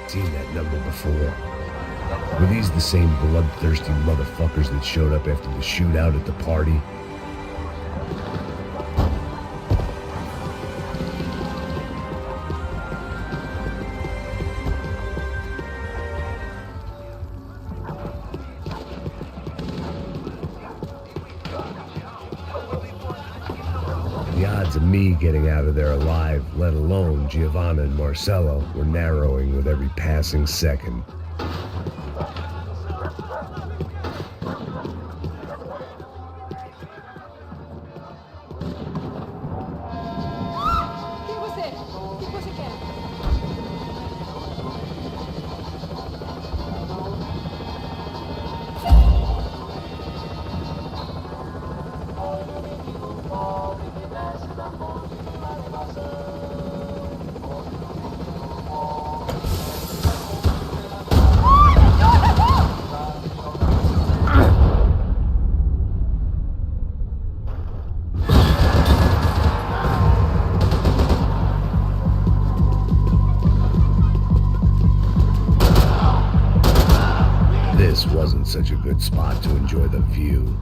Seen that number before. Were these the same bloodthirsty motherfuckers that showed up after the shootout at the party? The odds of me getting out of there alive, let alone Giovanna and Marcello, were narrowing with every passing second. This wasn't such a good spot to enjoy the view.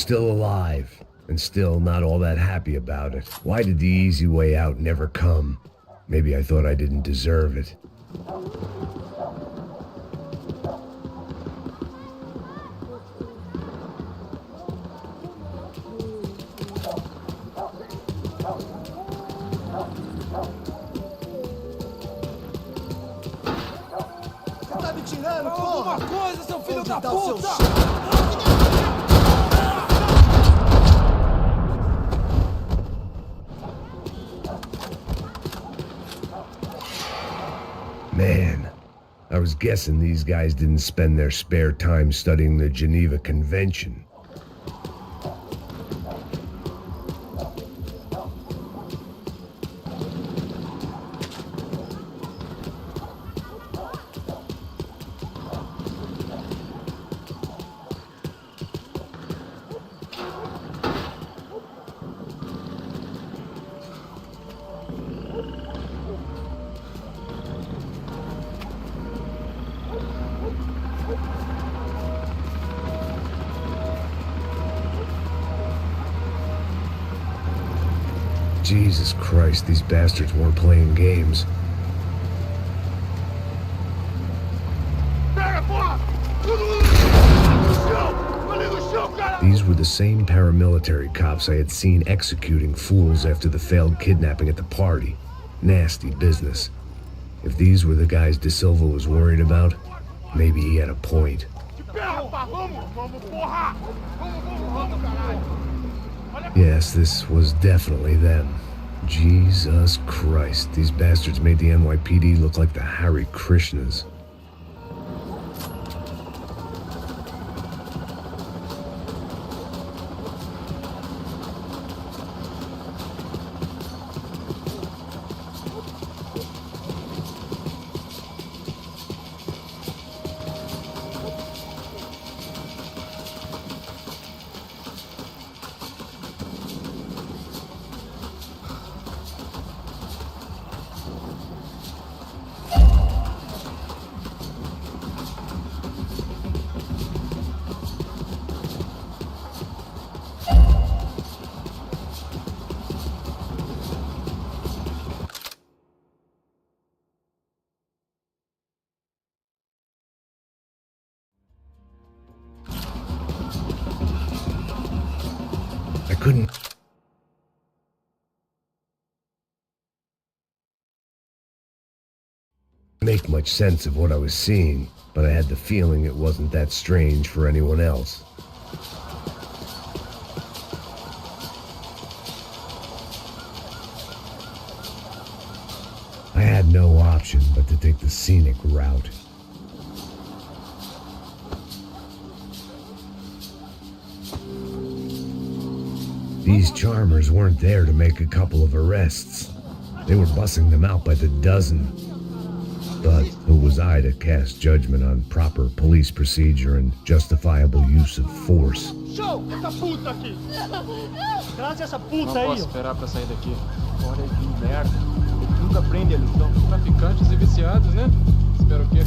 still alive, and still not all that happy about it. Why did the easy way out never come? Maybe I thought I didn't deserve it. Alguma coisa, seu filho da puta! Man, I was guessing these guys didn't spend their spare time studying the Geneva Convention. Jesus Christ, these bastards weren't playing games. These were the same paramilitary cops I had seen executing fools after the failed kidnapping at the party. Nasty business. If these were the guys De Silva was worried about, maybe he had a point. Yes, this was definitely them. Jesus Christ, these bastards made the NYPD look like the Hare Krishnas. I couldn't make much sense of what I was seeing, but I had the feeling it wasn't that strange for anyone else. I had no option but to take the scenic route. These charmers weren't there to make a couple of arrests. They were bussing them out by the dozen. But who was I to cast judgment on proper police procedure and justifiable use of force? Show essa puta aqui! Traz essa puta aí! Não posso esperar pra sair daqui. Olha que merda. Eles nunca prendem eles, são traficantes e viciados, né? Espero o quê?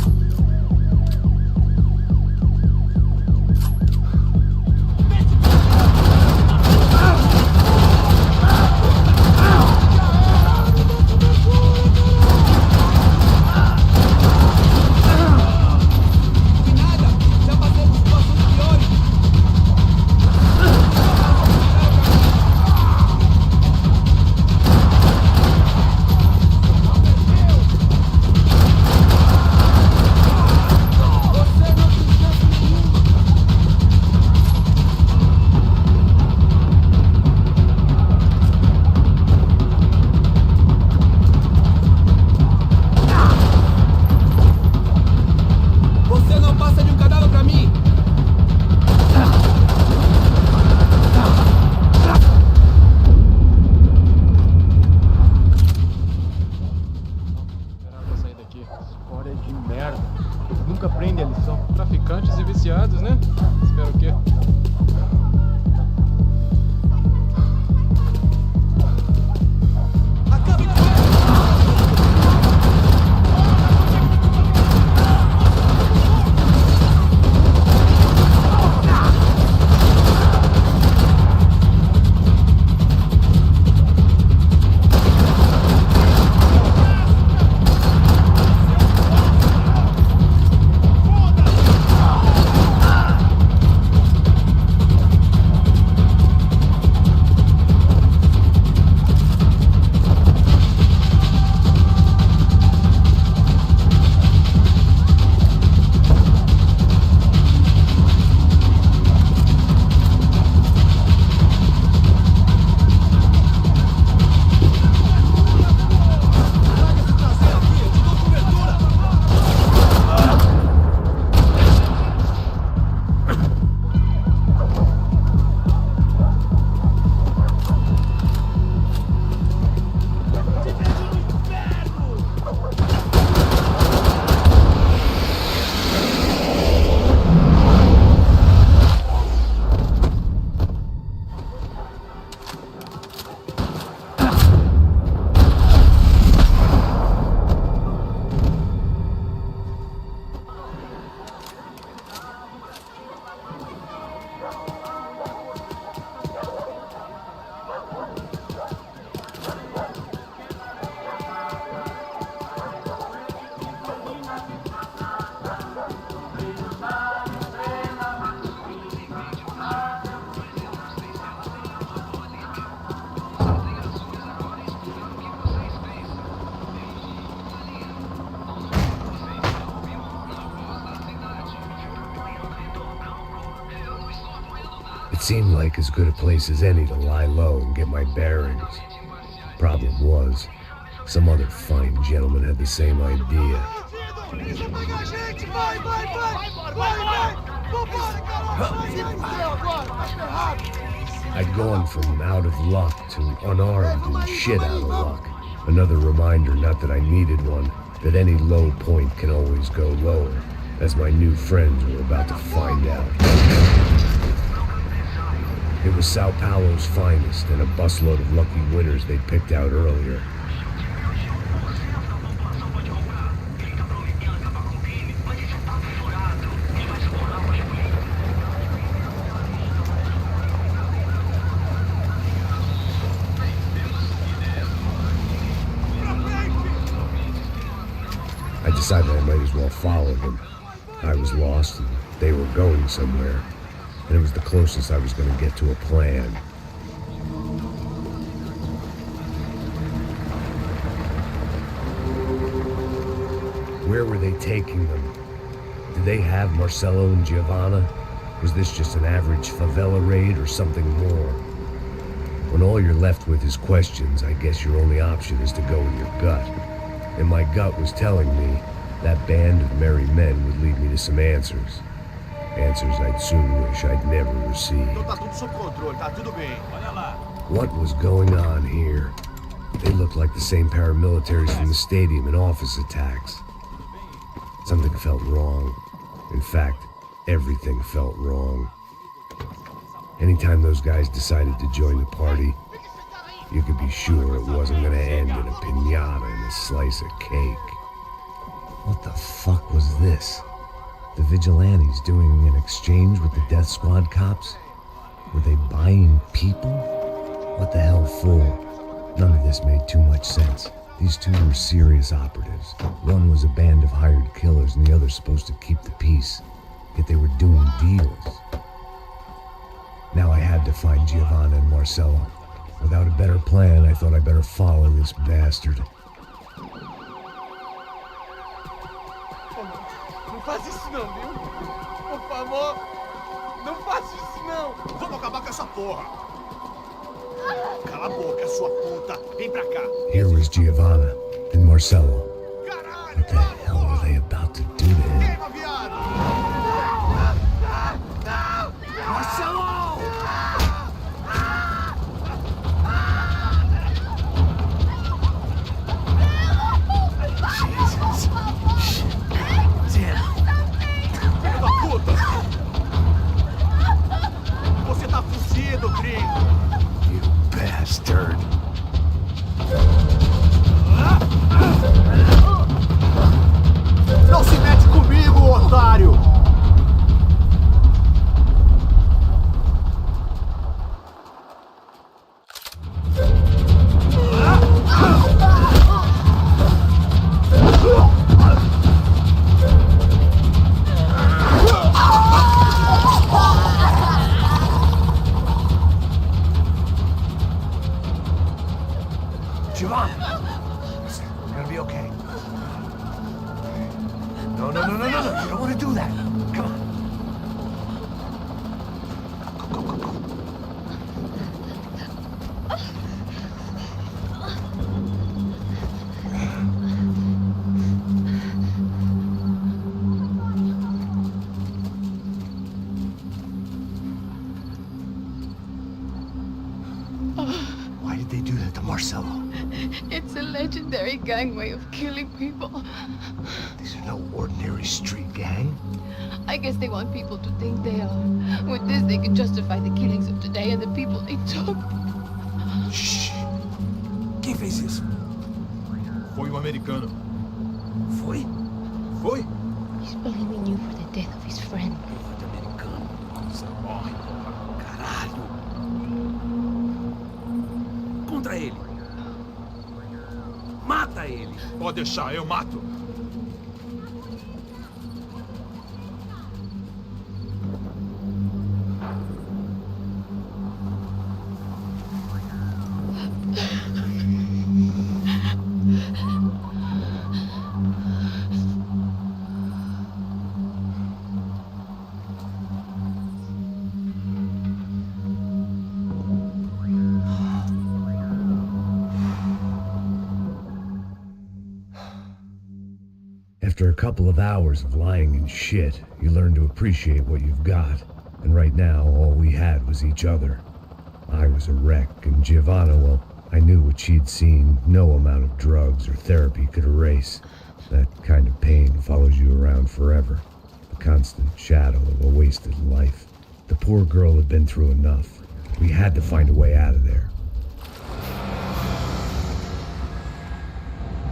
seemed like as good a place as any to lie low and get my bearings. Problem was, some other fine gentleman had the same idea. I'd gone from out of luck to unarmed and shit out of luck. Another reminder, not that I needed one, that any low point can always go lower, as my new friends were about to find out. It was Sao Paulo's finest and a busload of lucky winners they'd picked out earlier. I decided I might as well follow them. I was lost and they were going somewhere, and it was the closest I was going to get to a plan. Where were they taking them? Did they have Marcelo and Giovanna? Was this just an average favela raid or something more? When all you're left with is questions, I guess your only option is to go with your gut. And my gut was telling me that band of merry men would lead me to some answers. Answers I'd soon wish I'd never received. What was going on here? They looked like the same paramilitaries from the stadium in office attacks. Something felt wrong. In fact, everything felt wrong. Anytime those guys decided to join the party, you could be sure it wasn't gonna end in a piñata and a slice of cake. What the fuck was this? The vigilantes doing an exchange with the death squad cops? Were they buying people? What the hell for? None of this made too much sense. These two were serious operatives. One was a band of hired killers and the other supposed to keep the peace. Yet they were doing deals. Now I had to find Giovanna and Marcelo. Without a better plan, I thought I'd better follow this bastard. Não faz isso não, viu? Por favor, não faça isso não. Vamos acabar com essa porra. Cala a boca, sua puta. Vem pra cá. Here was Giovanna and Marcelo. What the hell were they about to do to him? Queima, viado. Marcelo! Você tá fugido, gringo! You bastard! Não se mete comigo, otário! Giovanna! You're gonna be okay. No. You don't want to do that. Come on. Go. Why did they do that to Marcelo? It's a legendary gang way of killing people. These are no ordinary street gang. I guess they want people to think they are. With this, they can justify the killings of today and the people they took. Shh. Quem fez isso? Foi americano. Foi? He's blaming you for the death of his friend. Americano. Você morre, porra. Caralho. Contra ele. Mata ele. Pode deixar, eu mato. After a couple of hours of lying in shit, you learn to appreciate what you've got. And right now, all we had was each other. I was a wreck, and Giovanna, well, I knew what she'd seen no amount of drugs or therapy could erase. That kind of pain follows you around forever. The constant shadow of a wasted life. The poor girl had been through enough. We had to find a way out of there.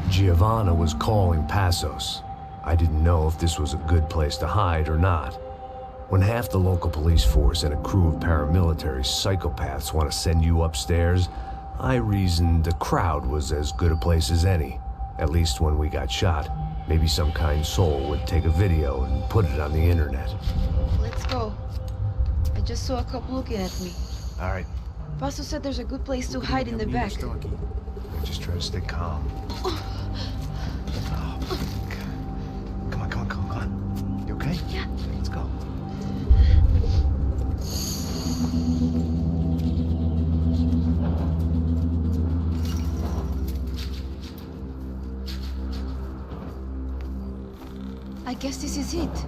Giovanna was calling Passos. I didn't know if this was a good place to hide or not. When half the local police force and a crew of paramilitary psychopaths want to send you upstairs, I reasoned the crowd was as good a place as any. At least when we got shot. Maybe some kind soul would take a video and put it on the internet. Let's go. I just saw a couple looking at me. All right, Paso said there's a good place to hide in the back. just try to stay calm. Oh, come on. You okay? Yeah. Let's go. I guess this is it.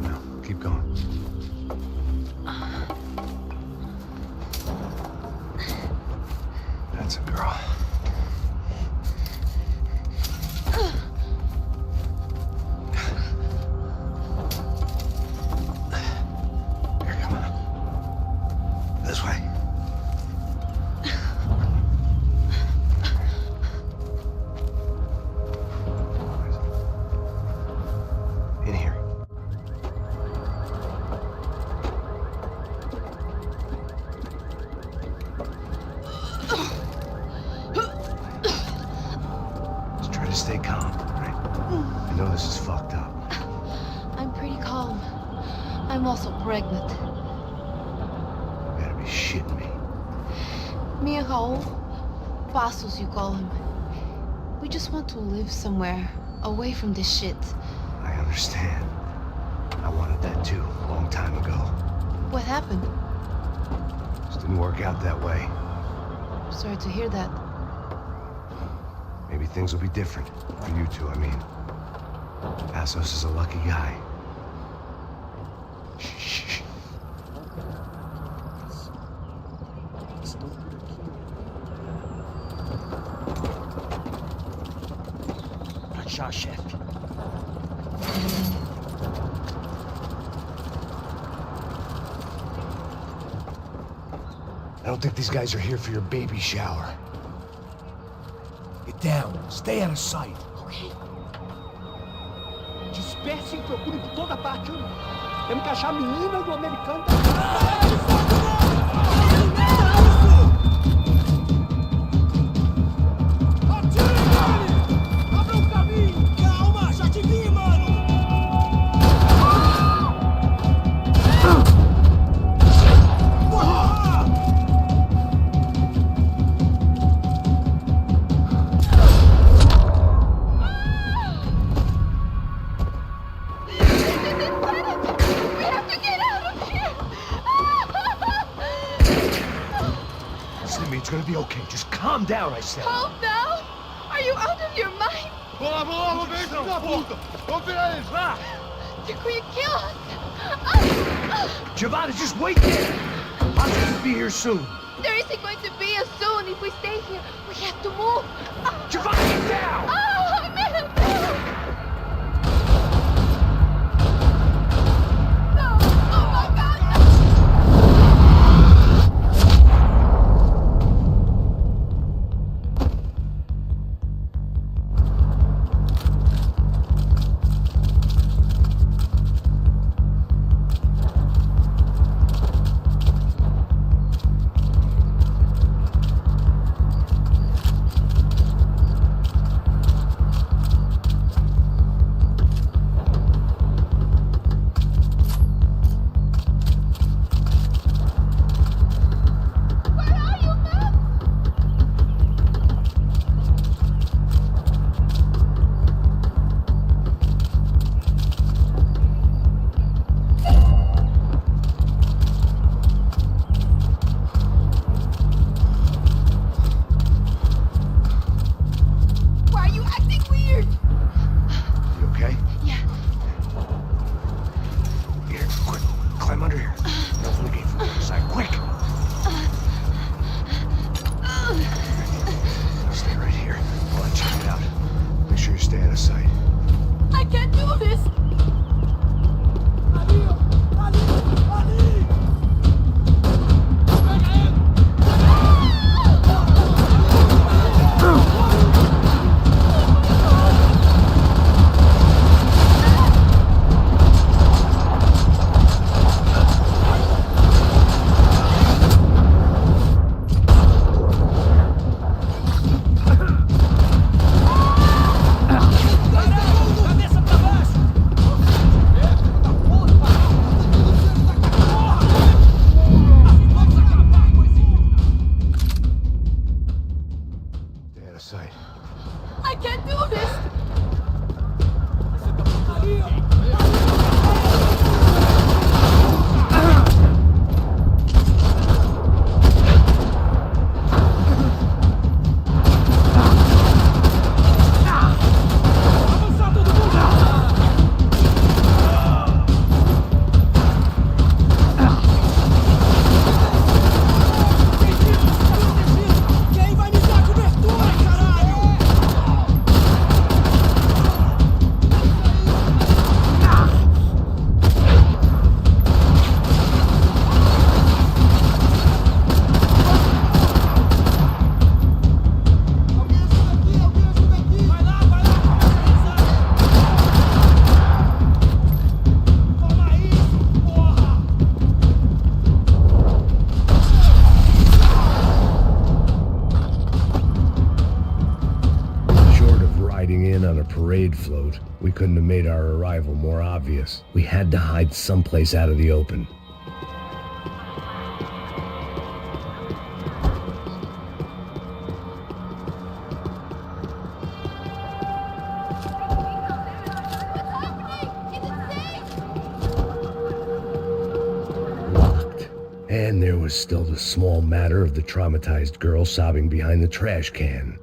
No, keep going. That's a girl. Here, come on. This way. In here. Just try to stay calm, right? I know this is fucked up. I'm pretty calm. I'm also pregnant. You gotta be shitting me. Me and Raul, Passos you call him. We just want to live somewhere, away from this shit. I understand. I wanted that too, a long time ago. What happened? Just didn't work out that way. Sorry to hear that. Maybe things will be different. For you two, I mean. Passos is a lucky guy. Shh. Pra já, chefe. I don't think these guys are here for your baby shower. Get down. Stay out of sight. Okay. Dispersem e procurem por toda parte. Temos que achar a menina do americano. Abra um caminho! Calma, já te vi, mano! We have to get out of here! Listen to me, it's gonna be okay. Just calm down, I said. Calm down! Are you out of your mind? Vamos, vem, filho da puta! Vamos virar eles, vá! Will you kill us? Giovanna, just wait there! I'm gonna be here soon. There isn't going to be a soon if we stay here. We have to move. Giovanna, get down! Oh, man! No! Oh my God! Why are you acting weird? You okay? of sight. I can't do this! Stay out of sight. I can't do this! Quem vai me dar cobertura, caralho? Alguém ajuda aqui! Vai lá, vai lá! Toma isso, porra! Short of riding in on a parade float, we couldn't have made our arrival more obvious. We had to hide someplace out of the open. Locked. And there was still the small matter of the traumatized girl sobbing behind the trash can.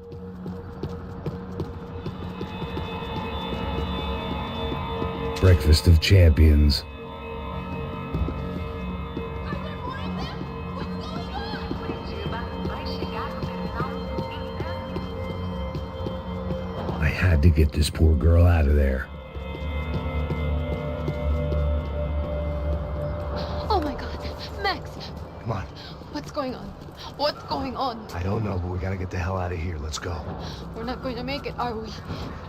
Breakfast of champions. I had to get this poor girl out of there. Oh my god. Max, Come on. what's going on? What's going on? I don't know, but we gotta get the hell out of here. Let's go. We're not going to make it, are we?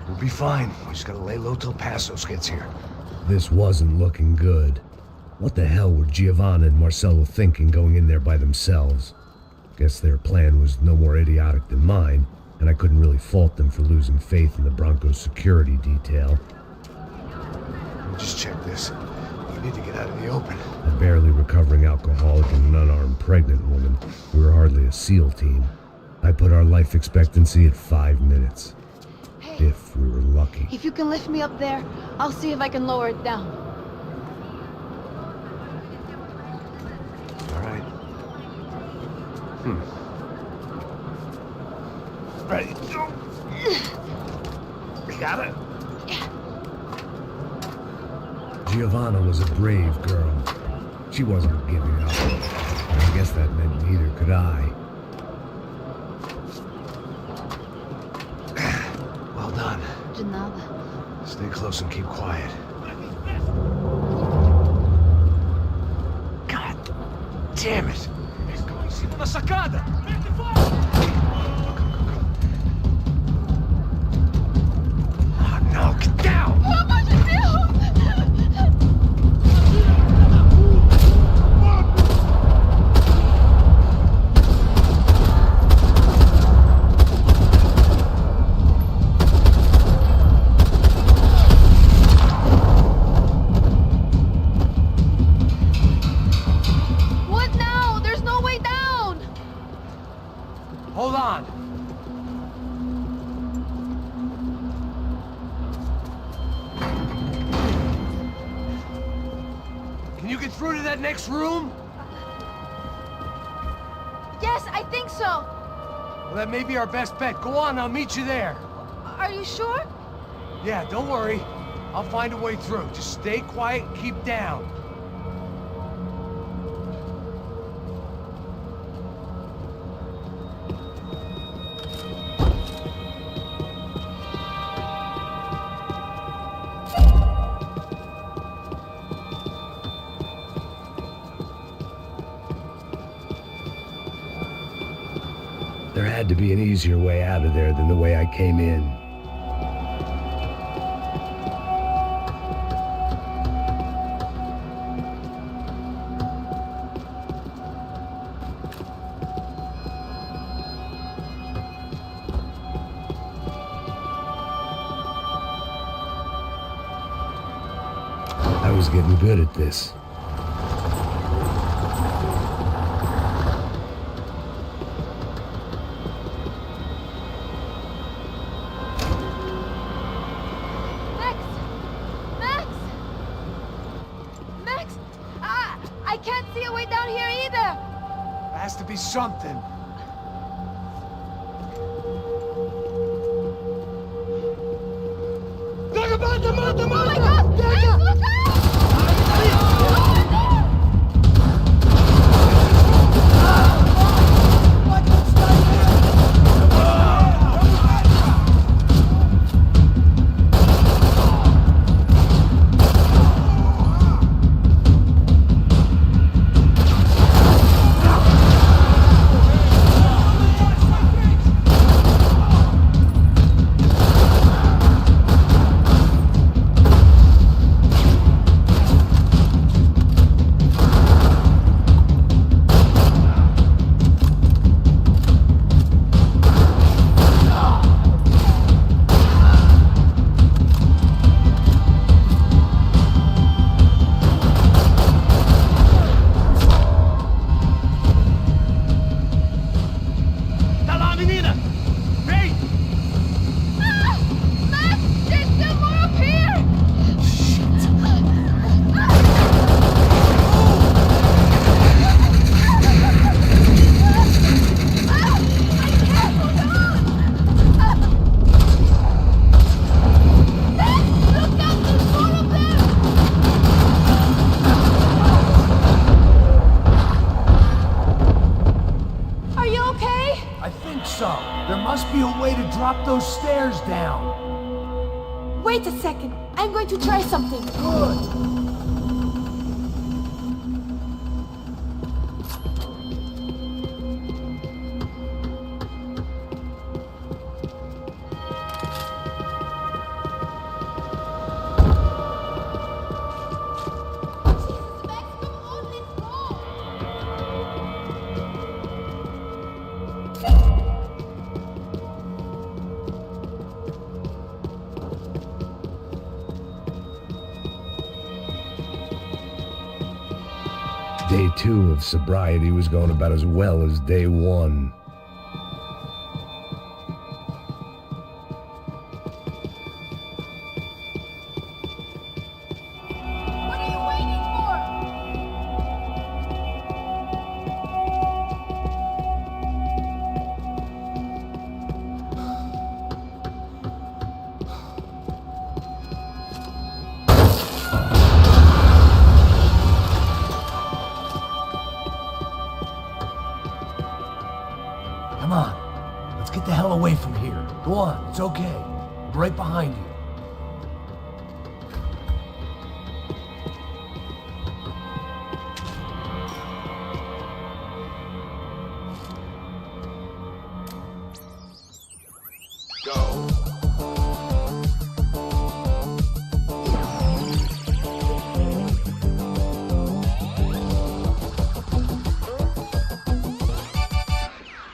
We'll be fine. We just gotta lay low till Passos gets here. This wasn't looking good. What the hell were Giovanna and Marcello thinking going in there by themselves? Guess their plan was no more idiotic than mine, and I couldn't really fault them for losing faith in the Broncos security detail. Just check this. We need to get out of the open. A barely recovering alcoholic and an unarmed pregnant woman. We were hardly a SEAL team. I put our life expectancy at 5 minutes. Hey, If we were lucky. if you can lift me up there, I'll see if I can lower it down. All right. Ready. Go. Got it. Giovanna was a brave girl. She wasn't giving up. And I guess that meant neither could I. Well done. De nada. Stay close and keep quiet. God damn it! Estão em cima da sacada! Oh no, get down! Pelo amor de Deus! What now? There's no way down! Hold on. Can you get through to that next room? Yes, I think so. Well, that may be our best bet. Go on, I'll meet you there. Are you sure? Yeah, don't worry. I'll find a way through. Just stay quiet and keep down. had to be an easier way out of there than the way I came in. I was getting good at this. I can't see a way down here either! There has to be something. Mata, mata, Oh my mata! god! Max, look out! Tá lá, menina! Vem! Max, there's still more up here! Are you okay? I think so. There must be a way to drop those stairs down. Wait a second. I'm going to try something. Good. Day 2 of sobriety was going about as well as day 1. What are you waiting for? Come on. Let's get the hell away from here. Go on. It's okay. I'm right behind you. Go!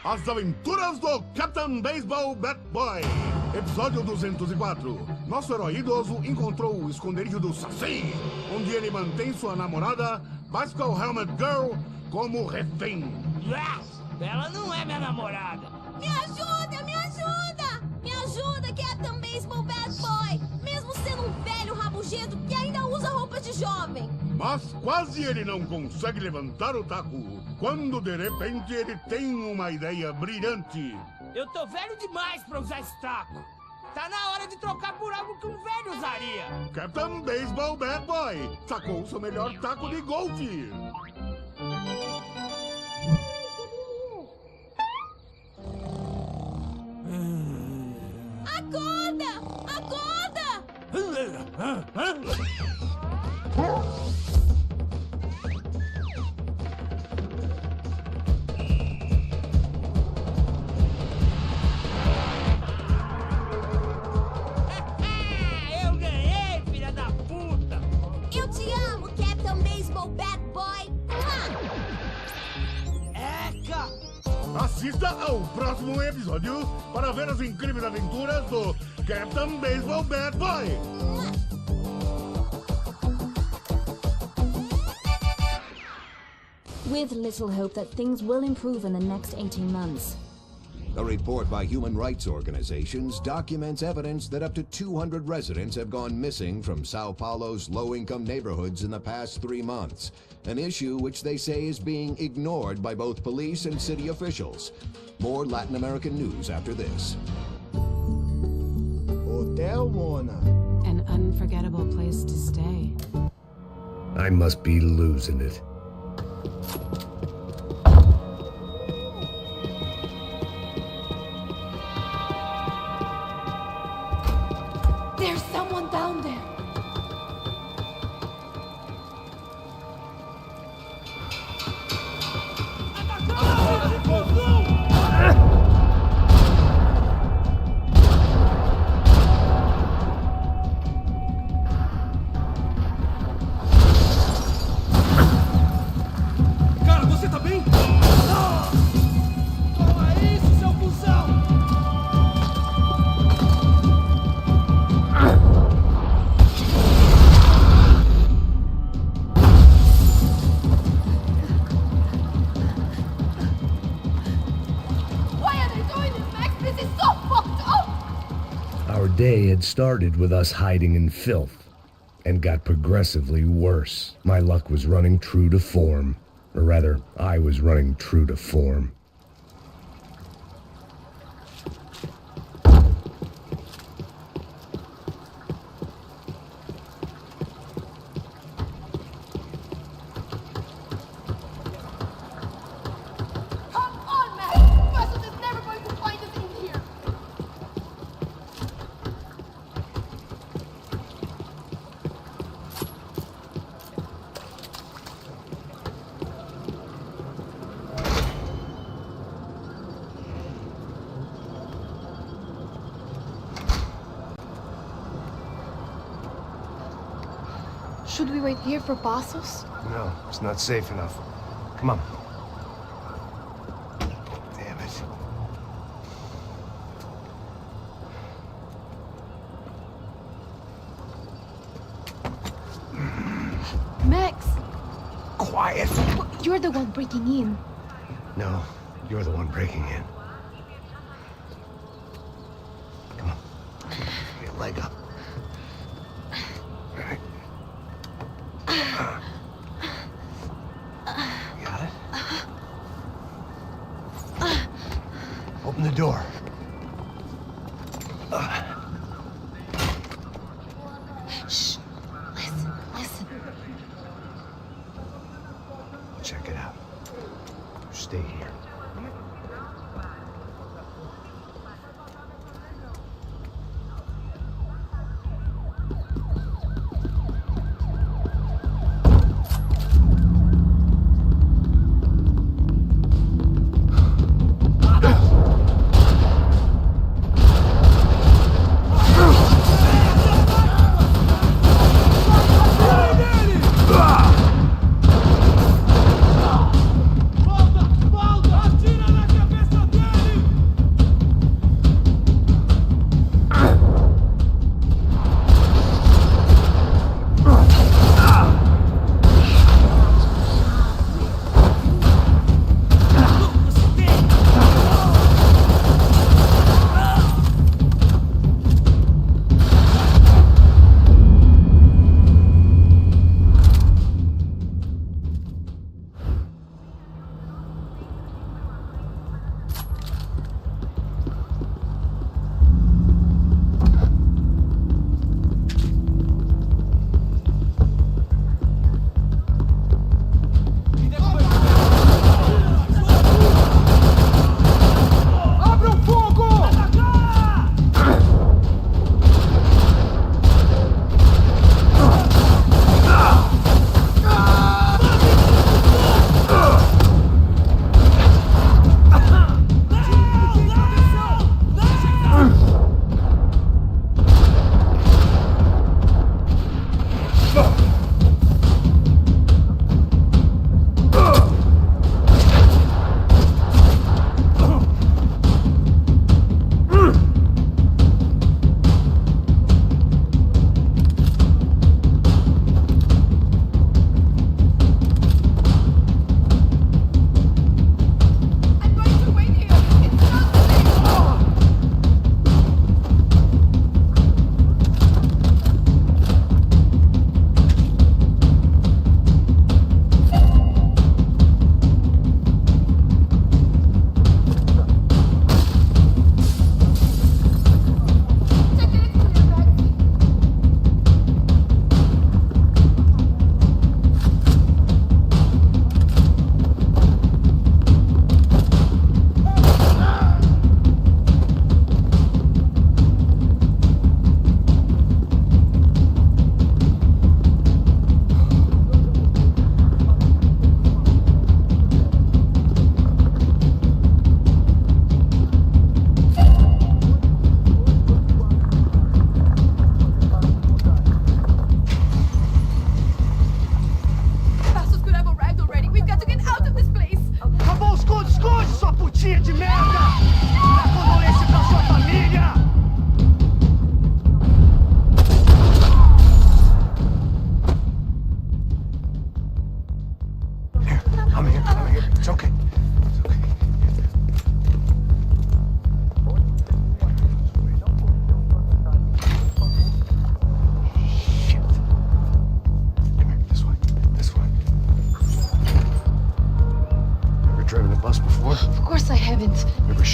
As Aventuras do Captain Baseball Bat Boy. Episódio 204. Nosso herói idoso encontrou o esconderijo do Saci, onde ele mantém sua namorada, Bicycle Helmet Girl, como refém. Yes! Ela não é minha namorada! Me ajuda, me ajuda! Me ajuda, Captain Baseball Bad Boy! Mesmo sendo um velho rabugento que ainda usa roupas de jovem! Mas quase ele não consegue levantar o taco, quando de repente ele tem uma ideia brilhante. Eu tô velho demais pra usar esse taco! Tá na hora de trocar por algo que um velho usaria! Captain Baseball Bad Boy sacou seu melhor taco de golfe. Acorda! Acorda! próximo episódio para ver as incríveis aventuras do Captain Baseball Bad Boy. With little hope that things will improve in the next 18 months. A report by human rights organizations documents evidence that up to 200 residents have gone missing from Sao Paulo's low-income neighborhoods in the past 3 months, an issue which they say is being ignored by both police and city officials. More Latin American news after this. Hotel Mona. An unforgettable place to stay. I must be losing it. There's someone down there. Cara, você tá bem? Toma isso, seu cuzão! Why are they doing this, Max? This is so fucked up! Our day had started with us hiding in filth, and got progressively worse. My luck was running true to form. Or rather, I was running true to form. Come on, Max! Passos is never going to find us in here! Should we wait here for Passos? No, it's not safe enough. Come on. Damn it. Max, Quiet. you're the one breaking in. No, you're the one breaking in. Come on. Give me a leg up. All right. Got it? Open the door. Shh. Listen, listen. Check it out. Stay here.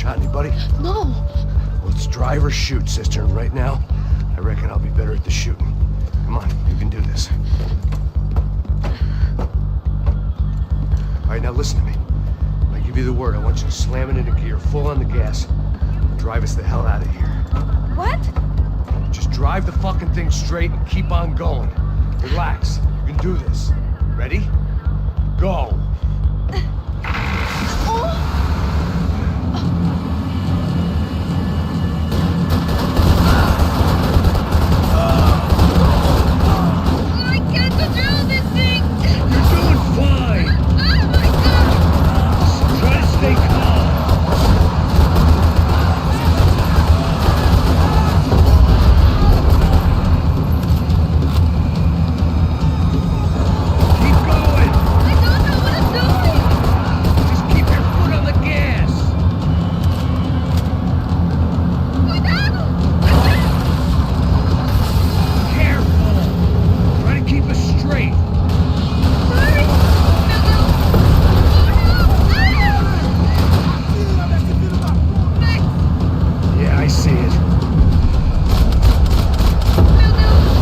Got anybody? No. Let's drive or shoot, sister. And right now, I reckon I'll be better at the shooting. Come on, you can do this. All right, now listen to me. When I give you the word, I want you to slam it into gear, full on the gas. Drive us the hell out of here. What? Just drive the fucking thing straight and keep on going. Relax. You can do this. Ready? Go. I can't control this thing! You're doing fine! Oh my god! Try to stay calm! Keep going! I don't know what I'm doing! Just keep your foot on the gas! Cuidado! Careful! Try to keep us straight! Sorry! Meu Deus! Oh no! Max! Yeah, I see it. Meu Deus!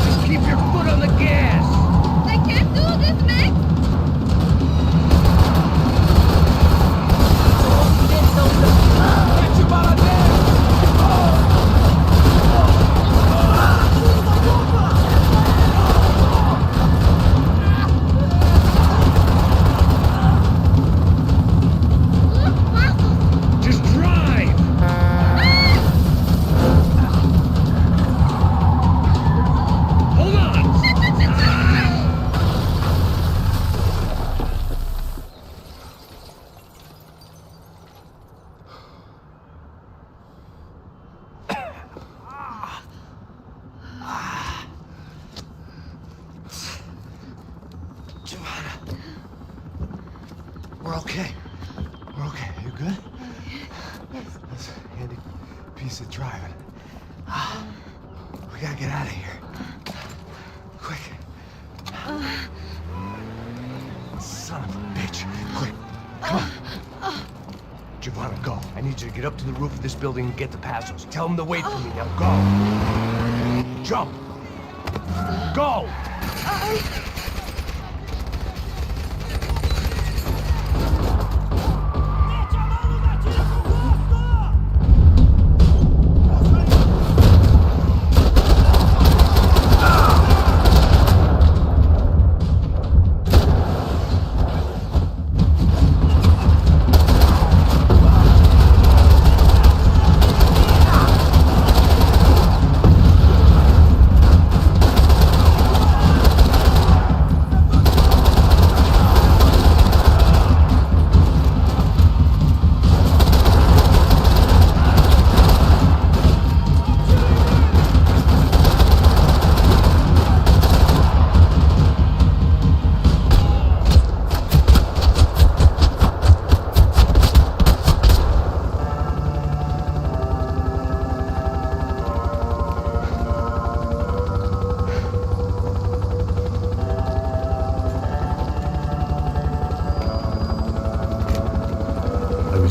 Just keep your foot on the gas! I can't do this, Max! Just drive! Hold on! We're okay. We're okay. You good? That's a handy piece of driving. We gotta get out of here. Quick. Son of a bitch. Quick. Come on. Giovanna, go. I need you to get up to the roof of this building and get the Passos. Tell them to wait for me. Now go. Jump. Go.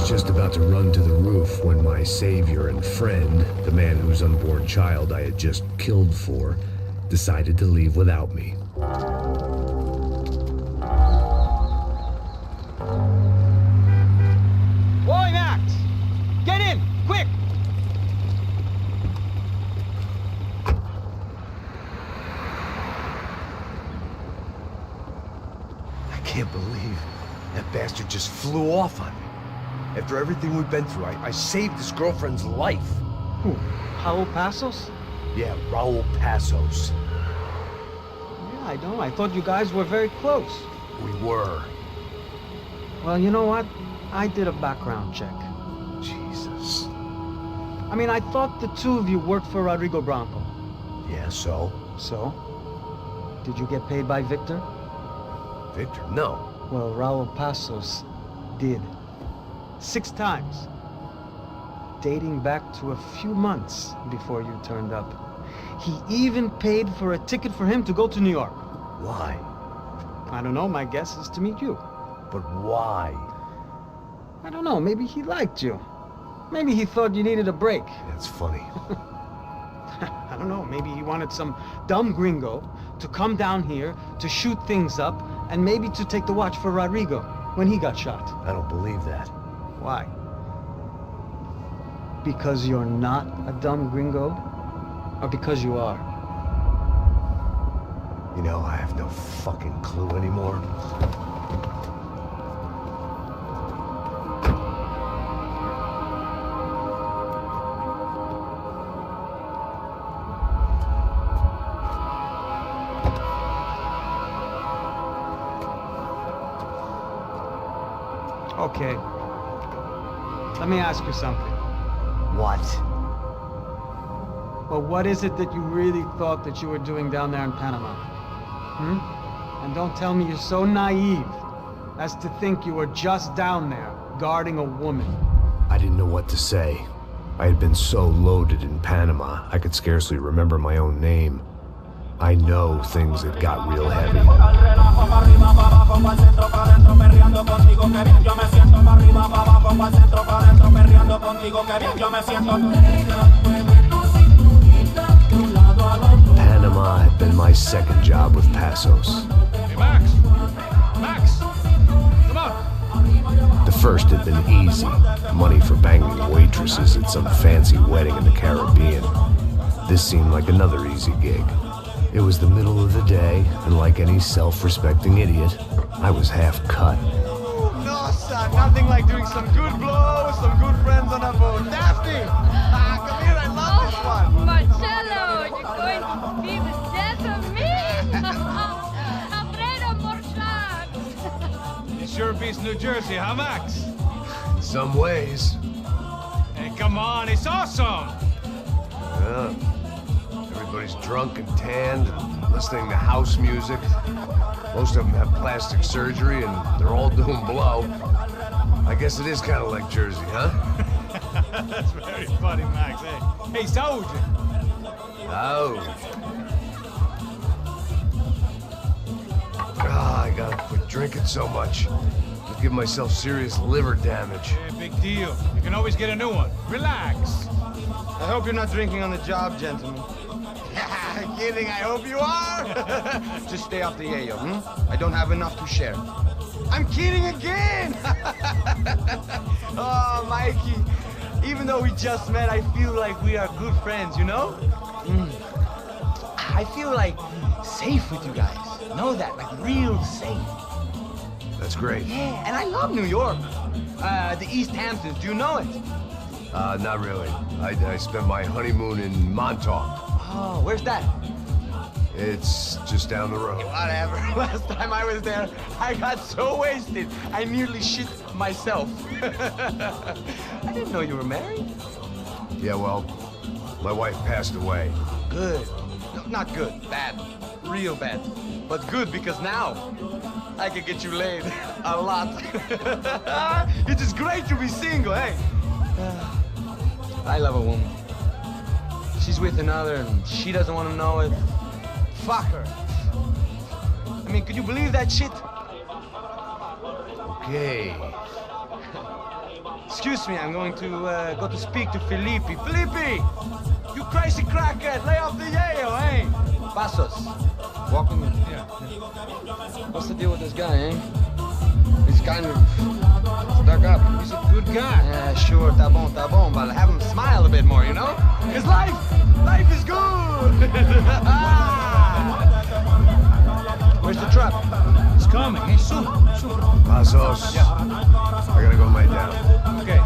Just about to run to the roof when my savior and friend, the man whose unborn child I had just killed for, decided to leave without me. Boy, Max! Get in! Quick! I can't believe that bastard just flew off on me. After everything we've been through, I saved his girlfriend's life. Who? Raul Passos? Yeah, Raul Passos. Yeah, I know. I thought you guys were very close. We were. Well, you know what? I did a background check. Jesus. I mean, I thought the two of you worked for Rodrigo Branco. Yeah, so? So? Did you get paid by Victor? Victor? No. Well, Raul Passos did. 6 times. Dating back to a few months before you turned up. He even paid for a ticket for him to go to New York. Why? I don't know, my guess is to meet you. But why? I don't know, maybe he liked you. Maybe he thought you needed a break. That's funny. I don't know, maybe he wanted some dumb gringo to come down here to shoot things up and maybe to take the watch for Rodrigo when he got shot. I don't believe that. Why? Because you're not a dumb gringo? Or because you are? You know, I have no fucking clue anymore. Okay. Let me ask you something. What? Well, what is it that you really thought that you were doing down there in Panama? And don't tell me you're so naive as to think you were just down there guarding a woman. I didn't know what to say. I had been so loaded in Panama, I could scarcely remember my own name. I know things had got real heavy. Panama had been my second job with Passos. Hey, Max! Max! Come on! The first had been easy. Money for banging waitresses at some fancy wedding in the Caribbean. This seemed like another easy gig. It was the middle of the day, and like any self-respecting idiot, I was half cut. No, son, nothing like doing some good blow with some good friends on a boat. Daphne! Come here, I love this one. Marcello, you're going to be the death of me! Alfredo Morchat! It sure beats New Jersey, huh, Max? In some ways. Hey, come on, it's awesome! Yeah. Everybody's drunk and tanned and listening to house music. Most of them have plastic surgery and they're all doing blow. I guess it is kind of like Jersey, huh? That's very funny, Max. Hey, Saúde! Ouch. Ah, I gotta quit drinking so much. I'll give myself serious liver damage. Yeah, big deal. You can always get a new one. Relax. I hope you're not drinking on the job, gentlemen. Kidding, I hope you are. Just stay off the yayo, I don't have enough to share. I'm kidding again! Oh, Mikey, even though we just met, I feel like we are good friends, you know? I feel like safe with you guys. Know that, like real safe. That's great. Yeah, and I love New York. The East Hamptons, do you know it? Not really. I spent my honeymoon in Montauk. Oh, where's that? It's just down the road. Whatever. Last time I was there, I got so wasted, I nearly shit myself. I didn't know you were married. Yeah, well, my wife passed away. Good. No, not good. Bad. Real bad. But good because now I can get you laid a lot. It is great to be single, hey? I love a woman. She's with another and she doesn't want to know it. Fuck her. I mean, could you believe that shit? Okay. Excuse me, I'm going to go to speak to Felipe. Felipe! You crazy crackhead, lay off the yayo, eh? Passos. Walk with me. Yeah. What's the deal with this guy, eh? He's kind of stuck up. He's a good guy. Yeah, sure, tá bom, but have him smile a bit more, you know? Because life is good! Where's the truck? It's coming. Hey, soon. Passos. Yeah. I gotta go lay down. Okay.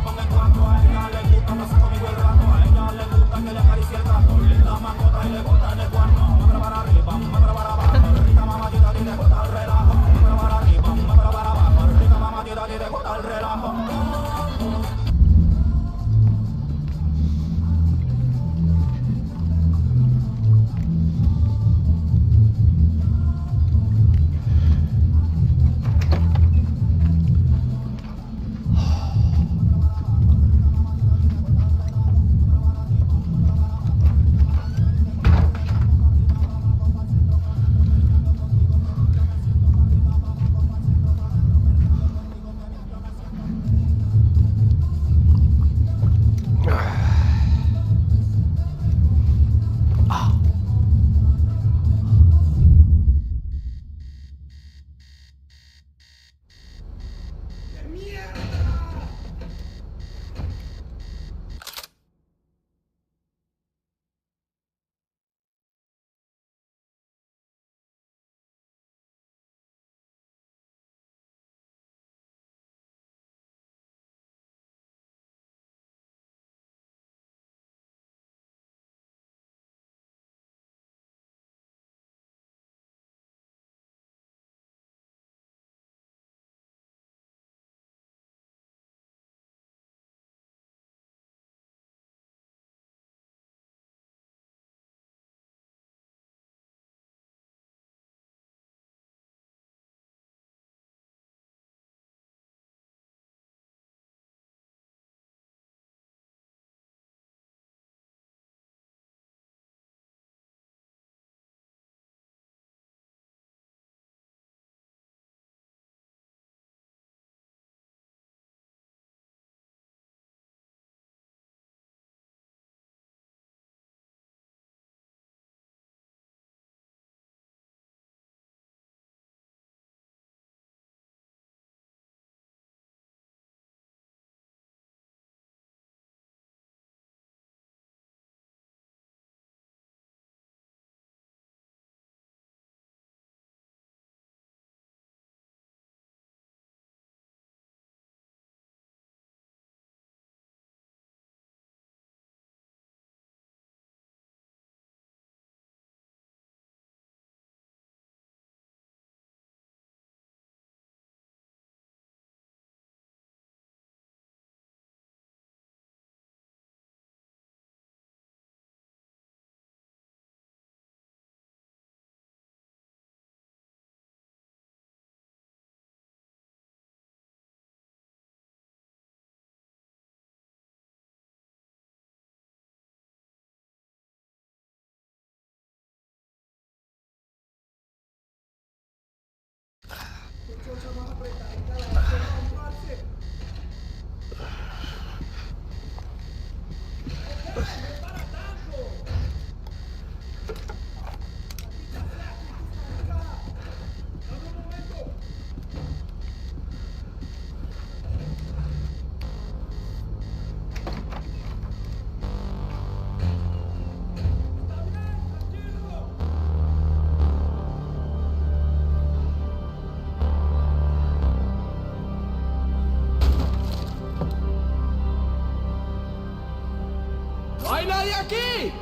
¡No hay nadie aquí!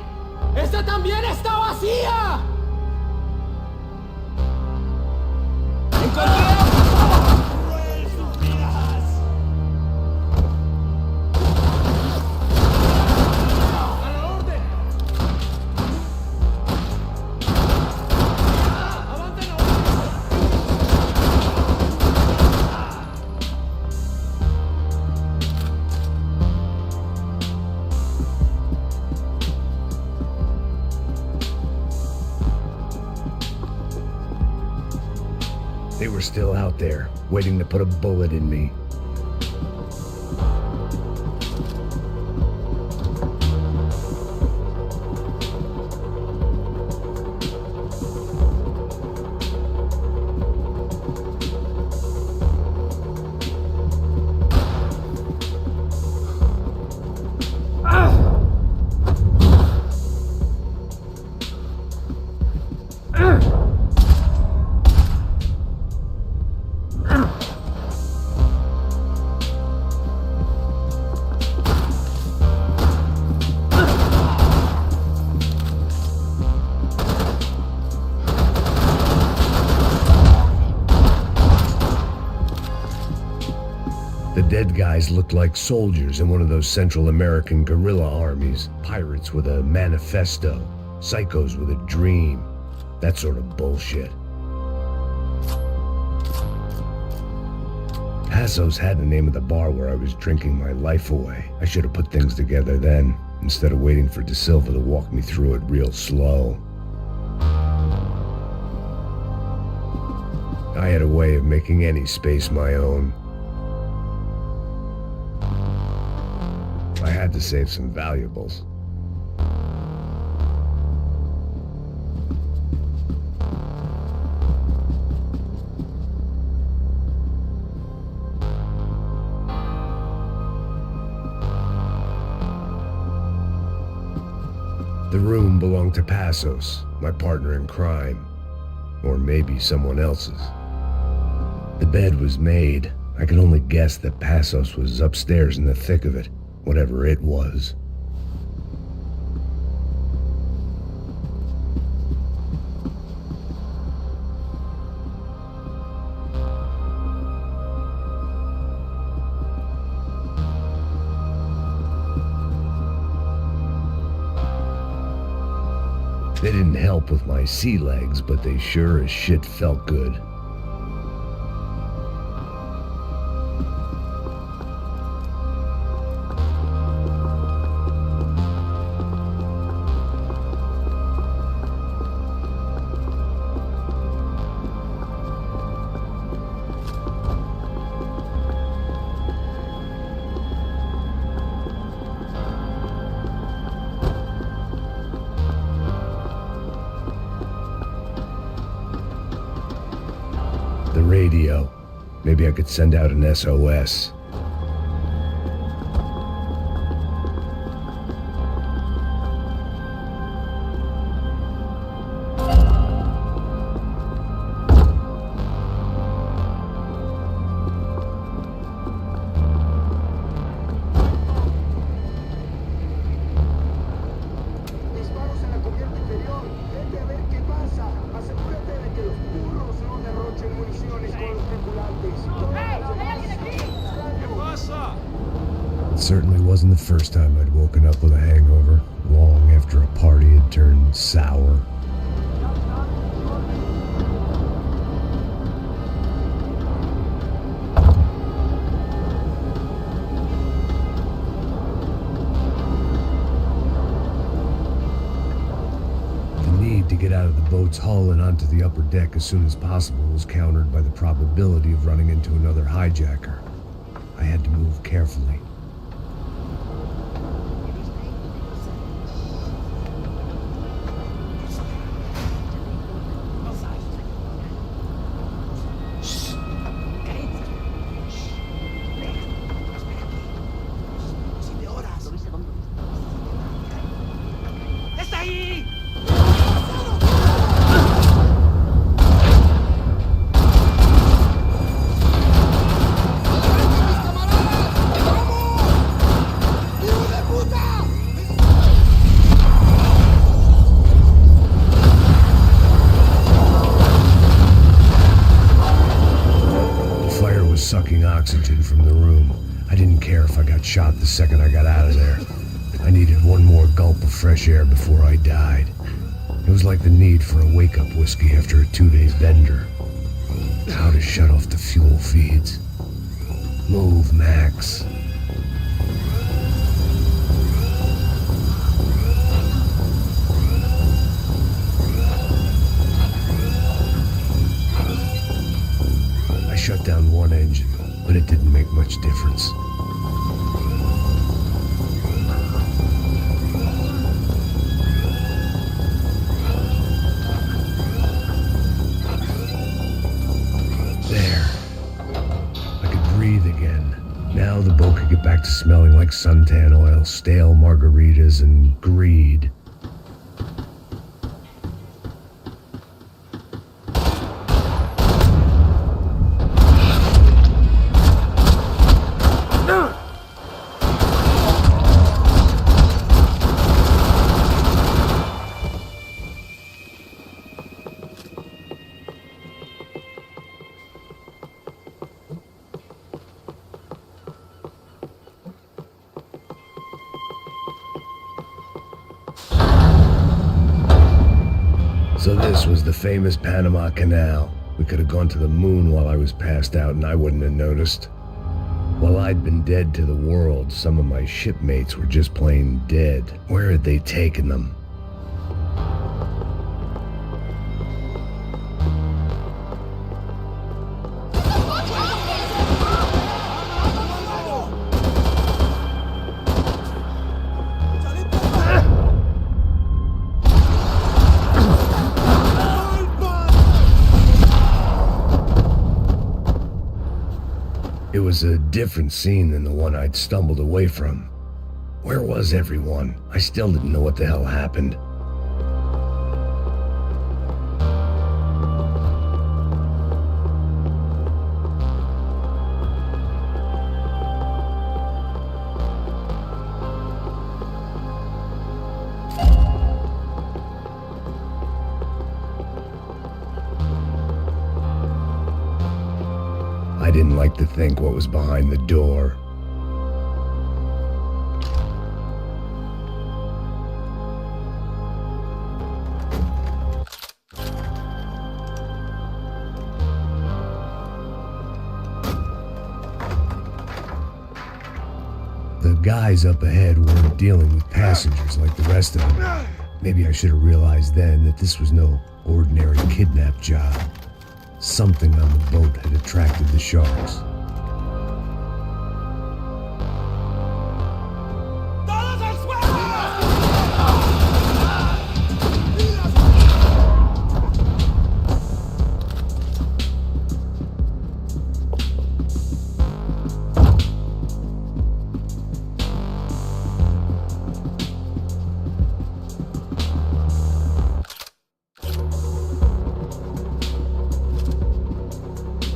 ¡Esta también está vacía! ¡Encontré! They were still out there, waiting to put a bullet in me. The dead guys looked like soldiers in one of those Central American guerrilla armies. Pirates with a manifesto. Psychos with a dream. That sort of bullshit. Passos had the name of the bar where I was drinking my life away. I should have put things together then, instead of waiting for De Silva to walk me through it real slow. I had a way of making any space my own. I had to save some valuables. The room belonged to Passos, my partner in crime. Or maybe someone else's. The bed was made. I could only guess that Passos was upstairs in the thick of it, whatever it was. They didn't help with my sea legs, but they sure as shit felt good. The radio. Maybe I could send out an SOS. It certainly wasn't the first time I'd woken up with a hangover, long after a party had turned sour. The need to get out of the boat's hull and onto the upper deck as soon as possible was countered by the probability of running into another hijacker. I had to move carefully. care if I got shot the second I got out of there. I needed one more gulp of fresh air before I died. It was like the need for a wake-up whiskey after a 2-day bender. How to shut off the fuel feeds. Move, Max. I shut down one engine, but it didn't make much difference. There. I could breathe again. Now the boat could get back to smelling like suntan oil, stale margaritas, and greed. So this was the famous Panama Canal. We could have gone to the moon while I was passed out and I wouldn't have noticed. While I'd been dead to the world, some of my shipmates were just plain dead. Where had they taken them? It was a different scene than the one I'd stumbled away from. Where was everyone? I still didn't know what the hell happened. I didn't like to think what was behind the door. The guys up ahead weren't dealing with passengers like the rest of them. Maybe I should have realized then that this was no ordinary kidnap job. Something on the boat had attracted the sharks.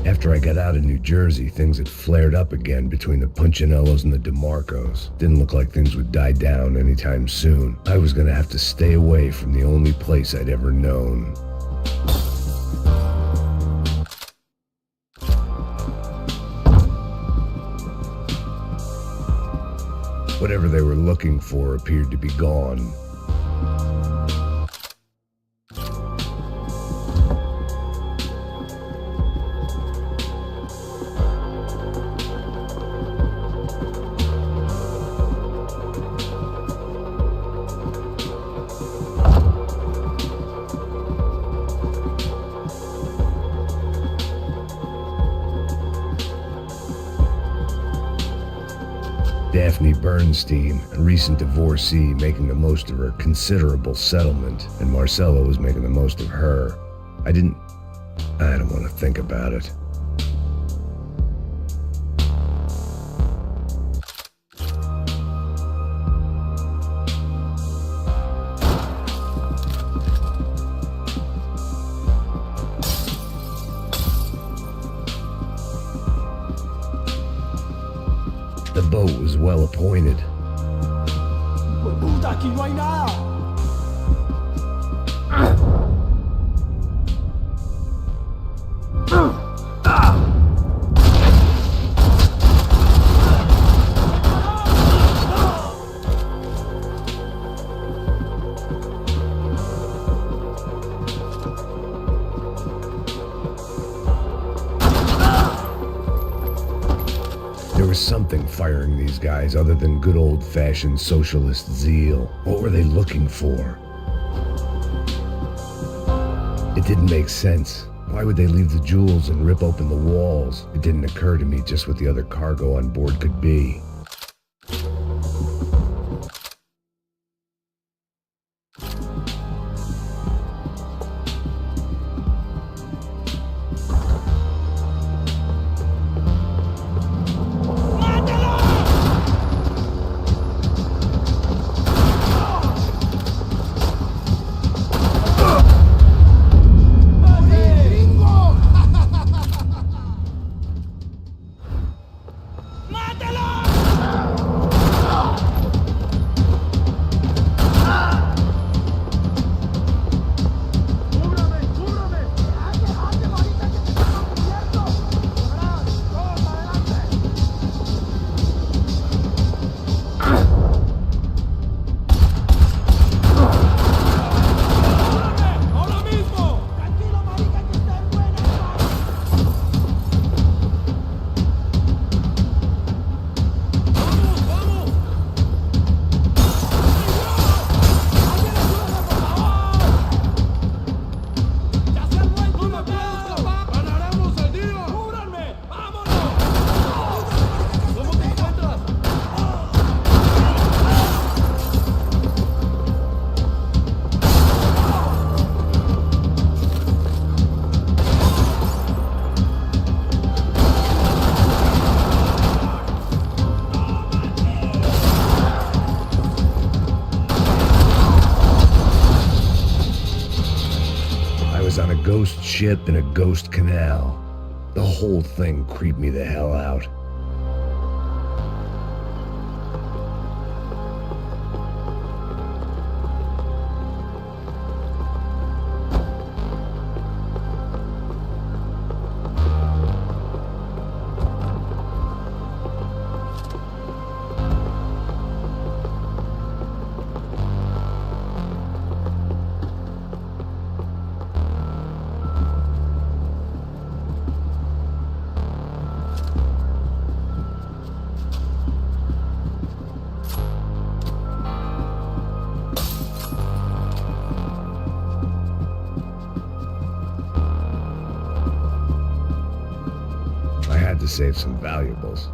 After I got out of New Jersey, things had flared up again between the Punchinellos and the DeMarcos. Didn't look like things would die down anytime soon. I was gonna have to stay away from the only place I'd ever known. Whatever they were looking for appeared to be gone. Daphne Bernstein, a recent divorcee, making the most of her considerable settlement, and Marcella was making the most of her. I don't want to think about it. The boat was well appointed. Daqui não há nada. firing these guys other than good old-fashioned socialist zeal? What were they looking for? It didn't make sense. Why would they leave the jewels and rip open the walls? It didn't occur to me just what the other cargo on board could be. On a ghost ship in a ghost canal. The whole thing creeped me the hell out. To save some valuables.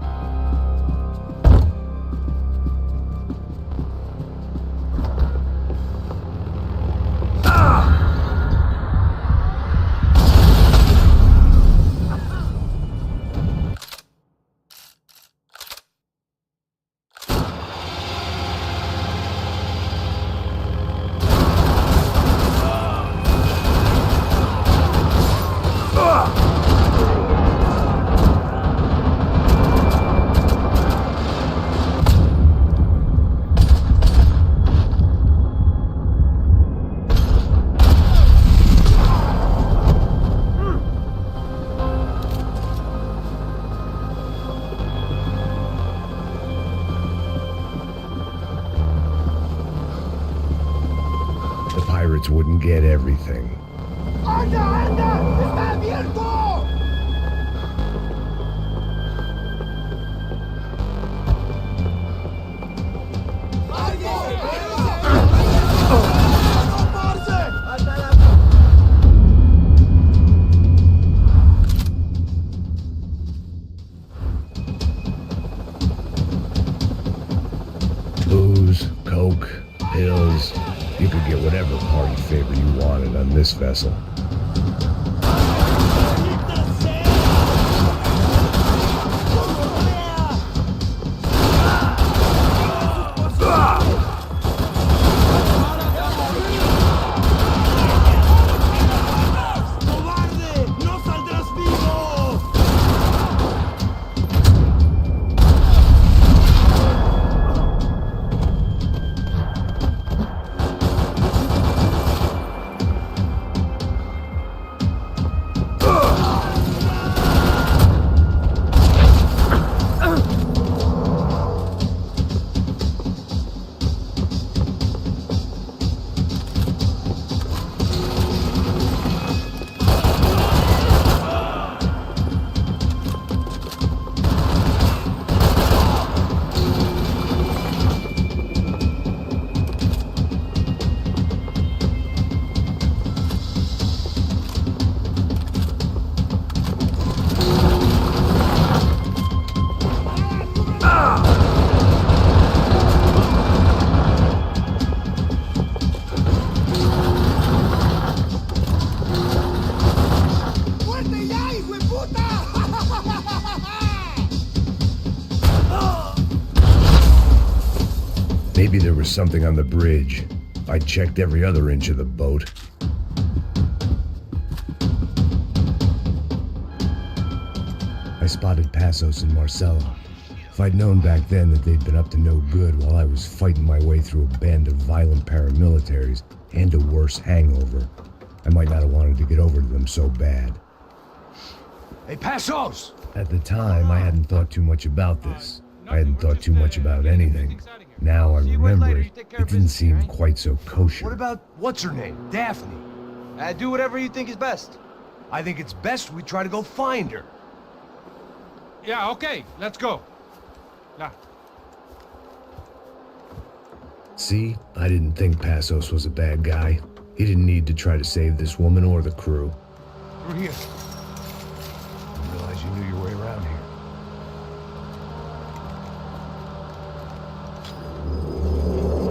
Wouldn't get everything. ¡Anda, anda! ¡Está abierto! Booze, coke, pills. You could get whatever party favor you wanted on this vessel. Maybe there was something on the bridge. I checked every other inch of the boat. I spotted Passos and Marcella. If I'd known back then that they'd been up to no good while I was fighting my way through a band of violent paramilitaries and a worse hangover, I might not have wanted to get over to them so bad. Hey, Passos! At the time, I hadn't thought too much about this. I hadn't thought too much about anything. Now I remember it, it didn't seem quite so kosher. What about, what's her name? Daphne? Do whatever you think is best. I think it's best we try to go find her. Yeah, okay, let's go. Yeah. See, I didn't think Passos was a bad guy. He didn't need to try to save this woman or the crew. Through here. Didn't realize you knew your way around here.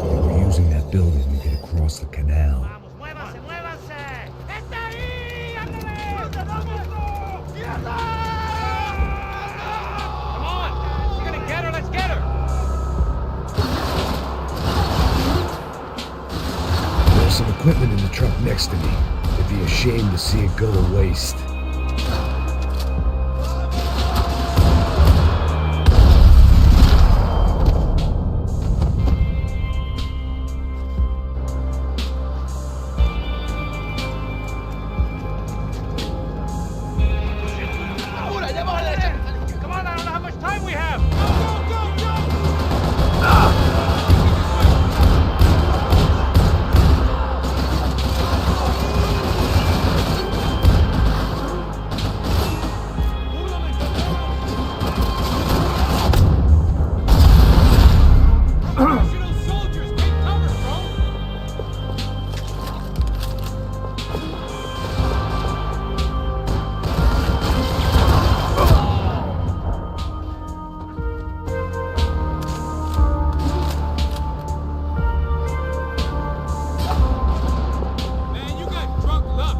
They were using that building to get across the canal. ¡Muévanse, muévanse! ¡Está ahí! ¡Ándale! Come on! You're gonna get her, let's get her! There's some equipment in the truck next to me. It'd be a shame to see it go to waste. Come on, I don't know how much time we have! Go, go, go! Professional soldiers, take cover, bro! Man, you got drunk luck.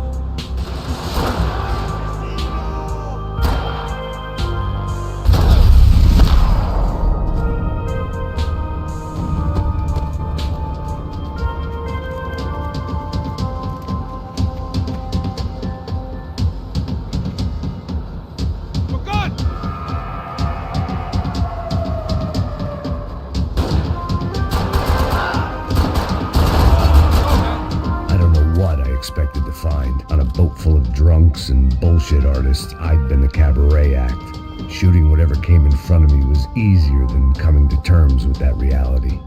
We're good. I don't know what I expected to find. On a boat full of drunks and bullshit artists, I'd been the cabaret act. Shooting whatever came in front of me was easier than coming to terms with that reality.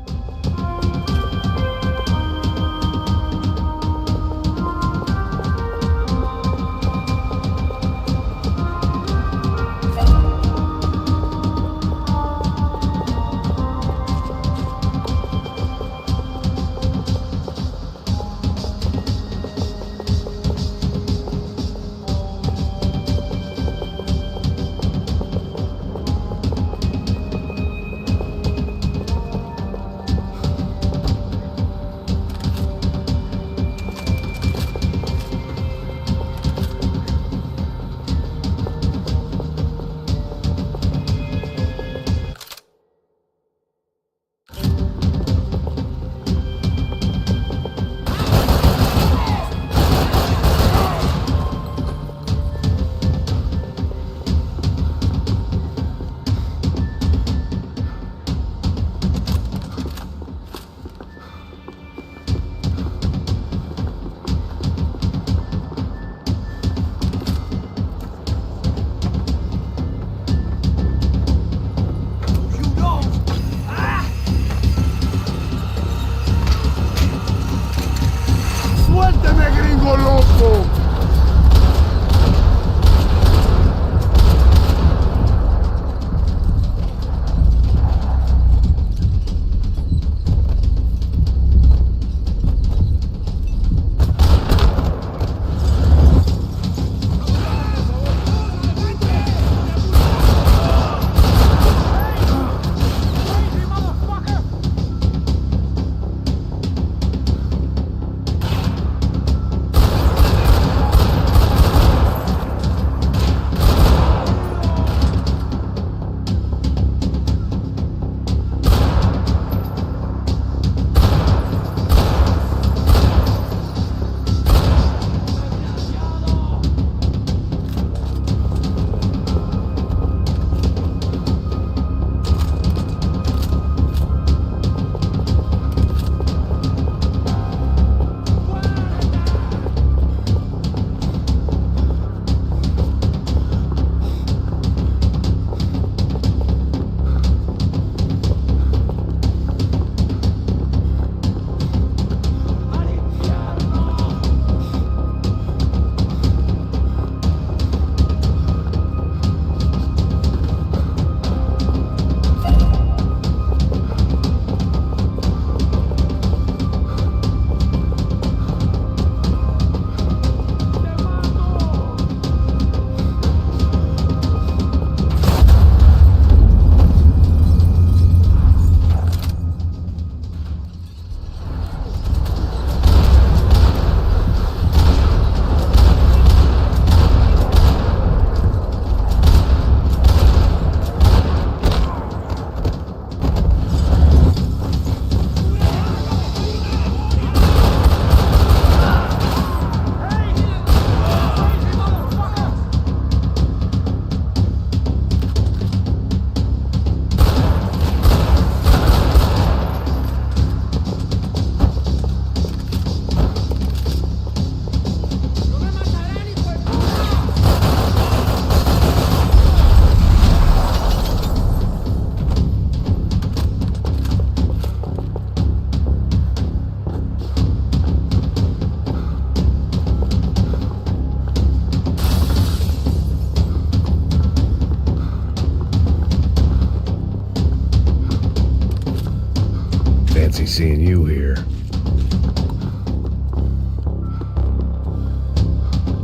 seeing you here.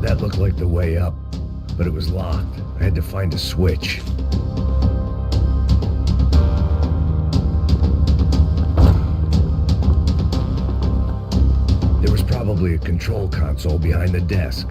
That looked like the way up, but it was locked. I had to find a switch. There was probably a control console behind the desk.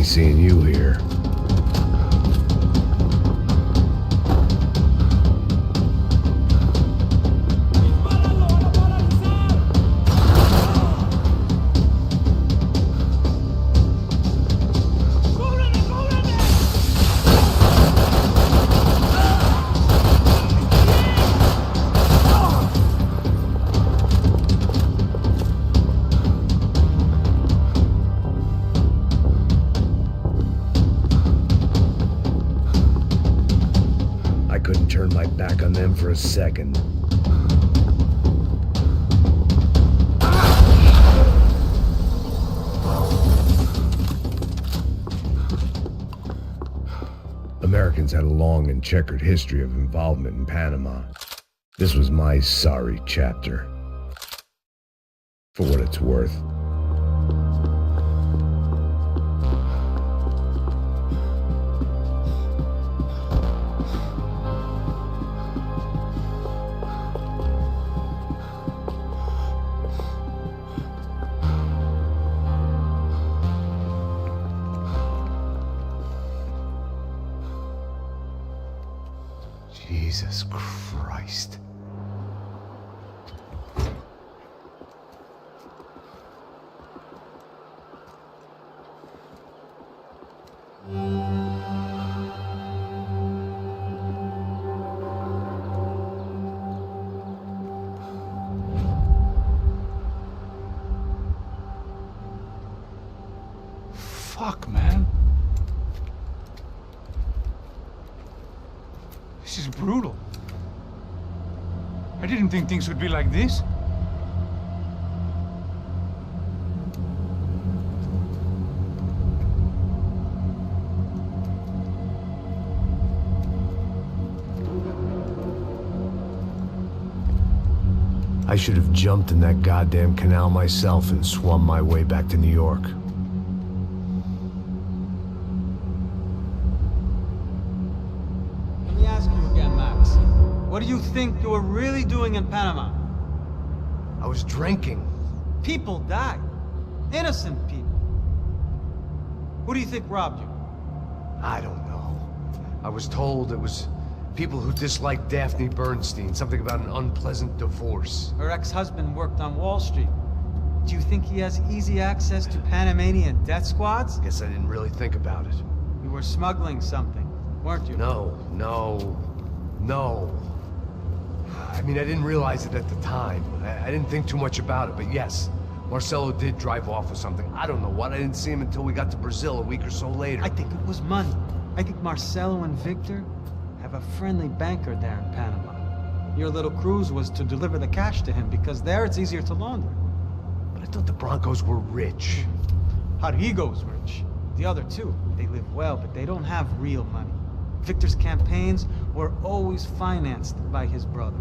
Seeing you here. Turn my back on them for a second. Americans had a long and checkered history of involvement in Panama. This was my sorry chapter. For what it's worth. Jesus Christ. Fuck, man. This is brutal. I didn't think things would be like this. I should have jumped in that goddamn canal myself and swum my way back to New York. Let me ask you again, Max. What do you think you were really doing in Panama? I was drinking. People died. Innocent people. Who do you think robbed you? I don't know. I was told it was people who disliked Daphne Bernstein, something about an unpleasant divorce. Her ex-husband worked on Wall Street. Do you think he has easy access to Panamanian death squads? Guess I didn't really think about it. You were smuggling something, weren't you? No. I mean, I didn't realize it at the time. I didn't think too much about it, but yes, Marcelo did drive off with something. I don't know what. I didn't see him until we got to Brazil a week or so later. I think it was money. I think Marcelo and Victor have a friendly banker there in Panama. Your little cruise was to deliver the cash to him because there it's easier to launder. But I thought the Broncos were rich. Rodrigo's rich. The other two, they live well, but they don't have real money. Victor's campaigns were always financed by his brother.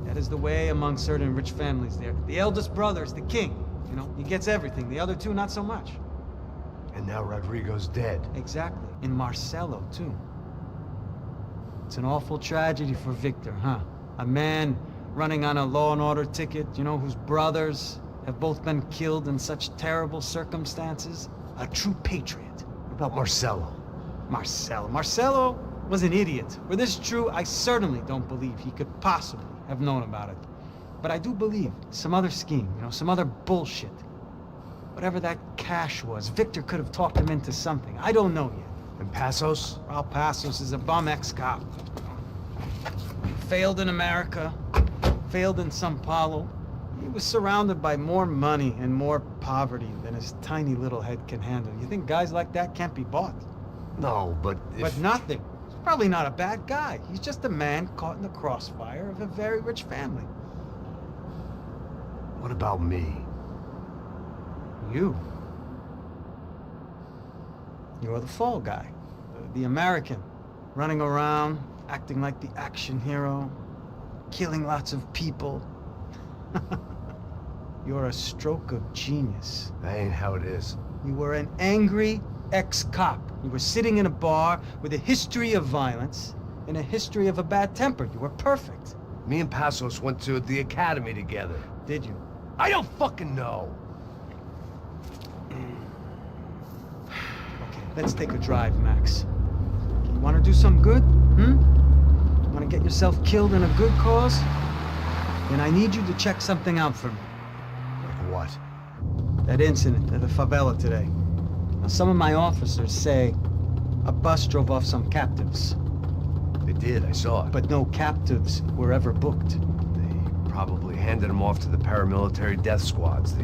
That is the way among certain rich families there. The eldest brother is the king. You know, he gets everything. The other two, not so much. And now Rodrigo's dead. Exactly. And Marcelo, too. It's an awful tragedy for Victor, huh? A man running on a law and order ticket, you know, whose brothers have both been killed in such terrible circumstances. A true patriot. What about Marcelo? Marcelo was an idiot. Were this true, I certainly don't believe he could possibly have known about it. But I do believe some other scheme, you know, some other bullshit. Whatever that cash was, Victor could have talked him into something. I don't know yet. And Passos? Raul Passos is a bum ex-cop. Failed in America, failed in São Paulo. He was surrounded by more money and more poverty than his tiny little head can handle. You think guys like that can't be bought? No, but if... But nothing. He's probably not a bad guy. He's just a man caught in the crossfire of a very rich family. What about me? You. You're the fall guy. The American. Running around, acting like the action hero. Killing lots of people. You're a stroke of genius. That ain't how it is. You were an angry ex-cop. You were sitting in a bar with a history of violence and a history of a bad temper. You were perfect. Me and Passos went to the academy together. Did you? I don't fucking know. Okay, let's take a drive, Max. You want to do some good? Want to get yourself killed in a good cause? Then I need you to check something out for me. Like what? That incident at the favela today. Now, some of my officers say a bus drove off some captives. They did, I saw it. But no captives were ever booked. They probably handed them off to the paramilitary death squads, the,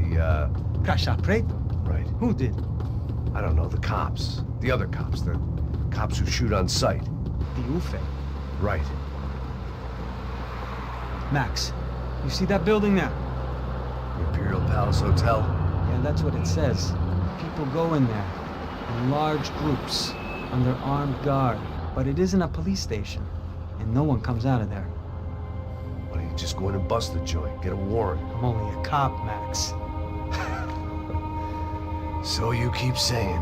Caixa Preto? Right. Who did? I don't know, the cops. The other cops, the cops who shoot on sight. The UFE. Right. Max, you see that building there? The Imperial Palace Hotel? Yeah, that's what it says. People go in there in large groups under armed guard, but it isn't a police station, and no one comes out of there. Why don't you just go in and bust the joint, get a warrant? I'm only a cop, Max. So you keep saying.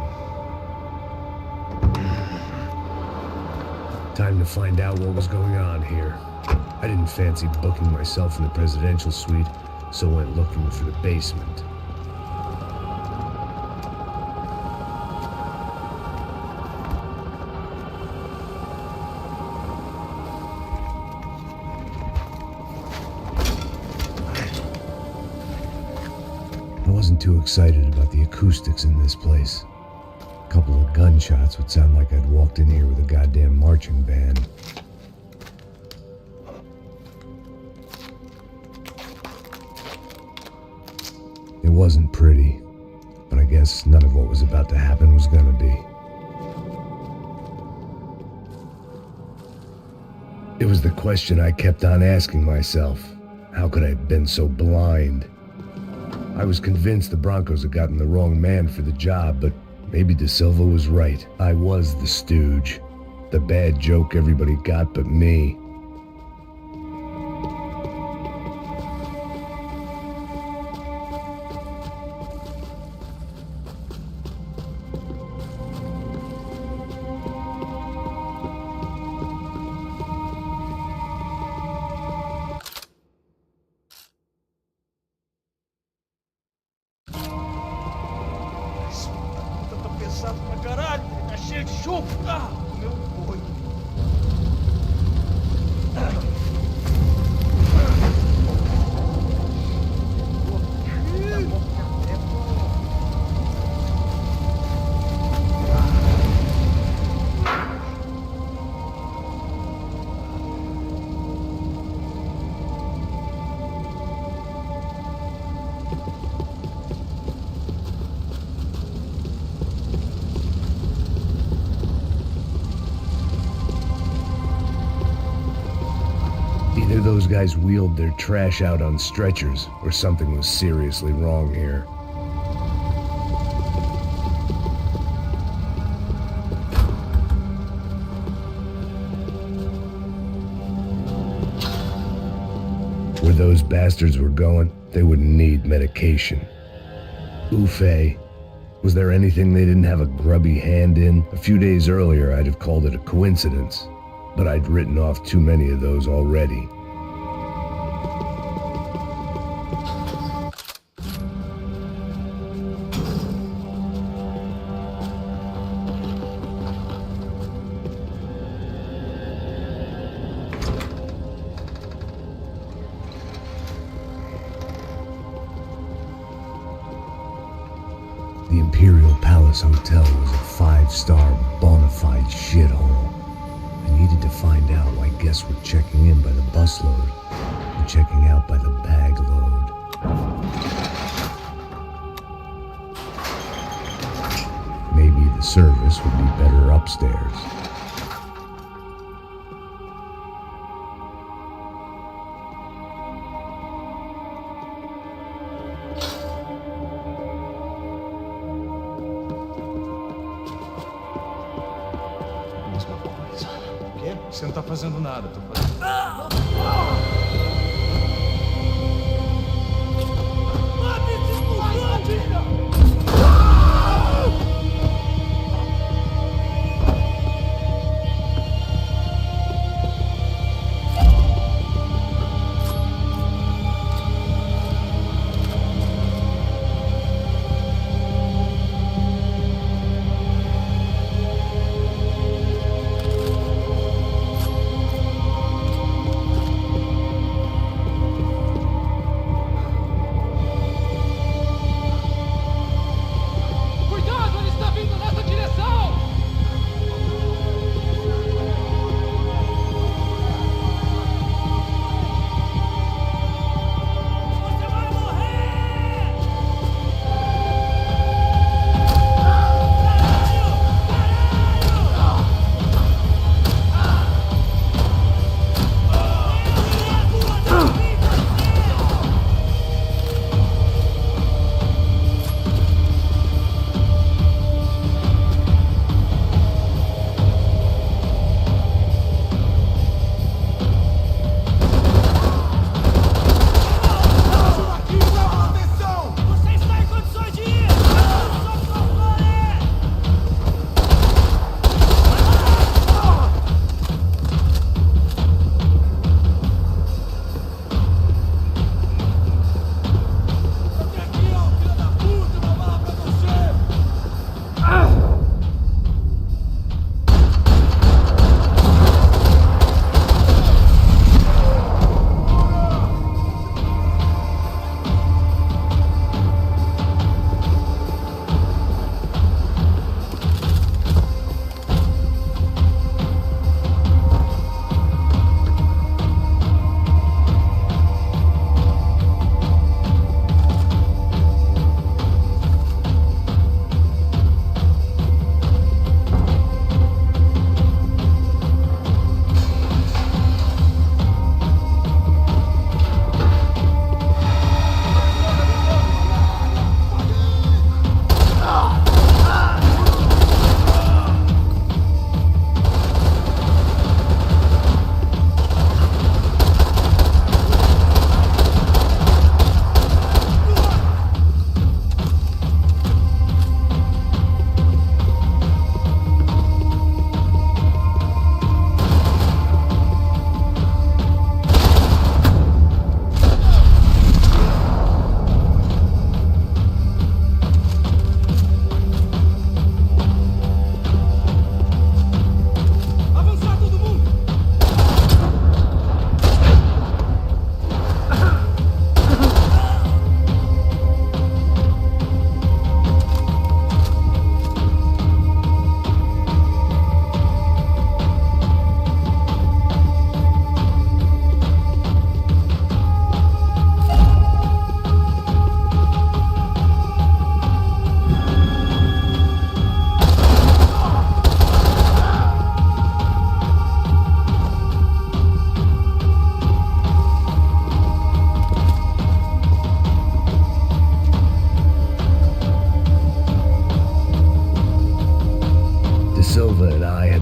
Time to find out what was going on here. I didn't fancy booking myself in the presidential suite, so went looking for the basement. I wasn't too excited about the acoustics in this place. A couple of gunshots would sound like I'd walked in here with a goddamn marching band. It wasn't pretty, but I guess none of what was about to happen was gonna be. It was the question I kept on asking myself. How could I have been so blind? I was convinced the Broncos had gotten the wrong man for the job, but maybe De Silva was right. I was the stooge. The bad joke everybody got but me. cansado pra caralho, tá cheio de chumbo. Ah, meu boi. Either those guys wheeled their trash out on stretchers, or something was seriously wrong here. Where those bastards were going, they wouldn't need medication. Oofay. Was there anything they didn't have a grubby hand in? A few days earlier, I'd have called it a coincidence, but I'd written off too many of those already. The Imperial Palace Hotel was a five-star bona fide shithole. I needed to find out why guests were checking in by the busload and checking out by the bag load. Maybe the service would be better upstairs. Você não tá fazendo nada, tô fazendo. Mata esse cuzão!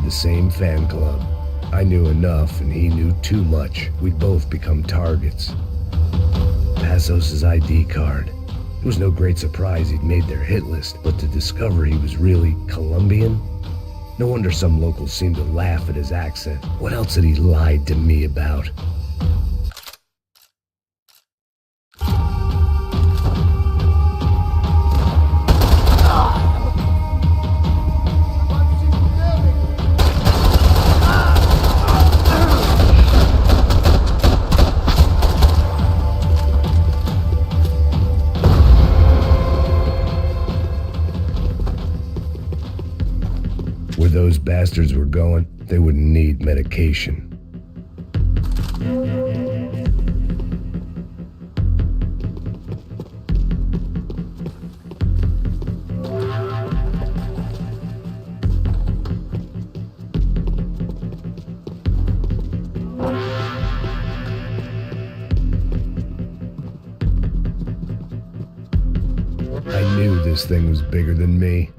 had the same fan club. I knew enough and he knew too much. We'd both become targets. Passos' ID card. It was no great surprise he'd made their hit list, but to discover he was really Colombian? No wonder some locals seemed to laugh at his accent. What else had he lied to me about? Where those bastards were going, they wouldn't need medication. I knew this thing was bigger than me.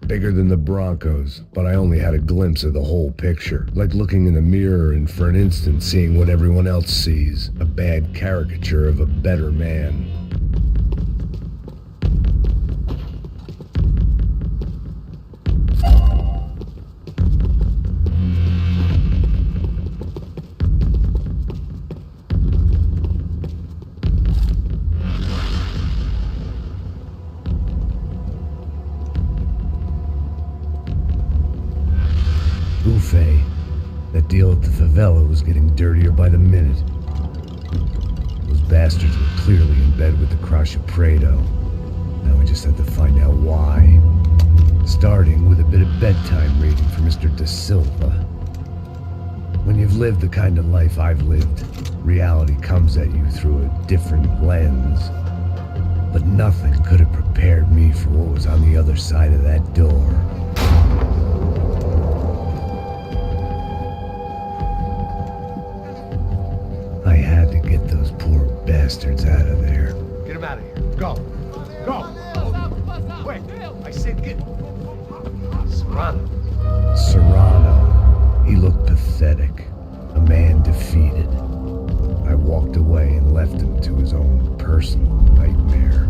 Bigger than the Broncos, but I only had a glimpse of the whole picture, like looking in the mirror and for an instant seeing what everyone else sees, a bad caricature of a better man. Buffet. That deal at the favela was getting dirtier by the minute. Those bastards were clearly in bed with the Crash of Prado. Now we just had to find out why. Starting with a bit of bedtime reading for Mr. Da Silva. When you've lived the kind of life I've lived, reality comes at you through a different lens. But nothing could have prepared me for what was on the other side of that door. I had to get those poor bastards out of there. Get him out of here. Go. Go. Wait. I said get... Serrano. Serrano. He looked pathetic. A man defeated. I walked away and left him to his own personal nightmare.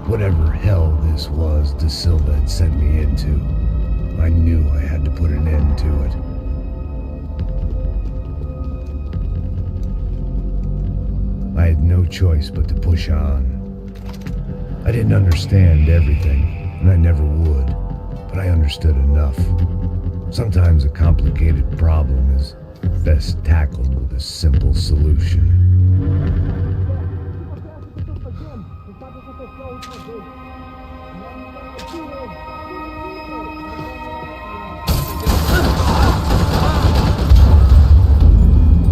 Whatever hell this was Da Silva had sent me into, I knew I had to put an end to it. I had no choice but to push on. I didn't understand everything, and I never would, but I understood enough. Sometimes a complicated problem is best tackled with a simple solution.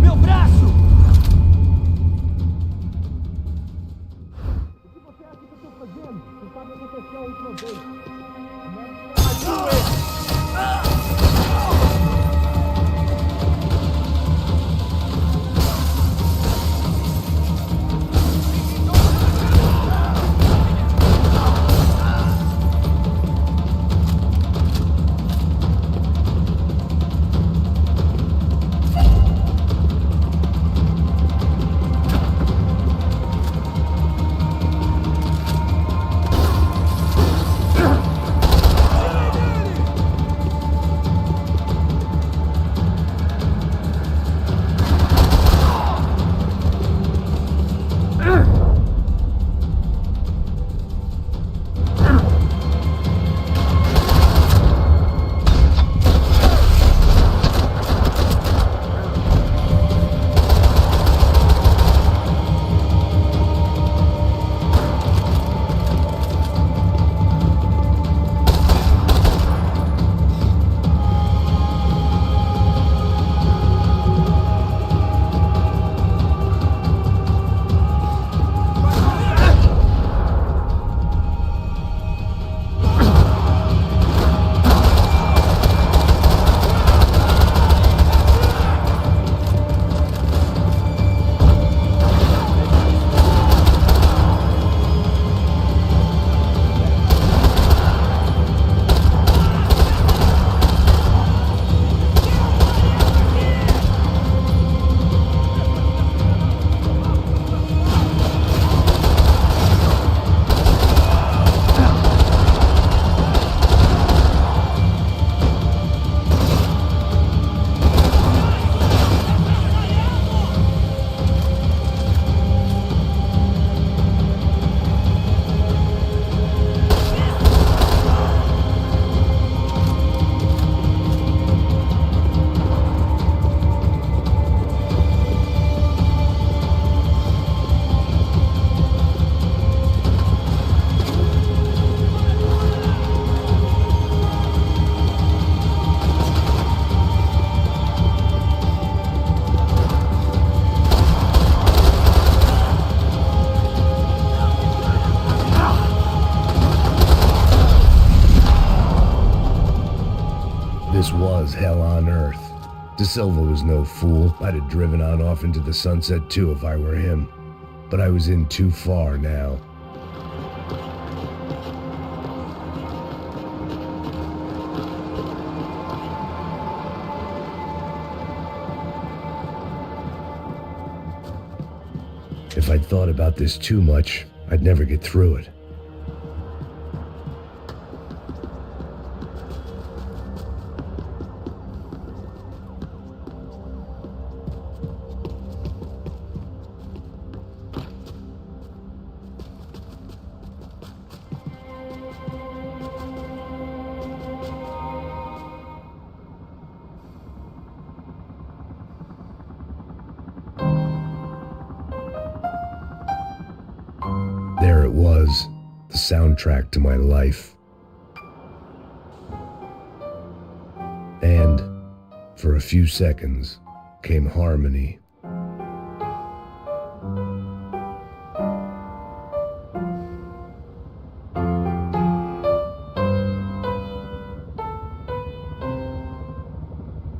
Meu braço! O que você acha que eu tô fazendo? Você sabe o que aconteceu a última vez. was hell on earth. De Silva was no fool. I'd have driven on off into the sunset too if I were him. But I was in too far now. If I'd thought about this too much, I'd never get through it. There it was, the soundtrack to my life. And, for a few seconds, came harmony.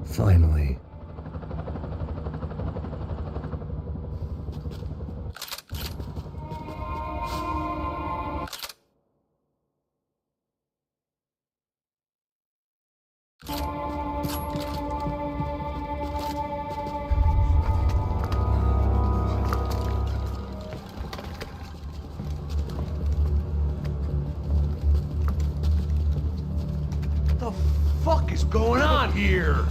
Finally. What the fuck is going on here?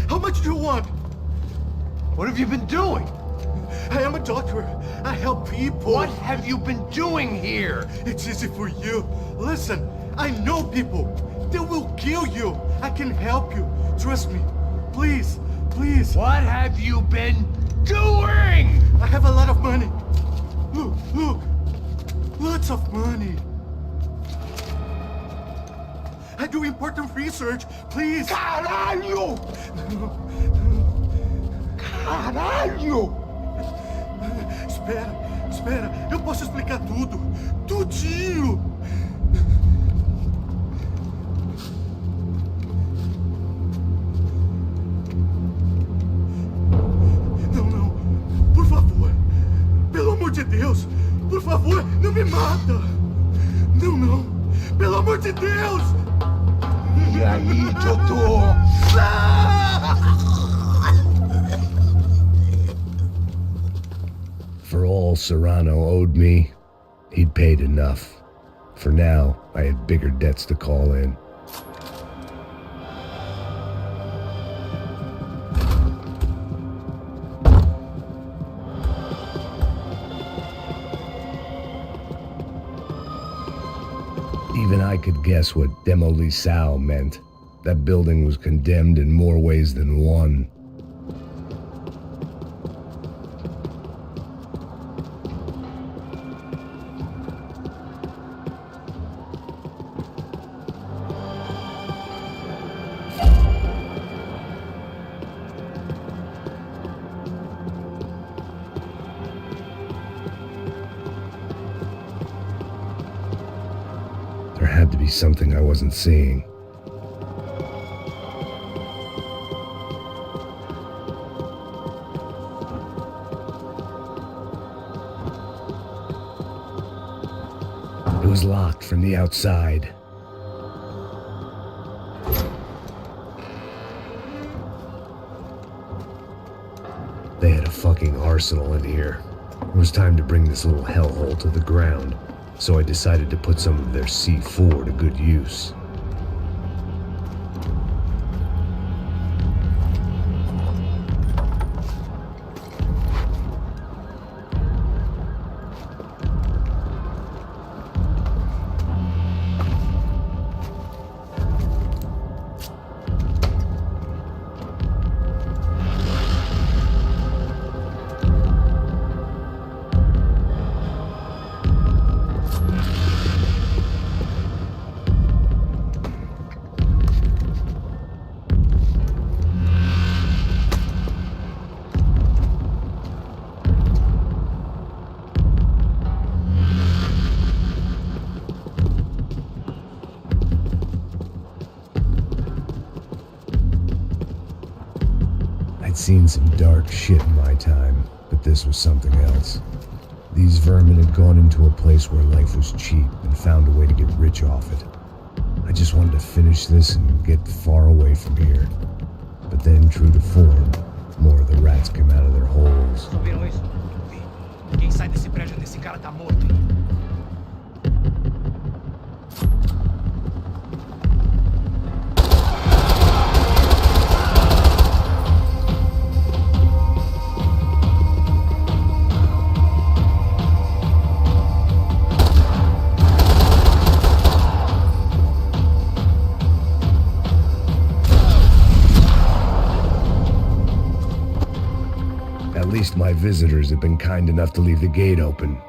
How much do you want? What have you been doing? I am a doctor. I help people. What have you been doing here? It's easy for you. Listen, I know people. They will kill you. I can help you. Trust me. Please, please. What have you been doing? I have a lot of money. Look, look. Lots of money. I do important research. Please. Caralho! Caralho! Espera. Eu posso explicar tudo. Tudinho. Não. Por favor. Pelo amor de Deus. Por favor, não me mata. Não. Pelo amor de Deus. E aí, doutor? For all Serrano owed me, he'd paid enough. For now, I had bigger debts to call in. Even I could guess what demolissao meant. That building was condemned in more ways than one. There had to be something I wasn't seeing. It was locked from the outside. They had a fucking arsenal in here. It was time to bring this little hellhole to the ground, so I decided to put some of their C4 to good use. I'd seen some dark shit in my time, but this was something else. These vermin had gone into a place where life was cheap and found a way to get rich off it. I just wanted to finish this and get far away from here. But then, true to form, more of the rats came out of their holes. Viram isso? Vi. Quem sai desse prédio desse cara tá morto. At least my visitors have been kind enough to leave the gate open.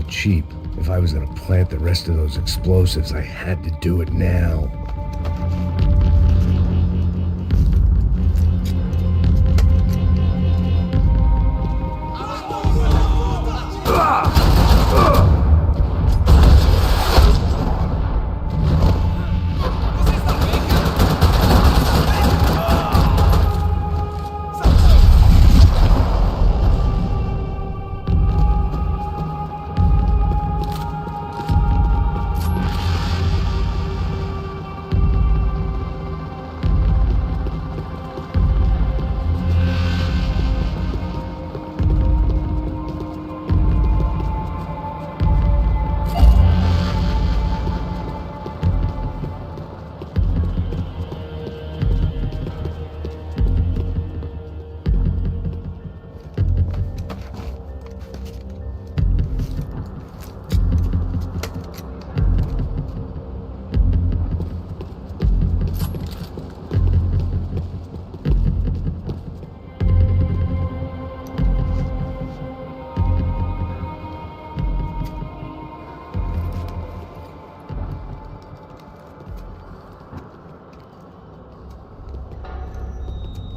Cheap. If I was gonna plant the rest of those explosives, I had to do it now.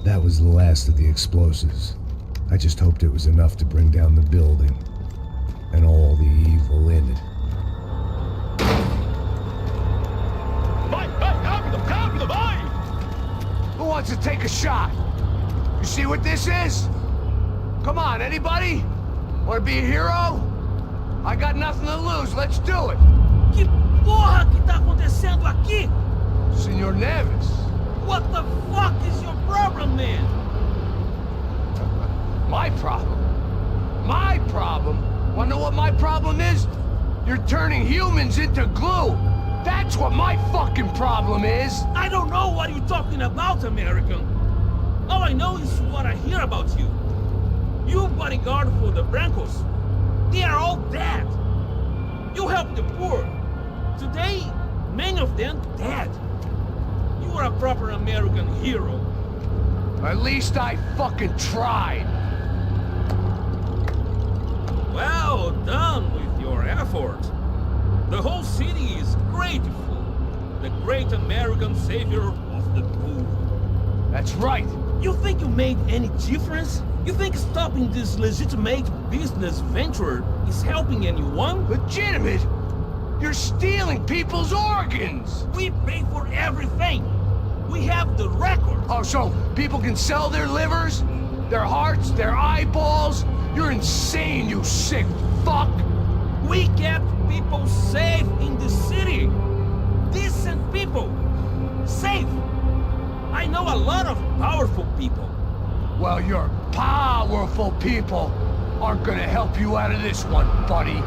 That was the last of the explosives. I just hoped it was enough to bring down the building and all the evil in it. Who wants to take a shot? You see what this is? Come on, anybody? Want to be a hero? I got nothing to lose, let's do it! Que porra que tá acontecendo aqui? Senor Neves. What the fuck is your problem, man? My problem? My problem? Wanna know what my problem is? You're turning humans into glue! That's what my fucking problem is! I don't know what you're talking about, American! All I know is what I hear about you. You bodyguard for the Brancos. They are all dead. You help the poor. Today, many of them dead. You are a proper American hero. At least I fucking tried. Well done with your effort. The whole city is grateful. The great American savior of the poor. That's right. You think you made any difference? You think stopping this legitimate business venture is helping anyone? Legitimate? You're stealing people's organs! We pay for everything. We have the record. Oh, so people can sell their livers? Their hearts? Their eyeballs? You're insane, you sick fuck! We kept people safe in the city. Decent people. Safe. I know a lot of powerful people. Well, your powerful people aren't gonna help you out of this one, buddy.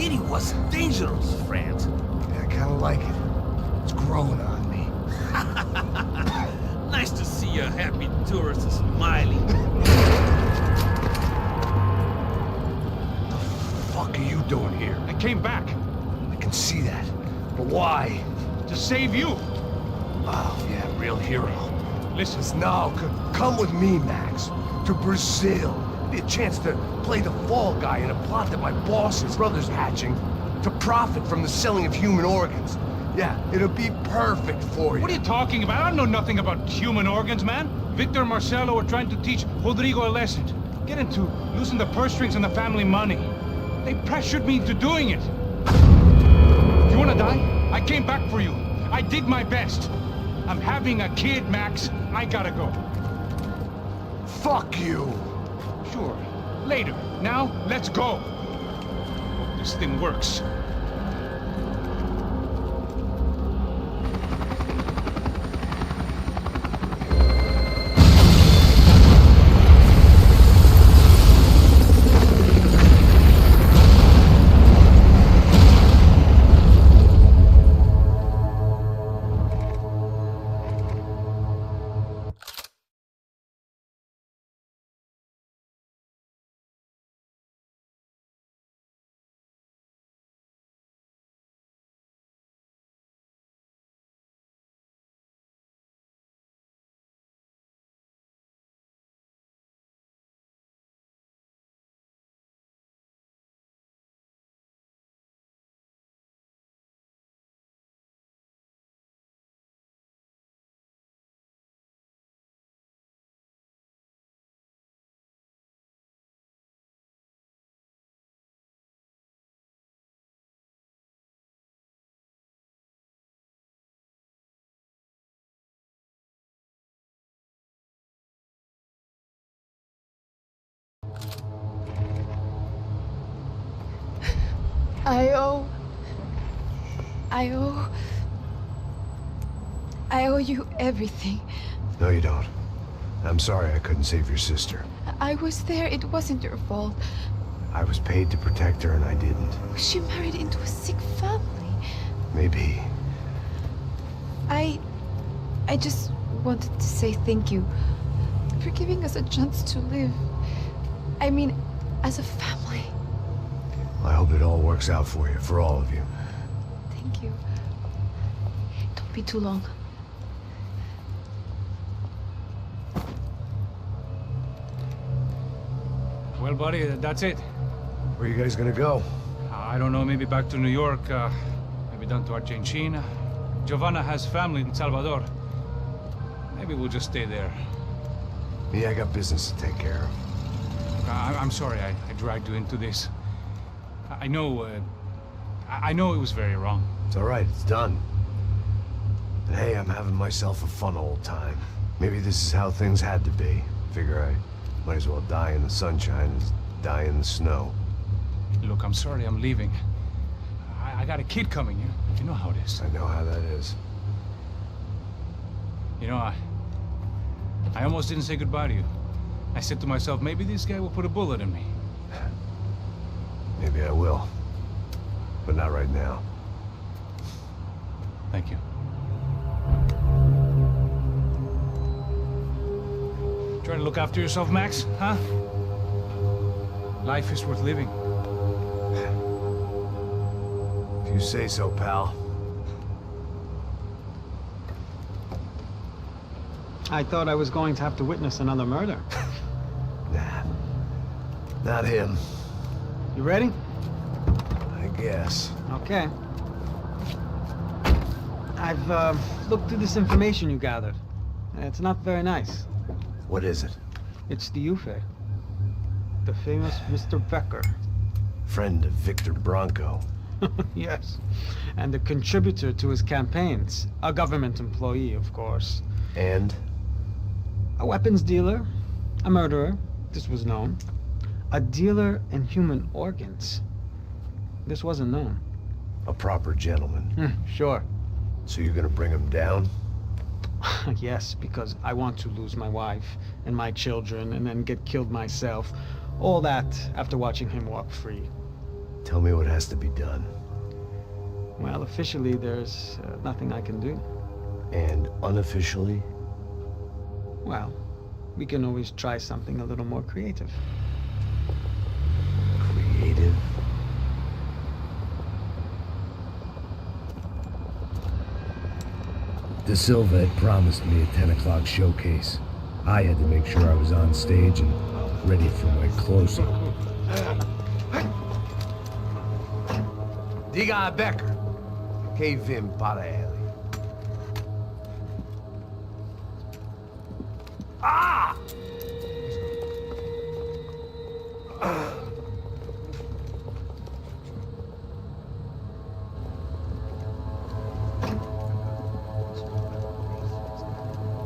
city was dangerous, friend. Yeah, I kinda like it. It's growing on me. Nice to see a happy tourist smiling. What the fuck are you doing here? I came back I can see that. But why? to save you. Oh, yeah, real hero. Listen, Now, come with me, Max. To Brazil. Be a chance to play the fall guy in a plot that my boss's brother's hatching to profit from the selling of human organs. Yeah, it'll be perfect for you. what are you talking about? I know nothing about human organs, man. Victor and Marcelo are trying to teach Rodrigo a lesson. Get him to loosen the purse strings and the family money. They pressured me into doing it. You wanna die? I came back for you. I did my best. I'm having a kid, Max. I gotta go. Fuck you! Sure. Later. Now, let's go. Hope this thing works. I owe you everything. No, you don't. I'm sorry I couldn't save your sister. I was there. It wasn't your fault. I was paid to protect her and I didn't. She married into a sick family. Maybe. I just wanted to say thank you for giving us a chance to live. I mean, as a family. I hope it all works out for you, for all of you. Thank you. Don't be too long. Well, buddy, that's it. Where are you guys gonna go? I don't know, maybe back to New York, maybe down to Argentina. Giovanna has family in Salvador. Maybe we'll just stay there. Me, I got business to take care of. I'm sorry I dragged you into this. I know it was very wrong. It's all right, it's done. And hey, I'm having myself a fun old time. Maybe this is how things had to be. Figure I might as well die in the sunshine as die in the snow. Look, I'm sorry I'm leaving. I got a kid coming, you know how it is. I know how that is. You know, I almost didn't say goodbye to you. I said to myself, maybe this guy will put a bullet in me. Maybe I will. But not right now. Thank you. Trying to look after yourself, Max, huh? Life is worth living. If you say so, pal. I thought I was going to have to witness another murder. Nah. Not him. You ready? I guess. Okay. I've looked through this information you gathered. It's not very nice. What is it? It's the Ufe. The famous Mr. Becker. Friend of Victor Bronco. Yes. And a contributor to his campaigns. A government employee, of course. And? A weapons dealer. A murderer. This was known. A dealer in human organs. This wasn't known. A proper gentleman. Sure. So you're gonna bring him down? Yes, because I want to lose my wife and my children and then get killed myself. All that after watching him walk free. Tell me what has to be done. Well, officially, there's nothing I can do. And unofficially? Well, we can always try something a little more creative. Creative? De Silva had promised me a 10 o'clock showcase. I had to make sure I was on stage and ready for my closing. Diga a Becker que vim para ele. Ah!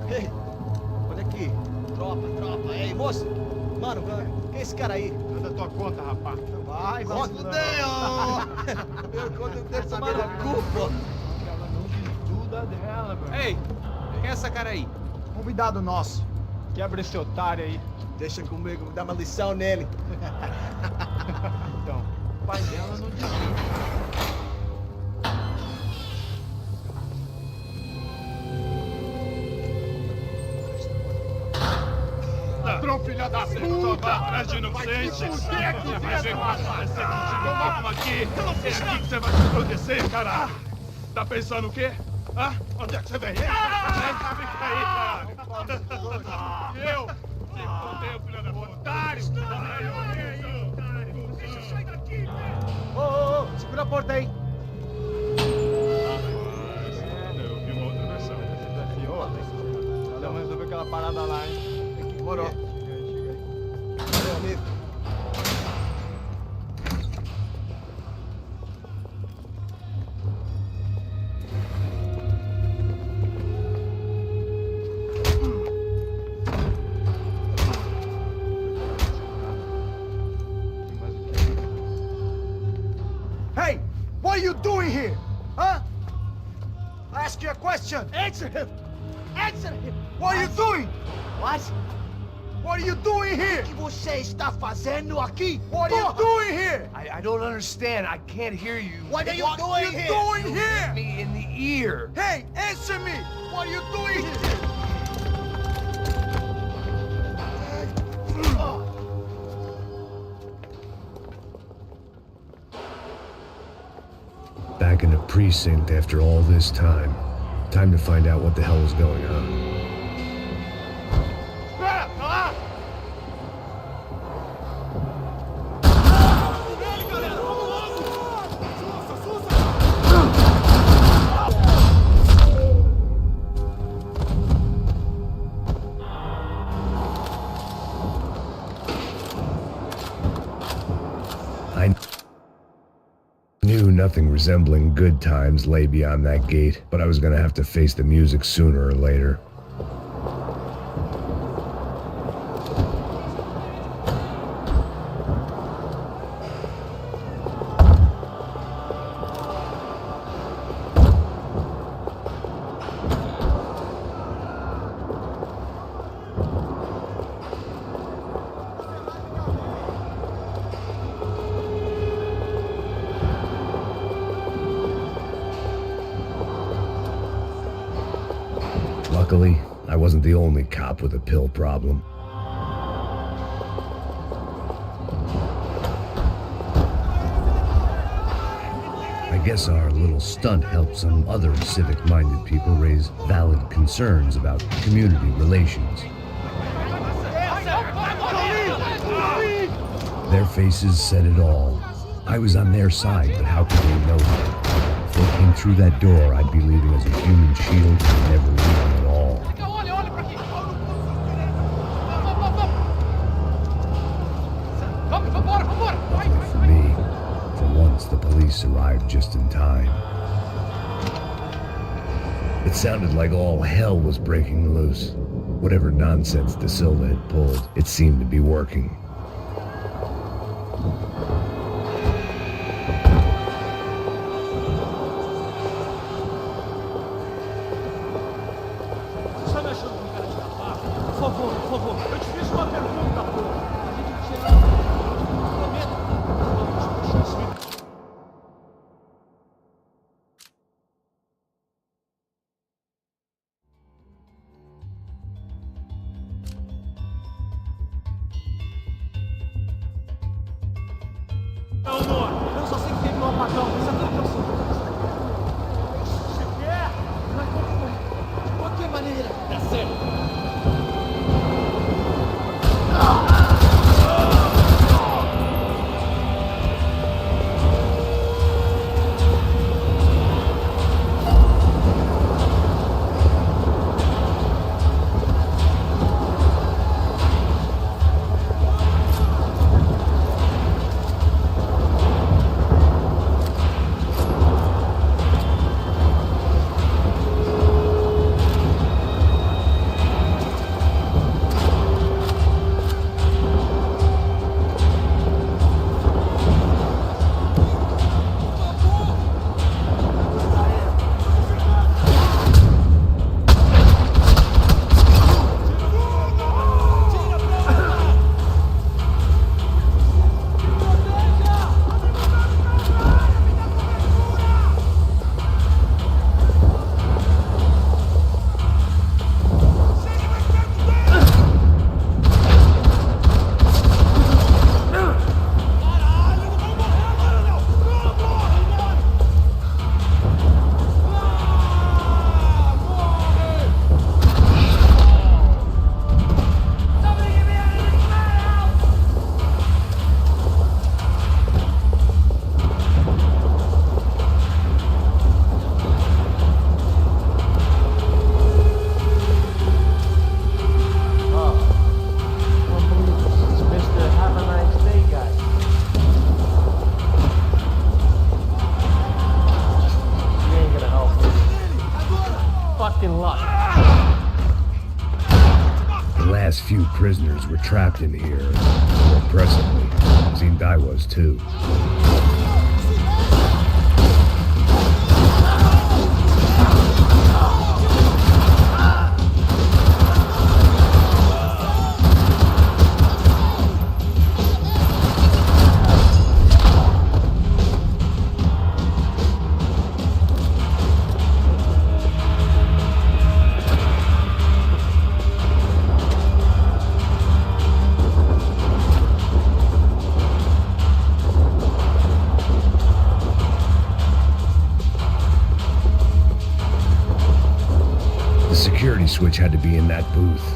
Ei, olha aqui. Tropa. Ei, moço. Mano, quem é esse cara aí? Manda tua conta, rapaz. Vai se fuder, ó. Meu conta não tem tomar no cu, pô. Ela não estuda dela, velho. Ei, quem é essa cara aí? Convidado nosso. Quebra esse otário aí. Deixa comigo, me dá uma lição nele. Então, o pai dela não desiste. Ladrão, filha da puta! Atrás de inocentes! Vai ver como você toma aqui! É aqui que você vai se proteger, cara! Tá pensando o quê? Hã? Onde é que você vem? Fica aí, cara! Eu? Te fudeu, filha da puta! Otário! Deixa eu sair daqui, Ô, segura a porta aí! Eu vi uma outra versão. Vamos resolver aquela parada lá, hein? Demorou. Chega aí. Valeu, amigo. Hey, what are you doing here? Huh? I ask you a question. Answer him. Answer him. What are you doing? What? What are you doing here? O que você está fazendo aqui? What are you doing here? I don't understand. I can't hear you. What are you doing here? Hit me in the ear. Hey, answer me. What are you doing here? Back in the precinct after all this time. Time to find out what the hell was going on. I knew nothing resembling good times lay beyond that gate, but I was gonna have to face the music sooner or later. Luckily, I wasn't the only cop with a pill problem. I guess our little stunt helped some other civic-minded people raise valid concerns about community relations. Their faces said it all. I was on their side, but how could they know that? If they came through that door, I'd be leaving as a human shield and never leaving at all. Luckily for me, for once the police arrived just in time. It sounded like all hell was breaking loose. Whatever nonsense De Silva had pulled, it seemed to be working. Por favor, eu te fiz uma pergunta, pô. A gente tinha... Prometo. Eu só sei que teve um apagão. Isso é tudo que eu sei. Você quer? De qualquer maneira. Tá certo. The last few prisoners were trapped in here, more impressively, seemed I was too. The security switch had to be in that booth.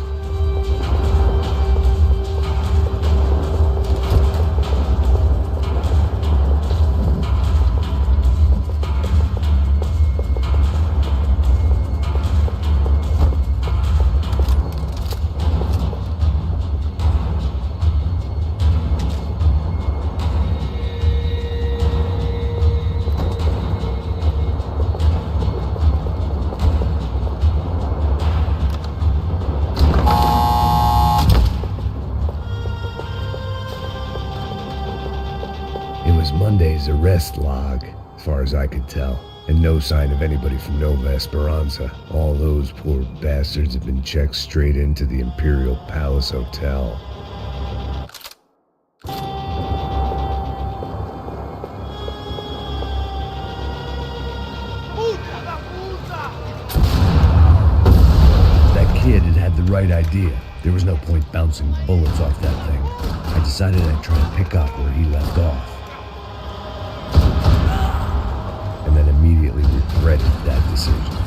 It was Monday's arrest log, as far as I could tell, and no sign of anybody from Nova Esperanza. All those poor bastards have been checked straight into the Imperial Palace Hotel. That kid had the right idea. There was no point bouncing bullets off that thing. I decided I'd try and pick up where he left off. And then immediately regretted that decision.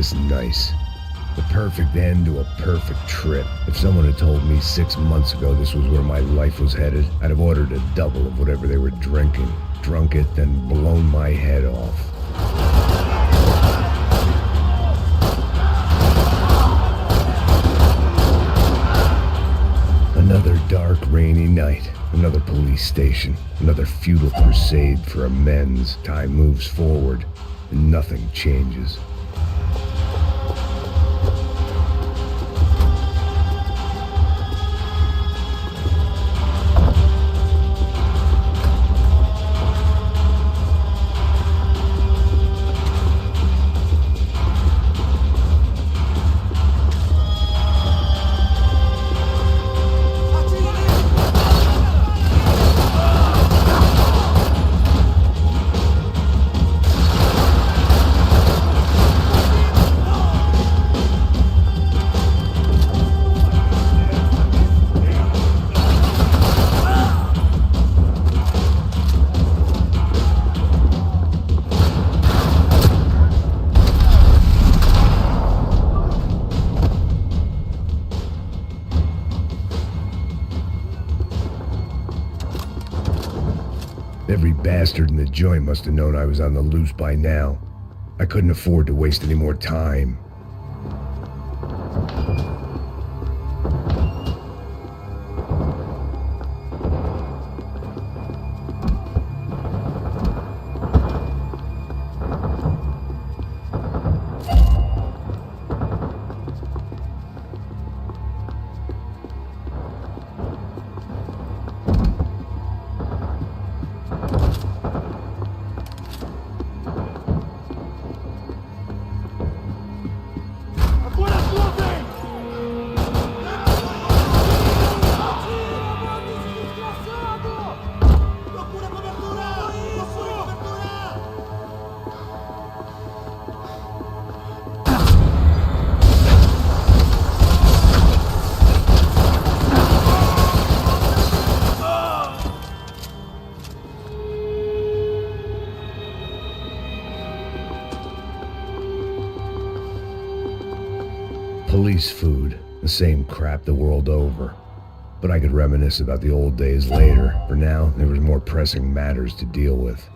this nice. The perfect end to a perfect trip. If someone had told me 6 months ago this was where my life was headed, I'd have ordered a double of whatever they were drinking, drunk it, then blown my head off. Another dark, rainy night. Another police station. Another futile crusade for amends. Time moves forward, and nothing changes. Every bastard in the joint must have known I was on the loose by now. I couldn't afford to waste any more time. Police food, the same crap the world over. But I could reminisce about the old days later. For now, there was more pressing matters to deal with.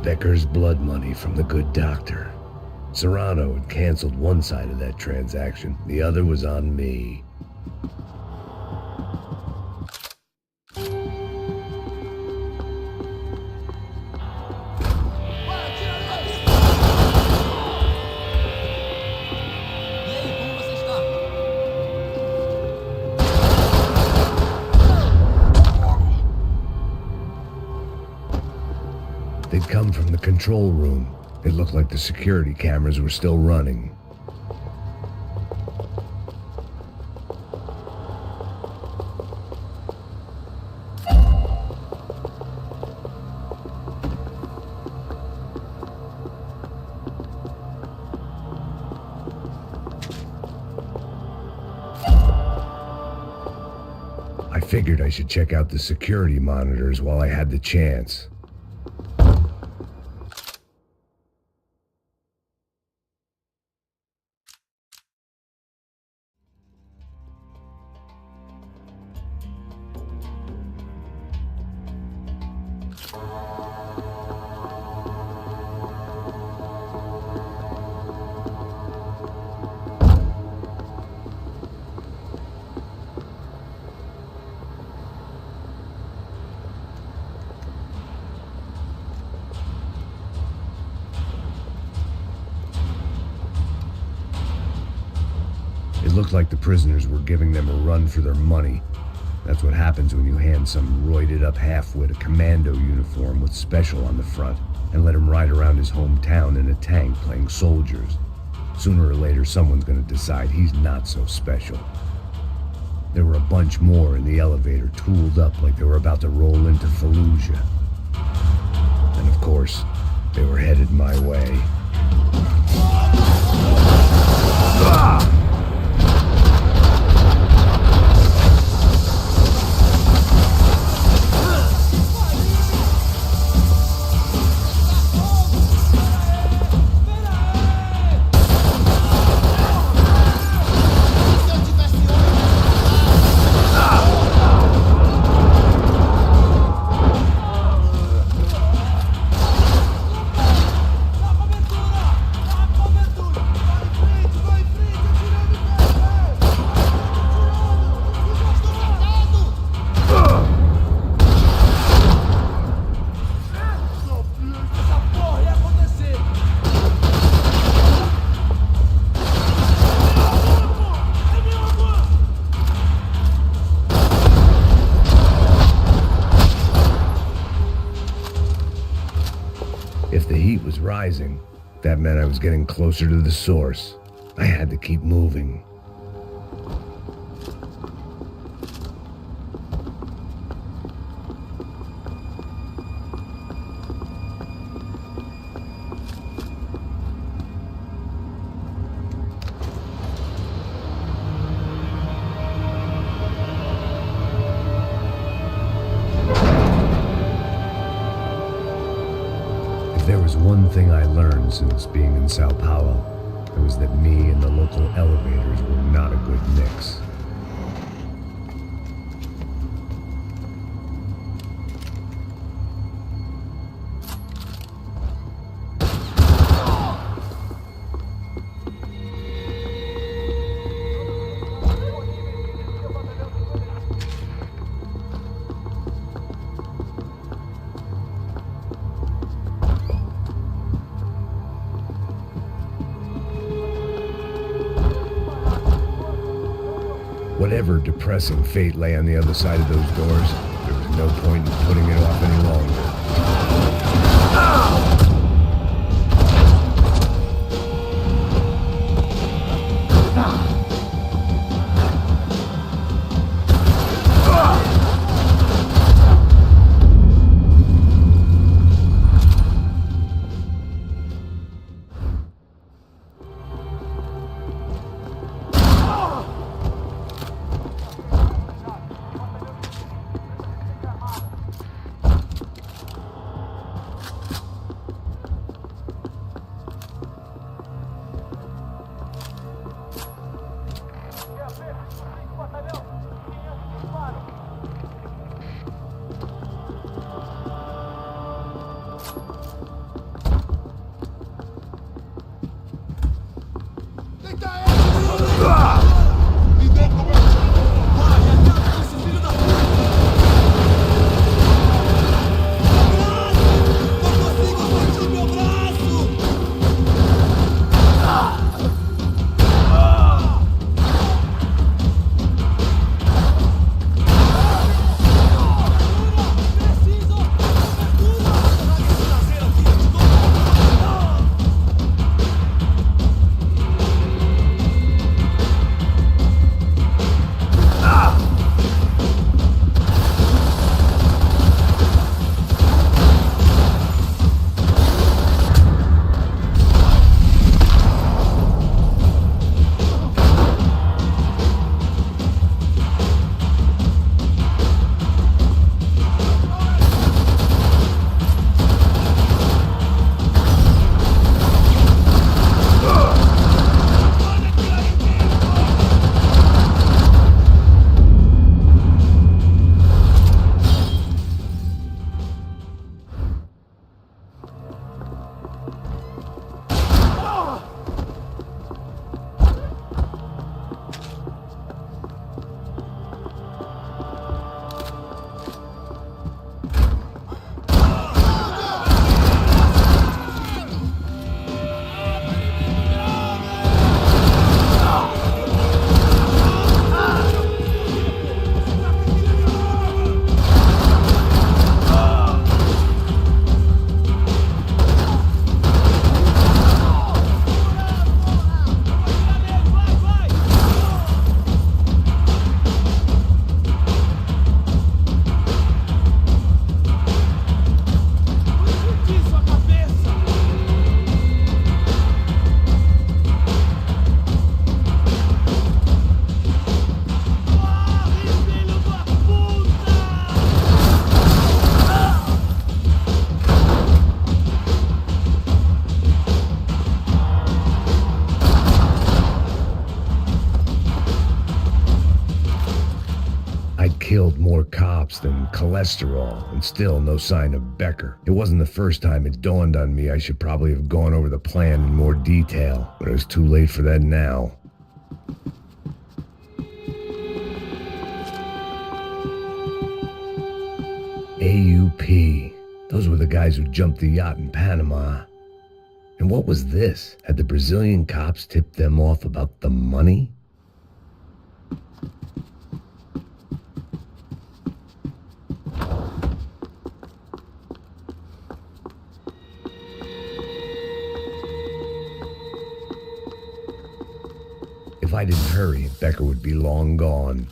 Becker's blood money from the good doctor. Serrano had canceled one side of that transaction. The other was on me. They'd come from the control room. It looked like the security cameras were still running. I figured I should check out the security monitors while I had the chance. It looked like the prisoners were giving them a run for their money. That's what happens when you hand some roided-up halfwit a commando uniform with special on the front and let him ride around his hometown in a tank playing soldiers. Sooner or later, someone's gonna decide he's not so special. There were a bunch more in the elevator, tooled up like they were about to roll into Fallujah. And of course, they were headed my way. rising. That meant I was getting closer to the source. I had to keep moving. If there was one thing I learned since being in Sao Paulo, it was that me and the local elevators were not a good mix. Whatever depressing fate lay on the other side of those doors, there was no point in putting it off any longer. Killed more cops than cholesterol, and still no sign of Becker. It wasn't the first time it dawned on me I should probably have gone over the plan in more detail, but it was too late for that now. AUP. Those were the guys who jumped the yacht in Panama. And what was this? Had the Brazilian cops tipped them off about the money? I didn't hurry, Becker would be long gone.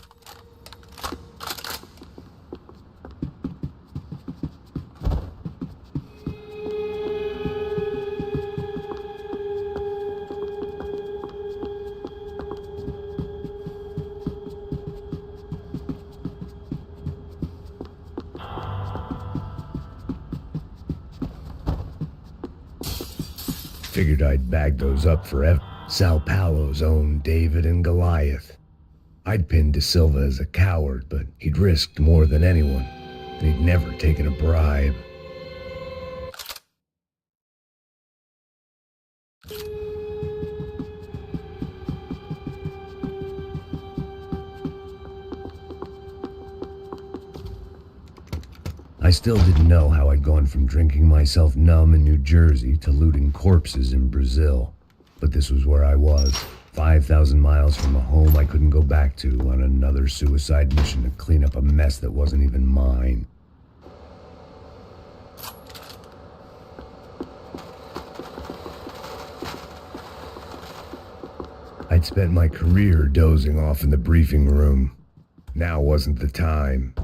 Figured I'd bag those up forever. Sao Paulo's own David and Goliath. I'd pinned De Silva as a coward, but he'd risked more than anyone, and he'd never taken a bribe. I still didn't know how I'd gone from drinking myself numb in New Jersey to looting corpses in Brazil. But this was where I was, 5,000 miles from a home I couldn't go back to, on another suicide mission to clean up a mess that wasn't even mine. I'd spent my career dozing off in the briefing room. Now wasn't the time.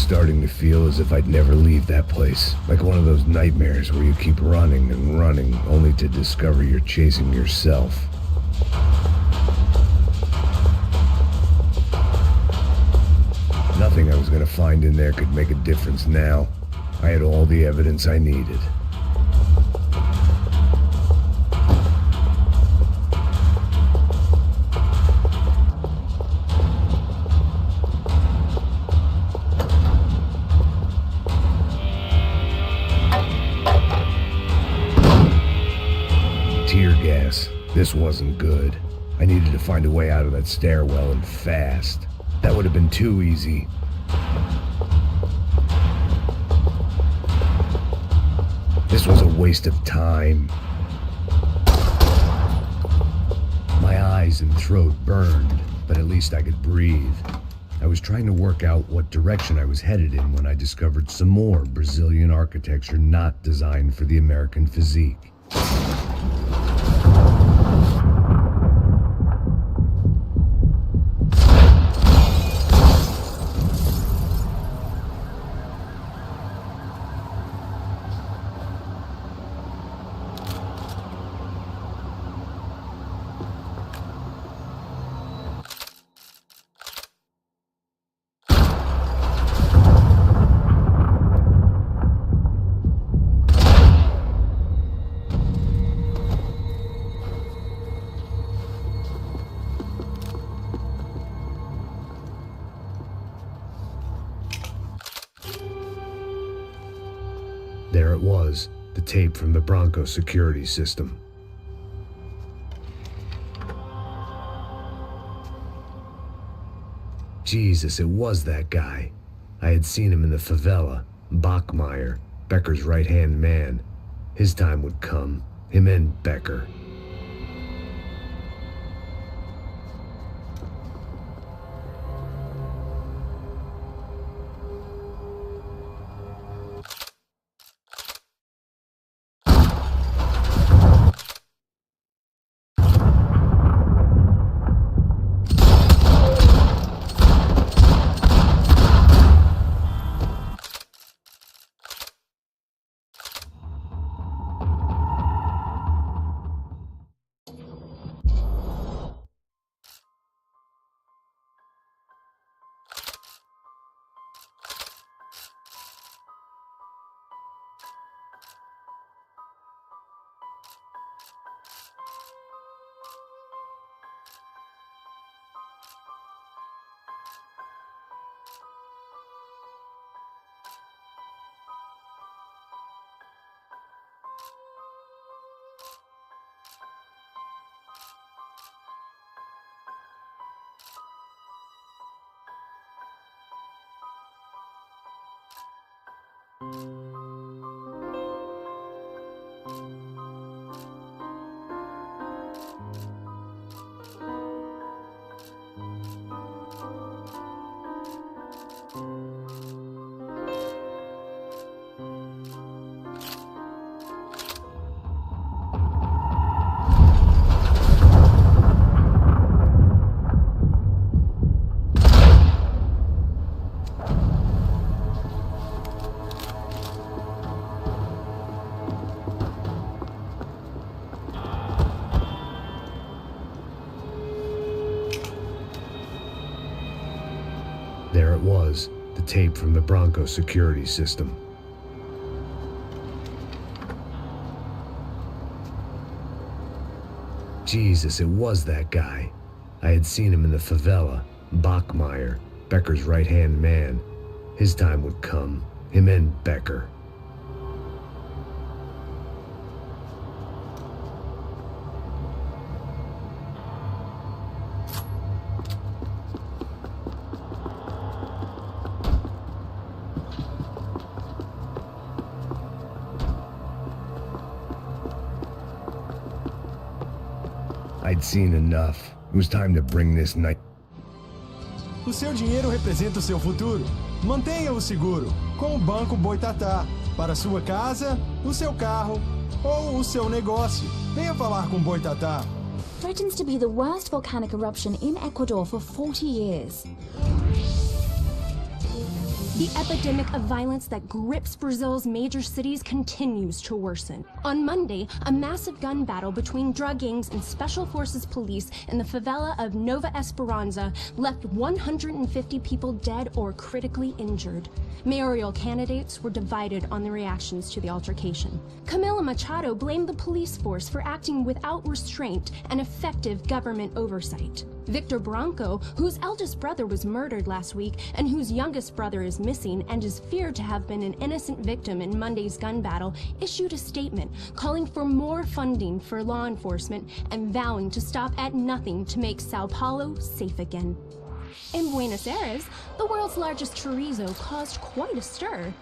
Starting to feel as if I'd never leave that place. Like one of those nightmares where you keep running and running, only to discover you're chasing yourself. Nothing I was gonna find in there could make a difference now. I had all the evidence I needed. This wasn't good. I needed to find a way out of that stairwell, and fast. That would have been too easy. This was a waste of time. My eyes and throat burned, but at least I could breathe. I was trying to work out what direction I was headed in when I discovered some more Brazilian architecture not designed for the American physique. There it was, the tape from the Bronco security system. Jesus, it was that guy. I had seen him in the favela. Bachmeyer, Becker's right-hand man. His time would come. Him and Becker. There it was, the tape from the Bronco security system. Jesus, it was that guy. I had seen him in the favela. Bachmeyer, Becker's right-hand man. His time would come. Him and Becker. I'd seen enough. It was time to bring this night. O seu dinheiro representa o seu futuro. Mantenha-o seguro com o Banco Boitatá. Para sua casa, o seu carro ou o seu negócio. Venha falar com Boitatá. Threatens to be the worst volcanic eruption in Ecuador for 40 years. The epidemic of violence that grips Brazil's major cities continues to worsen. On Monday, a massive gun battle between drug gangs and special forces police in the favela of Nova Esperanza left 150 people dead or critically injured. Mayoral candidates were divided on the reactions to the altercation. Camila Machado blamed the police force for acting without restraint and effective government oversight. Victor Bronco, whose eldest brother was murdered last week and whose youngest brother is missing and is feared to have been an innocent victim in Monday's gun battle, issued a statement calling for more funding for law enforcement and vowing to stop at nothing to make Sao Paulo safe again. In Buenos Aires, the world's largest chorizo caused quite a stir.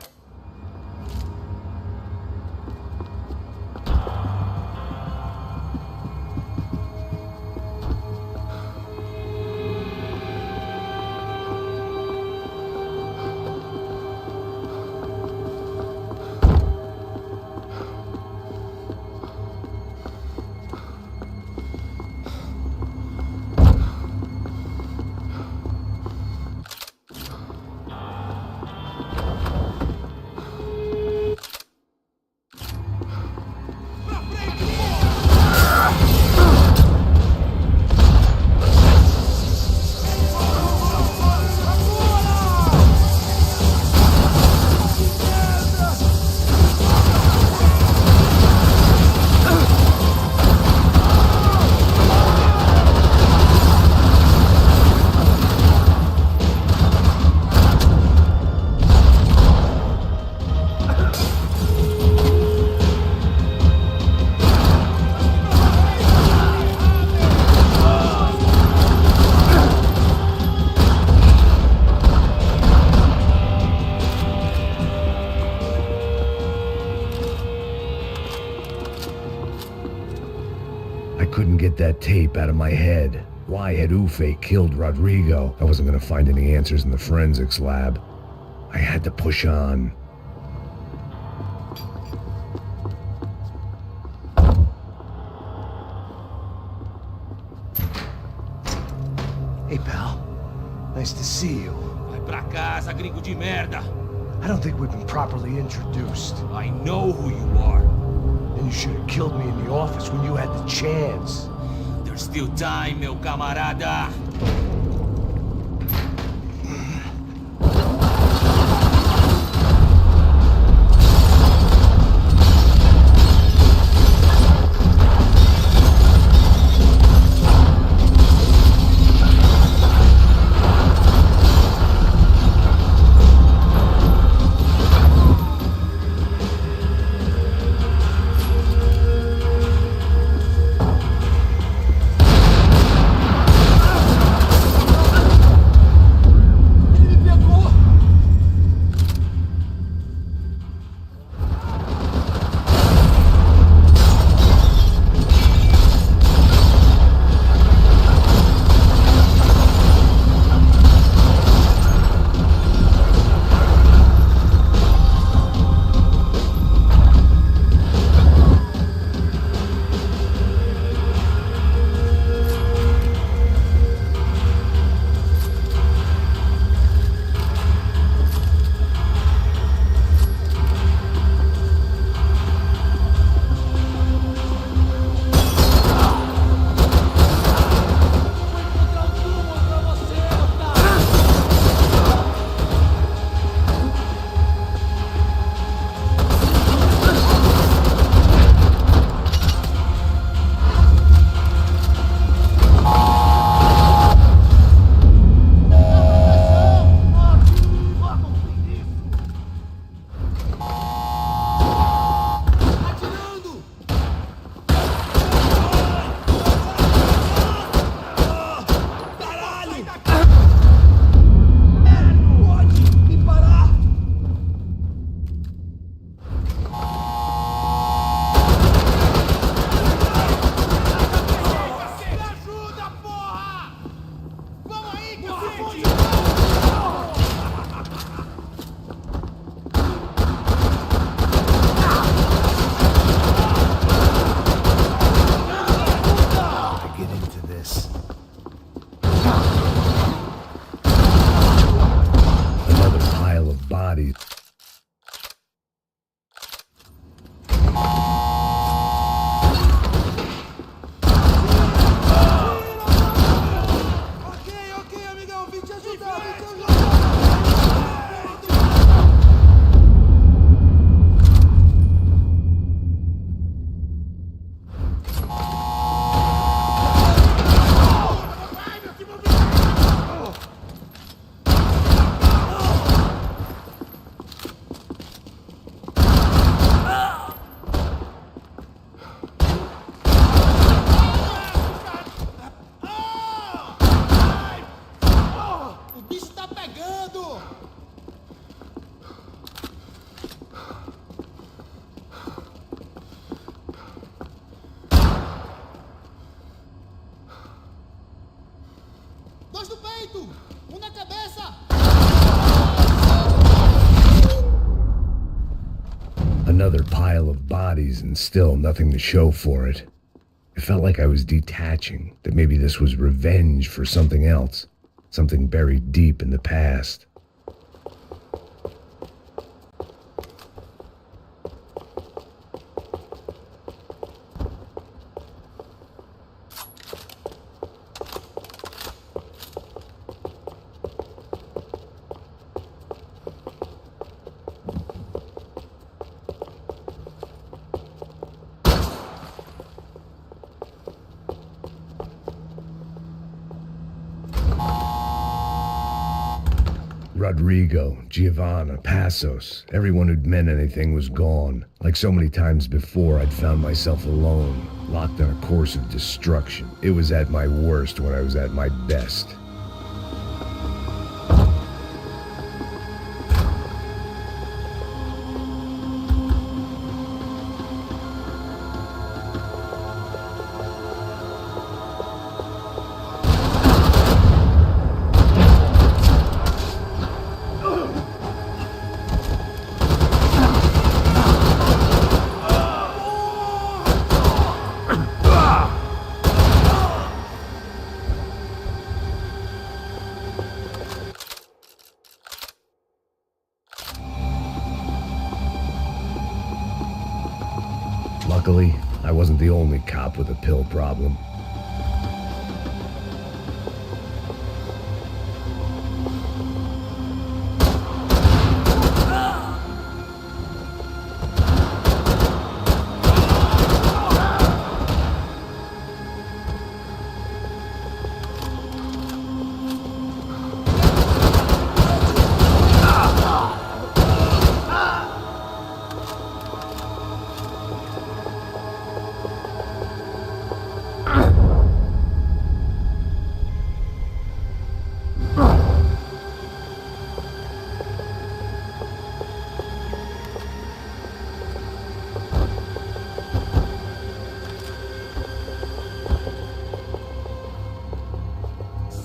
Couldn't get that tape out of my head. Why had Ufe killed Rodrigo? I wasn't gonna find any answers in the forensics lab. I had to push on. Hey, pal. Nice to see you. Vai pra casa, gringo de merda. I don't think we've been properly introduced. I know who you are. Then you should have killed me in the office when you had the chance. There's still time, meu camarada. peito! Dois no peito! Um na cabeça! Another pile of bodies and still nothing to show for it. It felt like I was detaching, that maybe this was revenge for something else, something buried deep in the past. Rodrigo, Giovanna, Passos, everyone who'd meant anything was gone. Like so many times before, I'd found myself alone, locked on a course of destruction. It was at my worst when I was at my best. Luckily, I wasn't the only cop with a pill problem.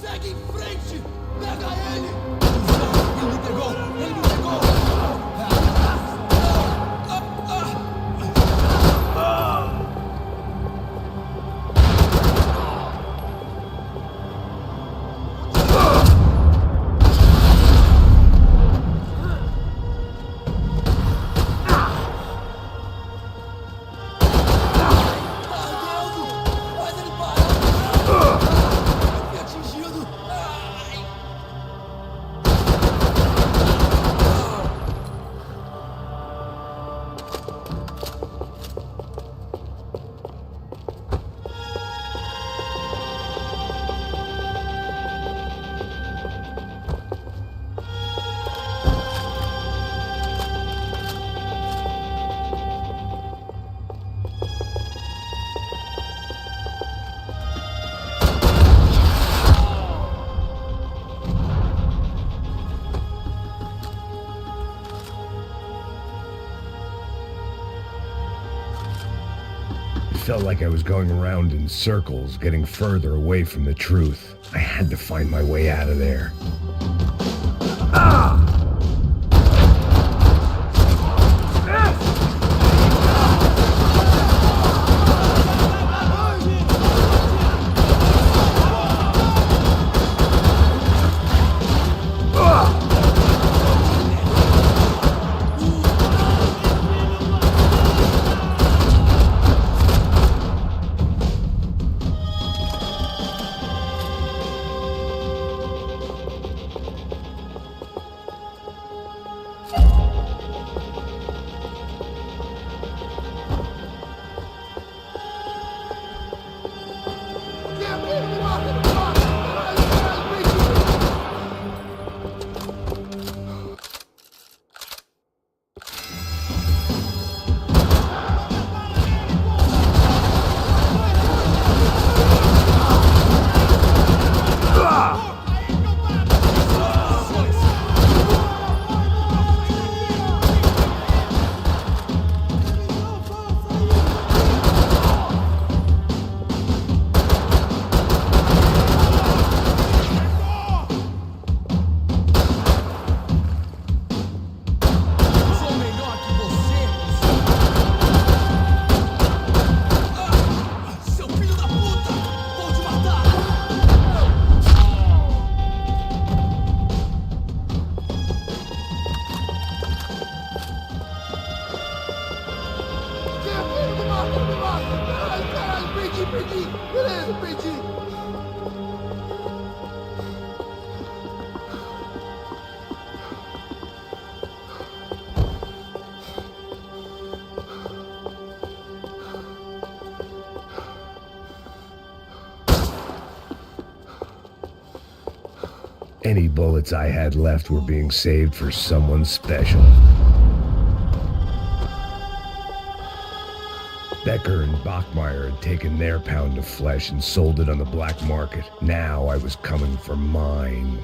Segue em frente! Pega ele! Ele me pegou! Ele me pegou! It felt like I was going around in circles, getting further away from the truth. I had to find my way out of there. Perdi! Beleza, perdi! Any bullets I had left were being saved for someone special. Becker and Bachmeyer had taken their pound of flesh and sold it on the black market. Now I was coming for mine.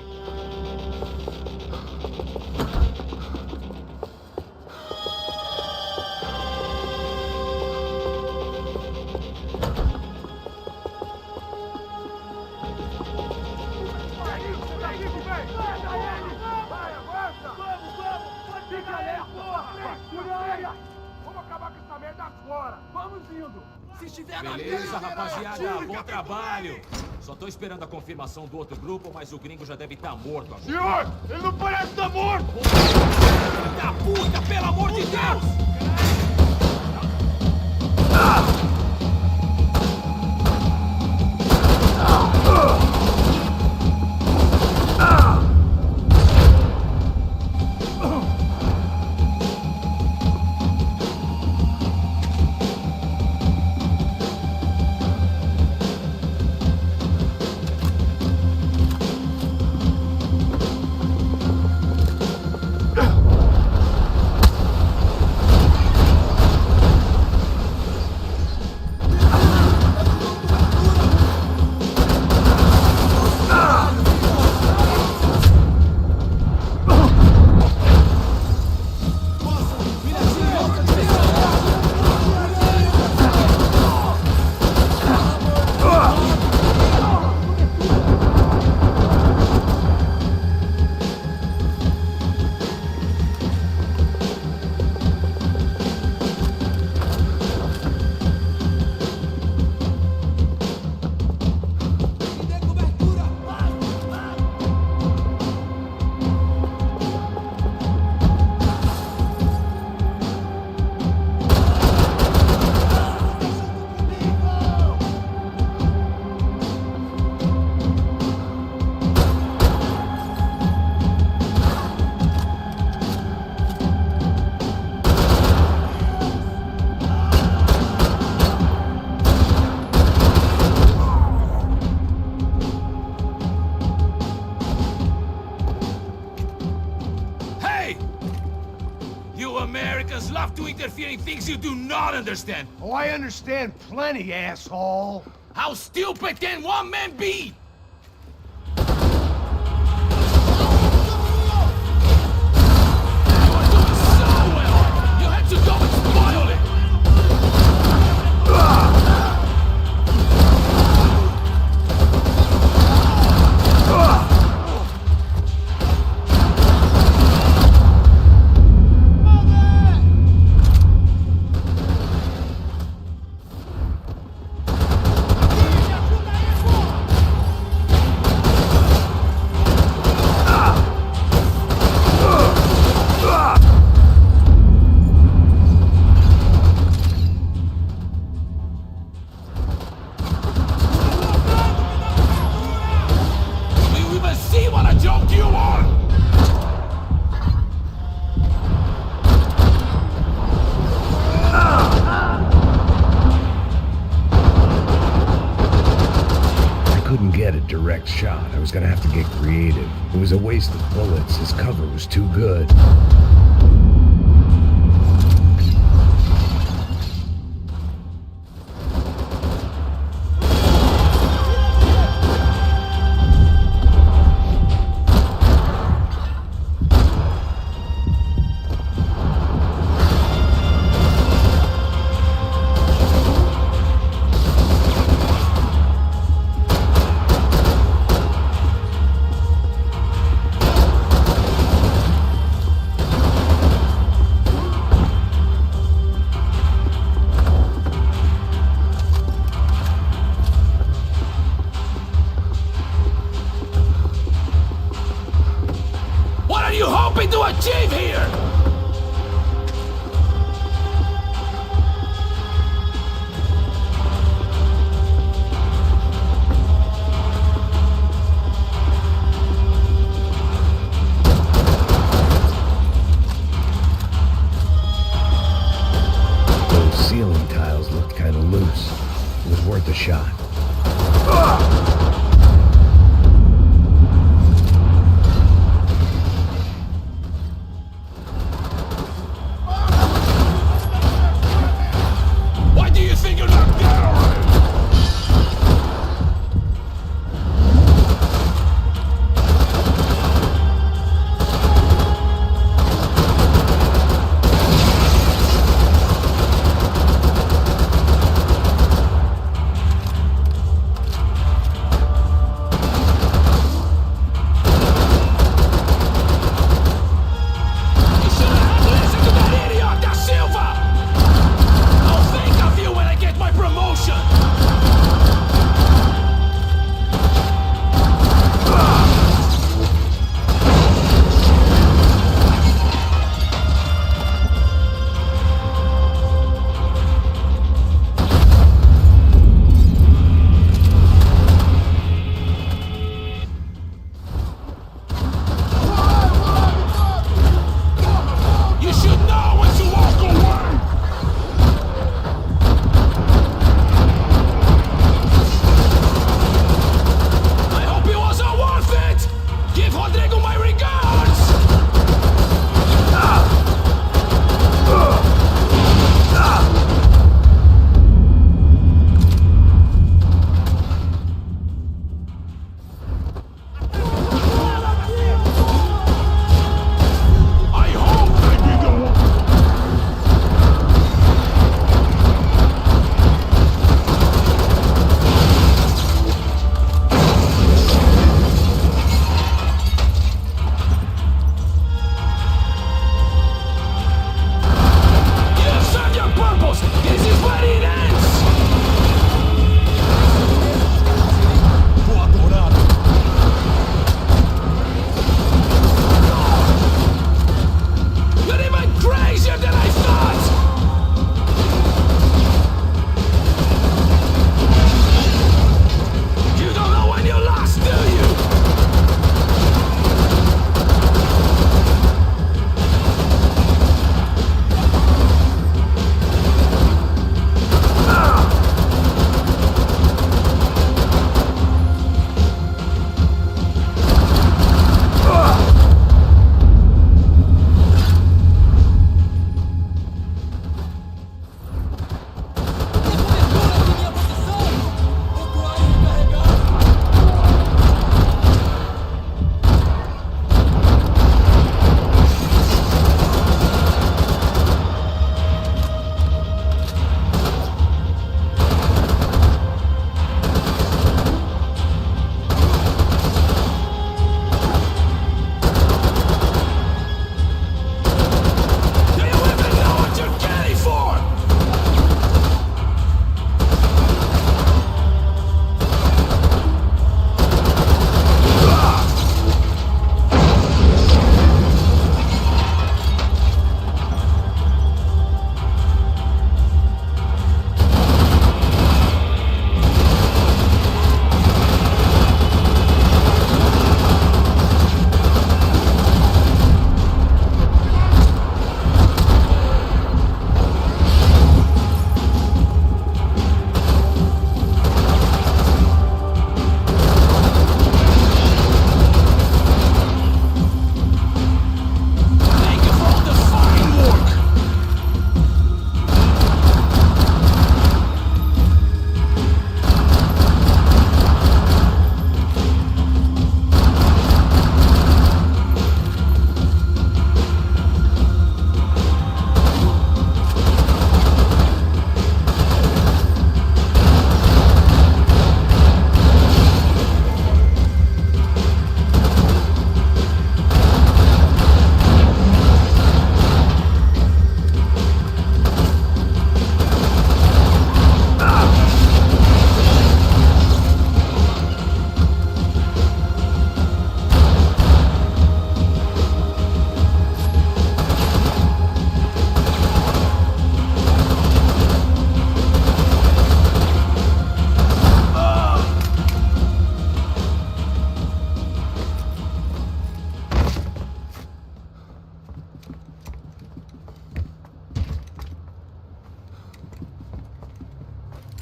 Beleza, rapaziada, bom trabalho. Só tô esperando a confirmação do outro grupo, mas o gringo já deve estar morto agora. Senhor, ele não parece estar morto! Da puta, pelo amor de Deus! Americans love to interfere in things you do not understand. Oh, I understand plenty, asshole. How stupid can one man be? Shot. I was gonna have to get creative. It was a waste of bullets. His cover was too good. To achieve here! shot. Why do you think you're not there?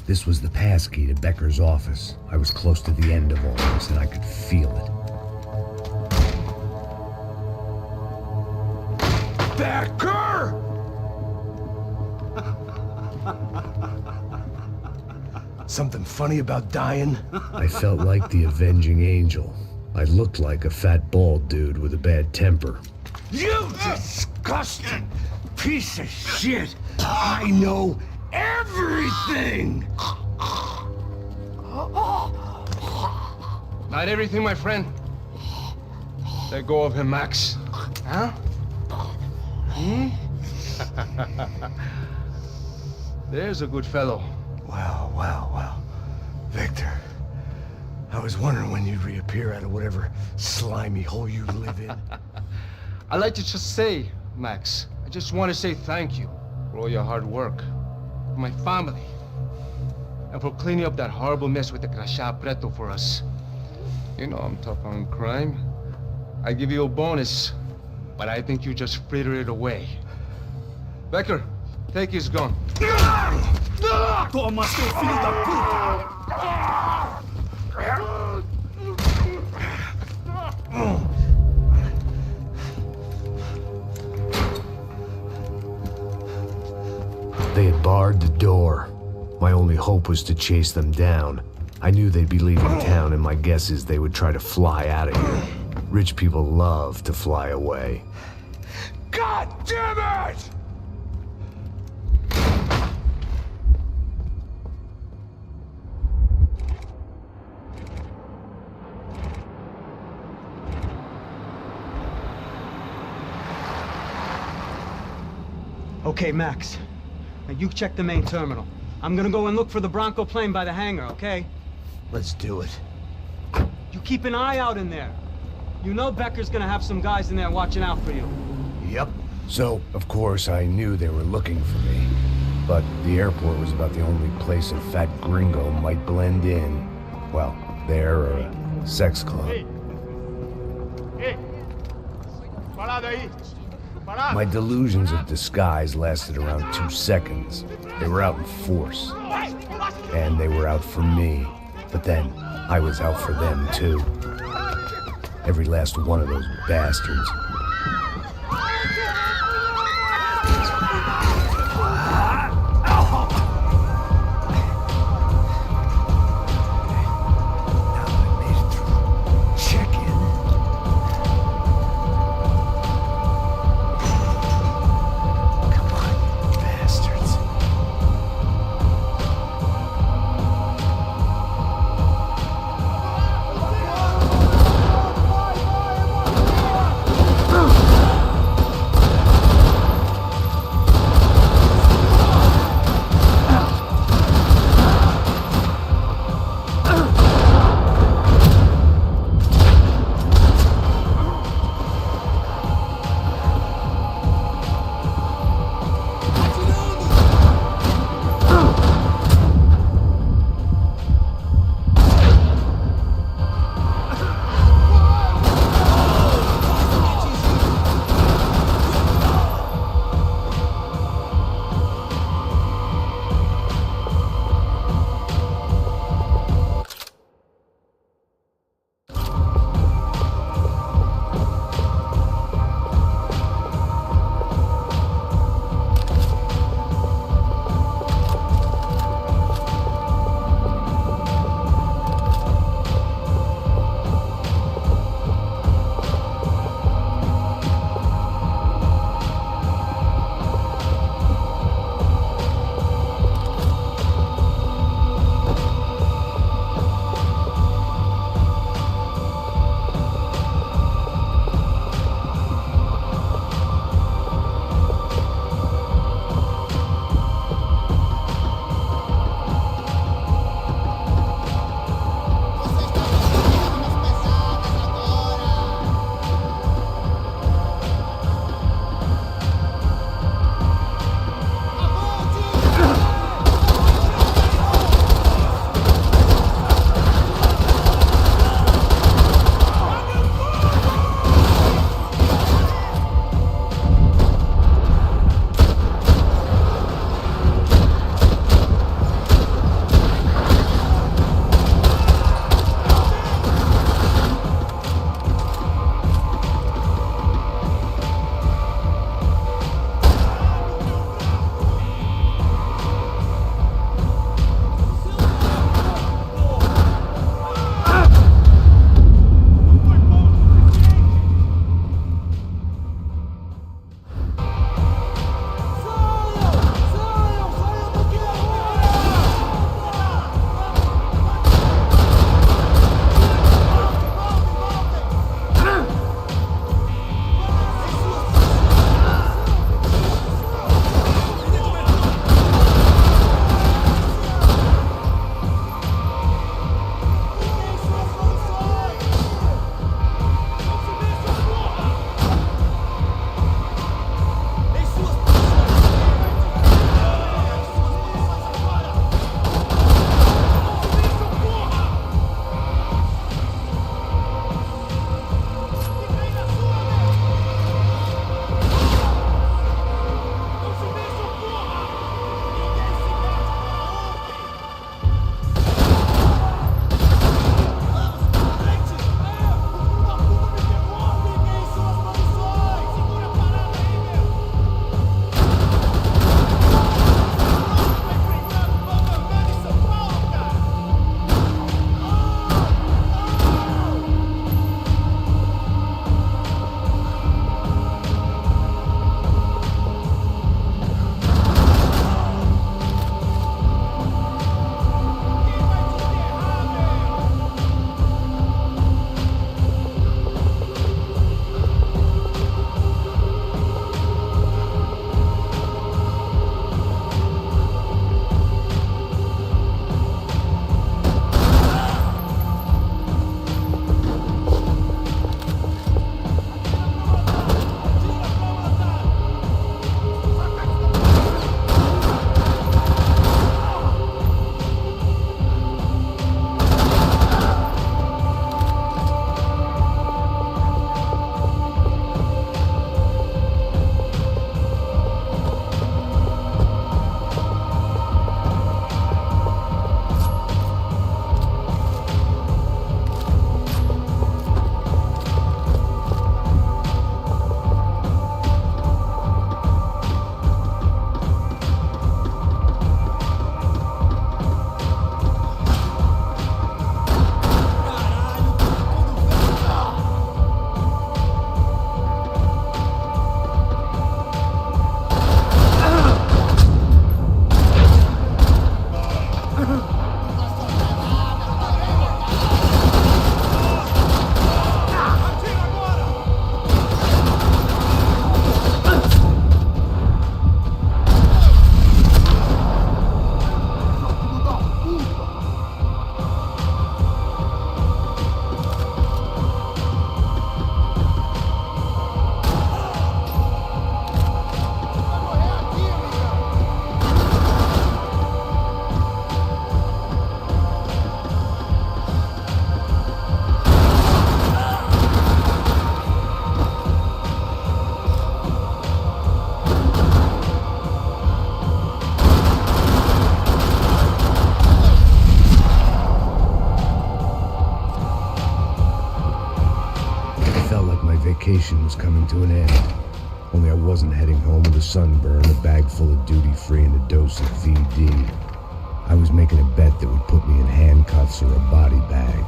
This was the passkey to Becker's office. I was close to the end of all this, and I could feel it. Becker! Something funny about dying? I felt like the avenging angel. I looked like a fat bald dude with a bad temper. You disgusting piece of shit! I know everything! Not everything, my friend. Let go of him, Max. Huh? There's a good fellow. Well. Victor, I was wondering when you'd reappear out of whatever slimy hole you live in. I'd like to just say, Max, I just want to say thank you for all your hard work, for my family, and for cleaning up that horrible mess with the Crachá Preto for us. You know I'm tough on crime. I give you a bonus, but I think you just frittered it away. Becker, take his gun. Toma, seu filho da puta! They had barred the door. My only hope was to chase them down. I knew they'd be leaving town, and my guess is they would try to fly out of here. Rich people love to fly away. God damn it! Okay, Max. Now you check the main terminal. I'm gonna go and look for the Bronco plane by the hangar, okay? Let's do it. You keep an eye out in there. You know Becker's gonna have some guys in there watching out for you. Yep. So, of course, I knew they were looking for me. But the airport was about the only place a fat gringo might blend in. Well, there or a sex club. Hey! Parado aí! Parado! My delusions of disguise lasted around 2 seconds. They were out in force. And they were out for me. But then, I was out for them too. Every last one of those bastards. coming to an end. Only I wasn't heading home with a sunburn, a bag full of duty-free, and a dose of VD. I was making a bet that would put me in handcuffs or a body bag.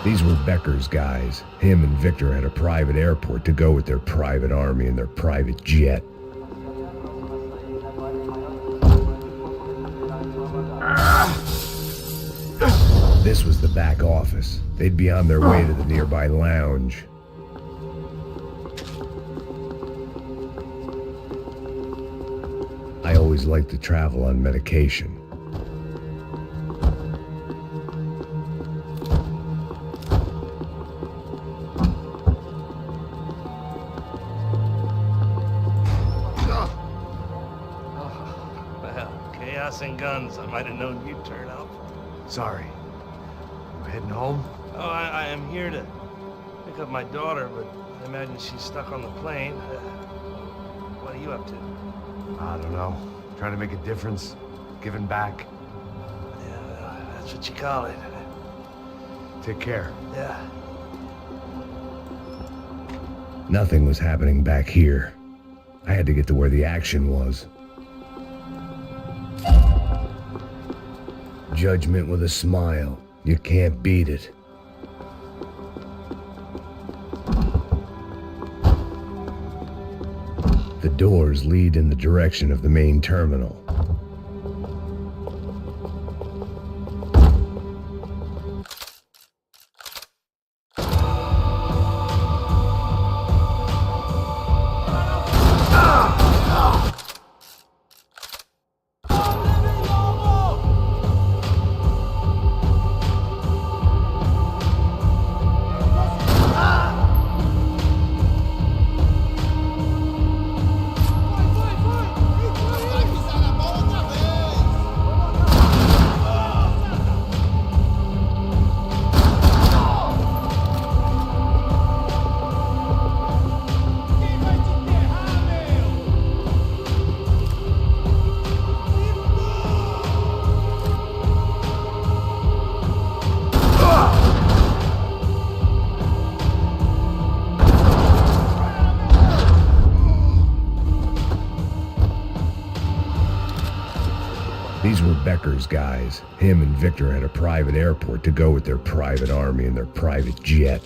These were Becker's guys. Him and Victor had a private airport to go with their private army and their private jet. This was the back office. They'd be on their way to the nearby lounge. I always liked to travel on medication. And guns. I might have known you'd turn up. Sorry. You heading home? Oh, I am here to pick up my daughter, but I imagine she's stuck on the plane. What are you up to? I don't know. Trying to make a difference. Giving back. Yeah, well, that's what you call it. Take care. Yeah. Nothing was happening back here. I had to get to where the action was. Judgment with a smile. You can't beat it. The doors lead in the direction of the main terminal. These were Becker's guys. Him and Victor had a private airport to go with their private army and their private jet.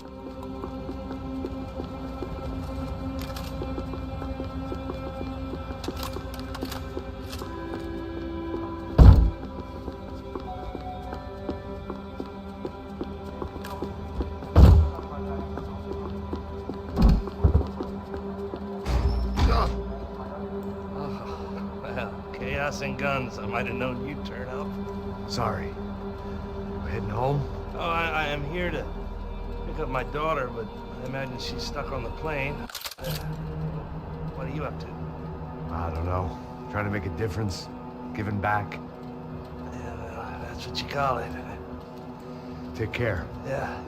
And guns. I might have known you'd turn up. Sorry. You heading home? Oh, I am here to pick up my daughter, but I imagine she's stuck on the plane. What are you up to? I don't know. Trying to make a difference. Giving back. Yeah, well, that's what you call it. Take care. Yeah.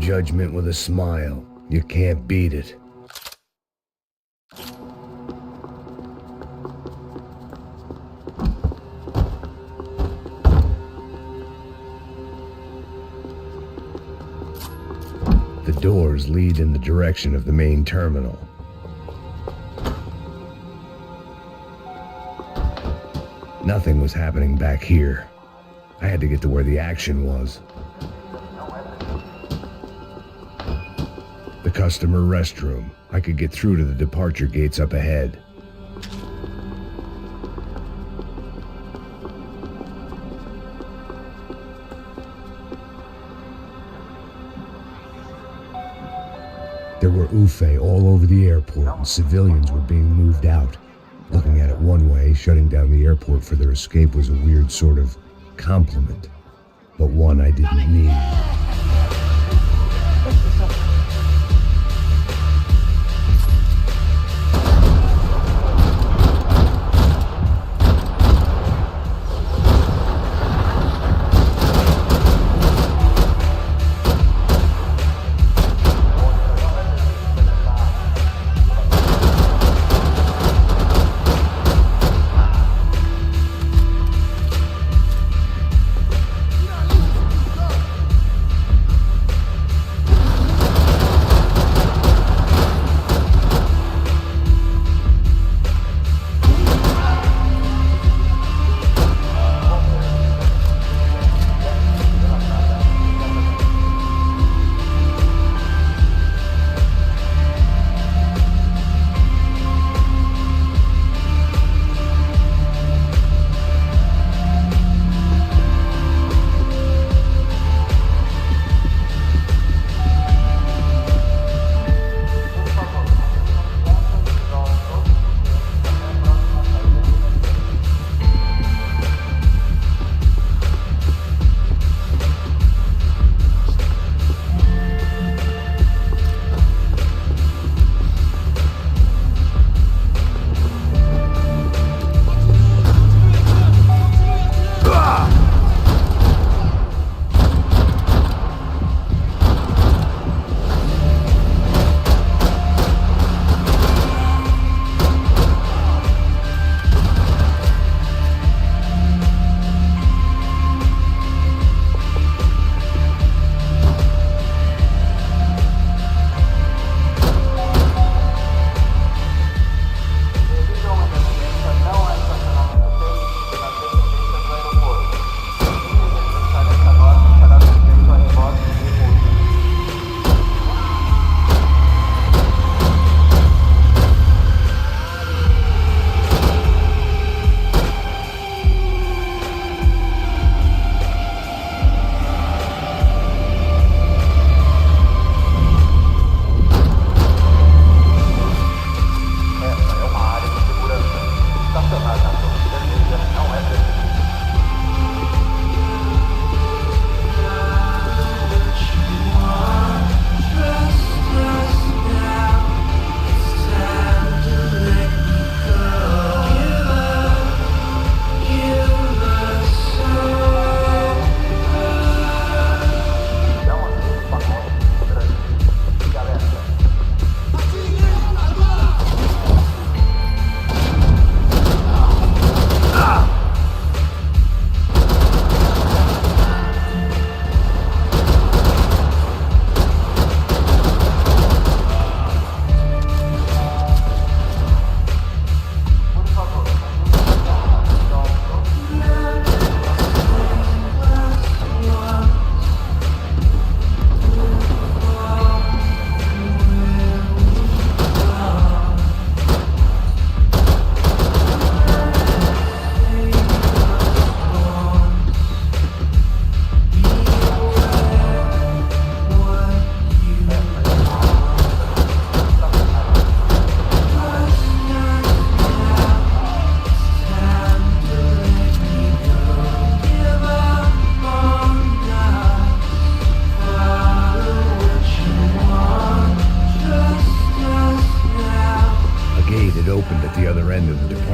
Judgment with a smile. You can't beat it. The doors lead in the direction of the main terminal. Nothing was happening back here. I had to get to where the action was. The customer restroom. I could get through to the departure gates up ahead. There were Ufe all over the airport, and civilians were being moved out. Looking at it one way, shutting down the airport for their escape was a weird sort of compliment, but one I didn't need.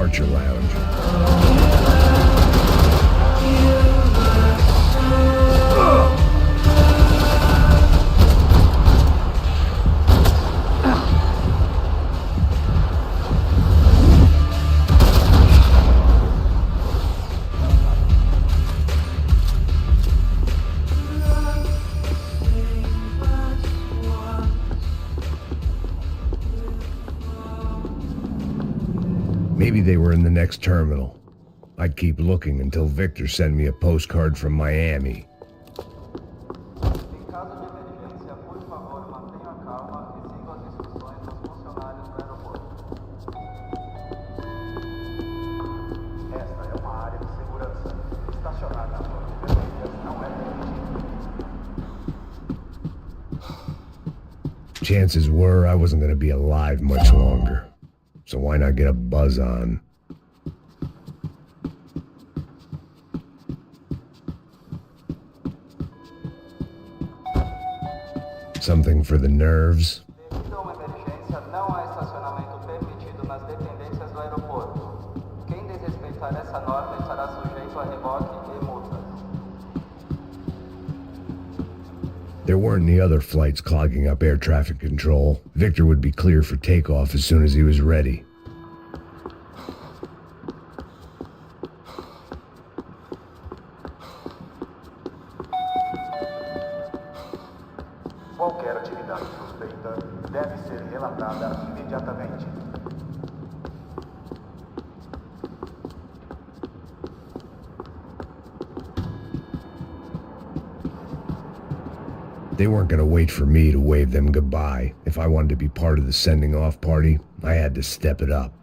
departure lounge. Maybe they were in the next terminal. I'd keep looking until Victor sent me a postcard from Miami. Chances were I wasn't going to be alive much longer, so why not get a buzz on? Something for the nerves? There weren't any other flights clogging up air traffic control. Victor would be clear for takeoff as soon as he was ready. Qualquer atividade suspeita deve ser relatada imediatamente. They weren't going to wait for me to wave them goodbye. If I wanted to be part of the sending off party, I had to step it up.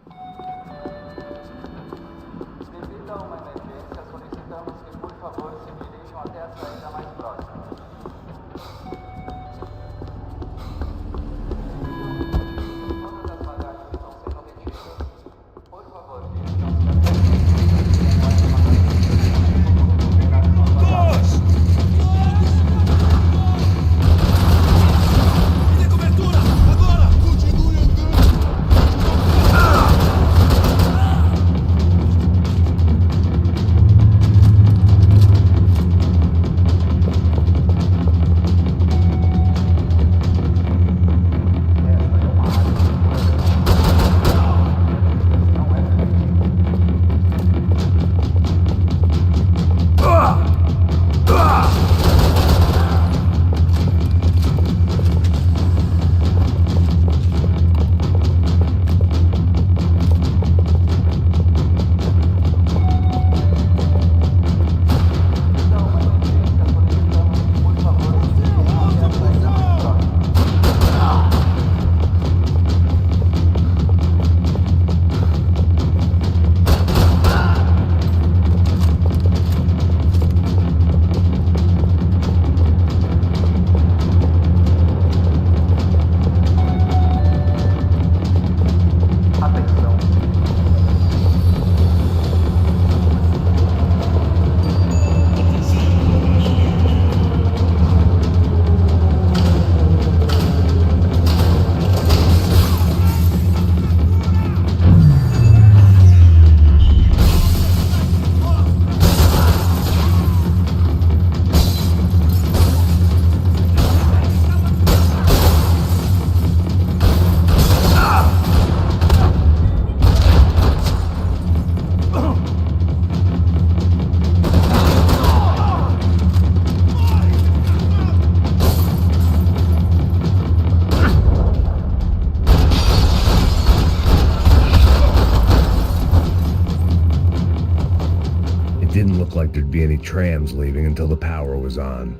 Didn't look like there'd be any trams leaving until the power was on.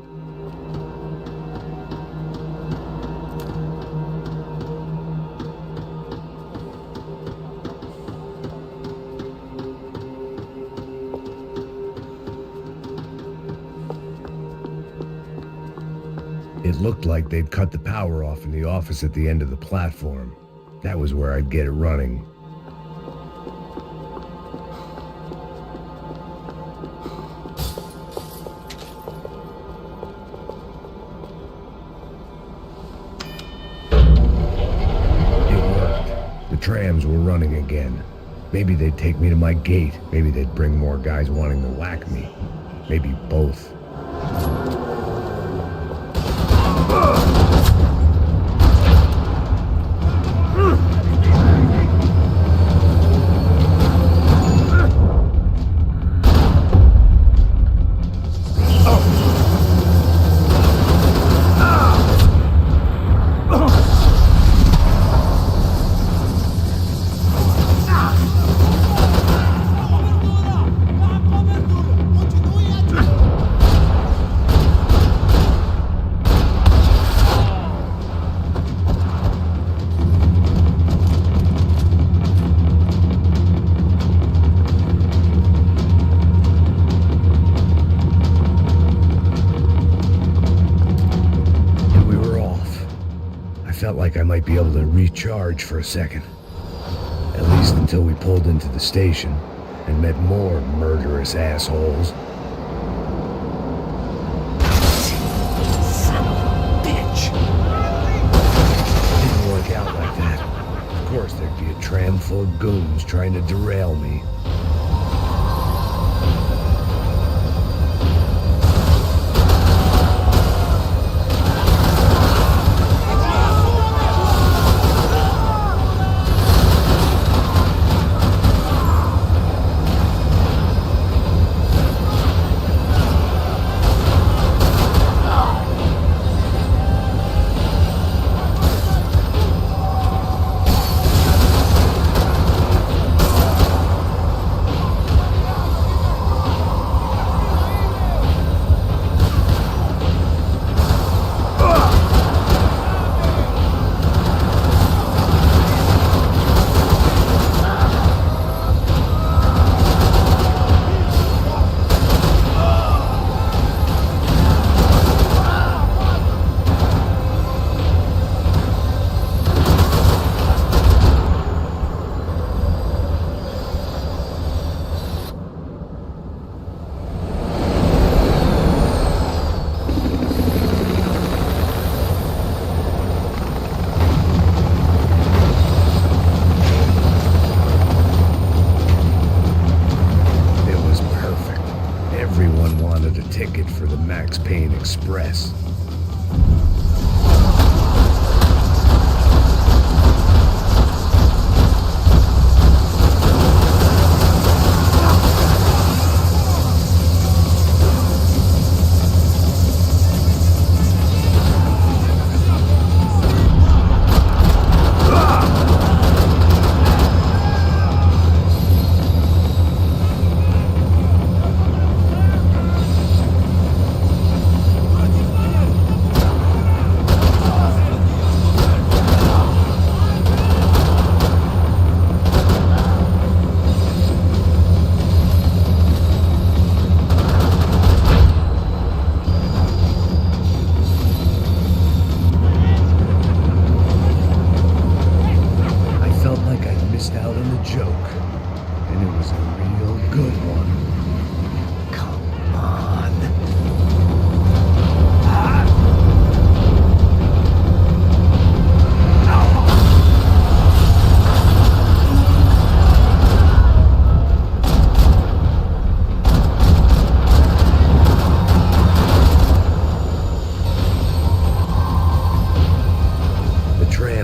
It looked like they'd cut the power off in the office at the end of the platform. That was where I'd get it running. Trams were running again. Maybe they'd take me to my gate. Maybe they'd bring more guys wanting to whack me. Maybe both. felt like I might be able to recharge for a second. At least until we pulled into the station and met more murderous assholes. Son of a bitch! Didn't work out like that. Of course, there'd be a tram full of goons trying to derail me. Ticket for the Max Payne Express.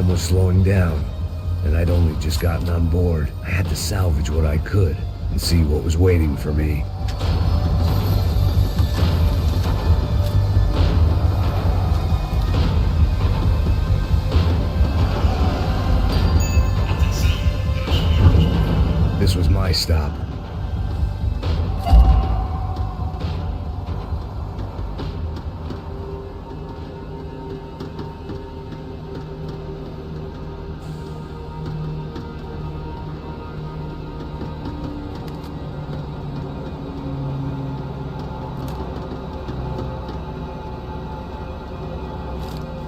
Was slowing down, and I'd only just gotten on board. I had to salvage what I could and see what was waiting for me. This was my stop.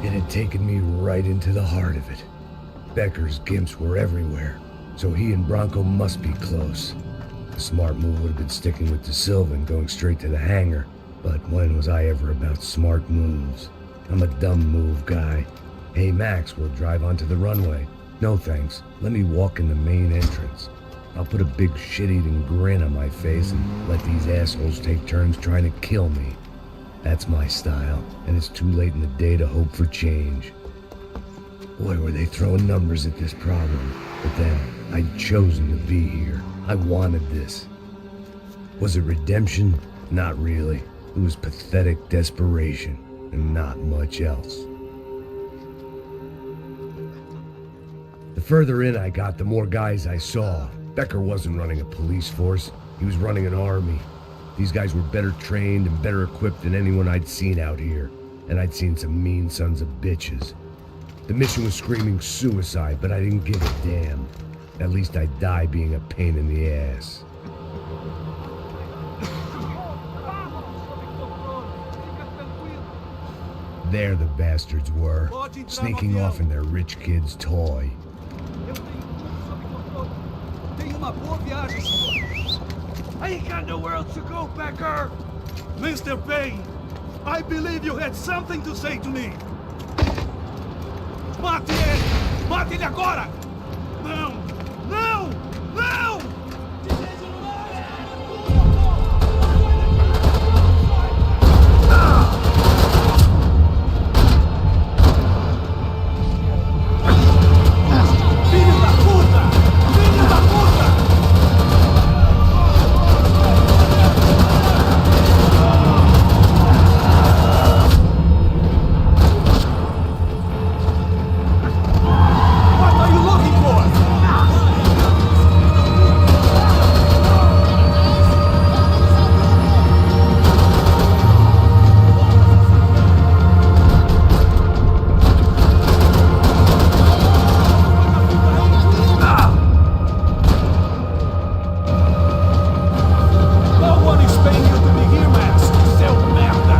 It had taken me right into the heart of it. Becker's gimps were everywhere, so he and Bronco must be close. The smart move would have been sticking with De Silva and going straight to the hangar, but when was I ever about smart moves? I'm a dumb move guy. Hey Max, we'll drive onto the runway. No thanks, let me walk in the main entrance. I'll put a big shit-eating grin on my face and let these assholes take turns trying to kill me. That's my style, and it's too late in the day to hope for change. Boy, were they throwing numbers at this problem. But then, I'd chosen to be here. I wanted this. Was it redemption? Not really. It was pathetic desperation, and not much else. The further in I got, the more guys I saw. Becker wasn't running a police force. He was running an army. These guys were better trained and better equipped than anyone I'd seen out here. And I'd seen some mean sons of bitches. The mission was screaming suicide, but I didn't give a damn. At least I'd die being a pain in the ass. There the bastards were, sneaking off in their rich kid's toy. Tenha uma boa viagem, senhor. I ain't got nowhere else to go, Becker. Mr. Payne, I believe you had something to say to me. Mate ele! Mate ele agora! Não! Não! Não! Filho da puta! Filho da puta! What are you looking for? No one is paying you to be here, Max. Seu merda!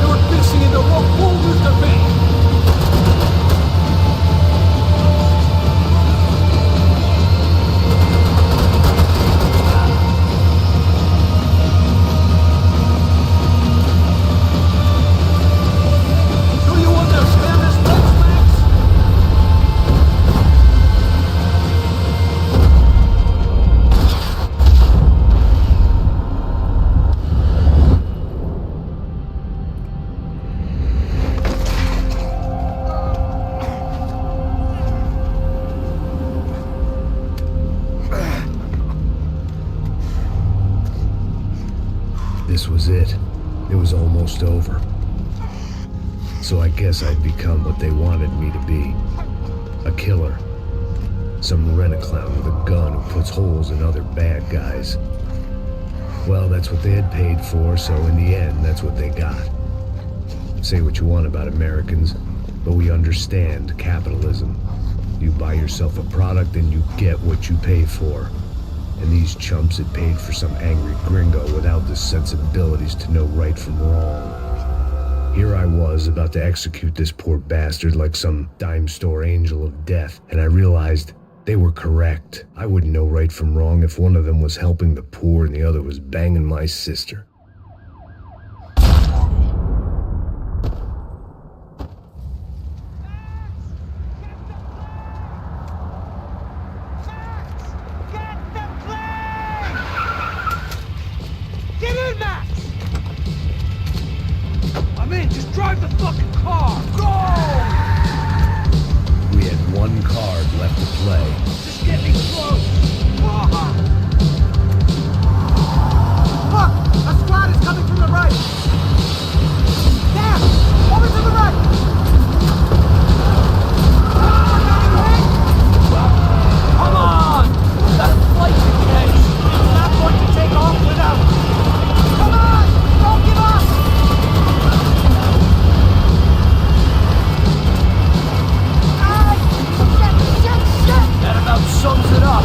You're fishing in the wrong pool, Mr. Payne. Do you understand this place, Max? This was it. It was almost over. So I guess I'd become what they wanted me to be. A killer. Some rent-a-clown with a gun who puts holes in other bad guys. Well, that's what they had paid for, so in the end, that's what they got. Say what you want about Americans, but we understand capitalism. You buy yourself a product and you get what you pay for. And these chumps had paid for some angry gringo without the sensibilities to know right from wrong. Here I was about to execute this poor bastard like some dime store angel of death, and I realized they were correct. I wouldn't know right from wrong if one of them was helping the poor and the other was banging my sister. Get in, Max! I'm in. Just drive the fucking car. Go! We had one card left to play. Just get me close. Look! A squad is coming from the right. Damn! Over to the right. Come on! Got a flight to catch. It's not going to take off without. Come on! Don't give up! Shit! That about sums it up.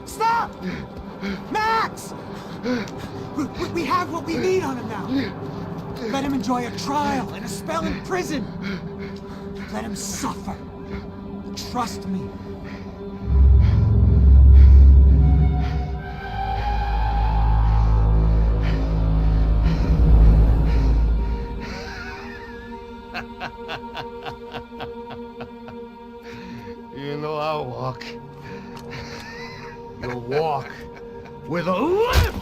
Stop! Max! We have what we need on him now. Let him enjoy a trial and a spell in prison. Let him suffer. Trust me. You know I'll walk. You'll walk with a limp!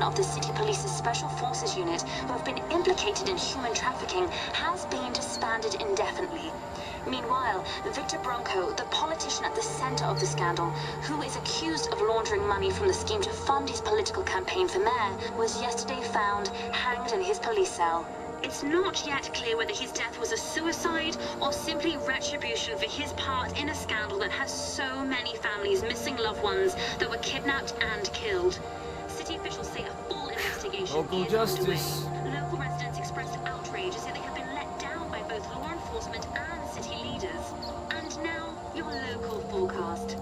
Of the City Police's Special Forces Unit who have been implicated in human trafficking has been disbanded indefinitely. Meanwhile, Victor Bronco, the politician at the center of the scandal, who is accused of laundering money from the scheme to fund his political campaign for mayor, was yesterday found hanged in his police cell. It's not yet clear whether his death was a suicide or simply retribution for his part in a scandal that has so many families missing loved ones that were kidnapped and killed. City officials say a full investigation Local is justice. underway. Local residents expressed outrage as if they have been let down by both law enforcement and city leaders. And now, your local forecast.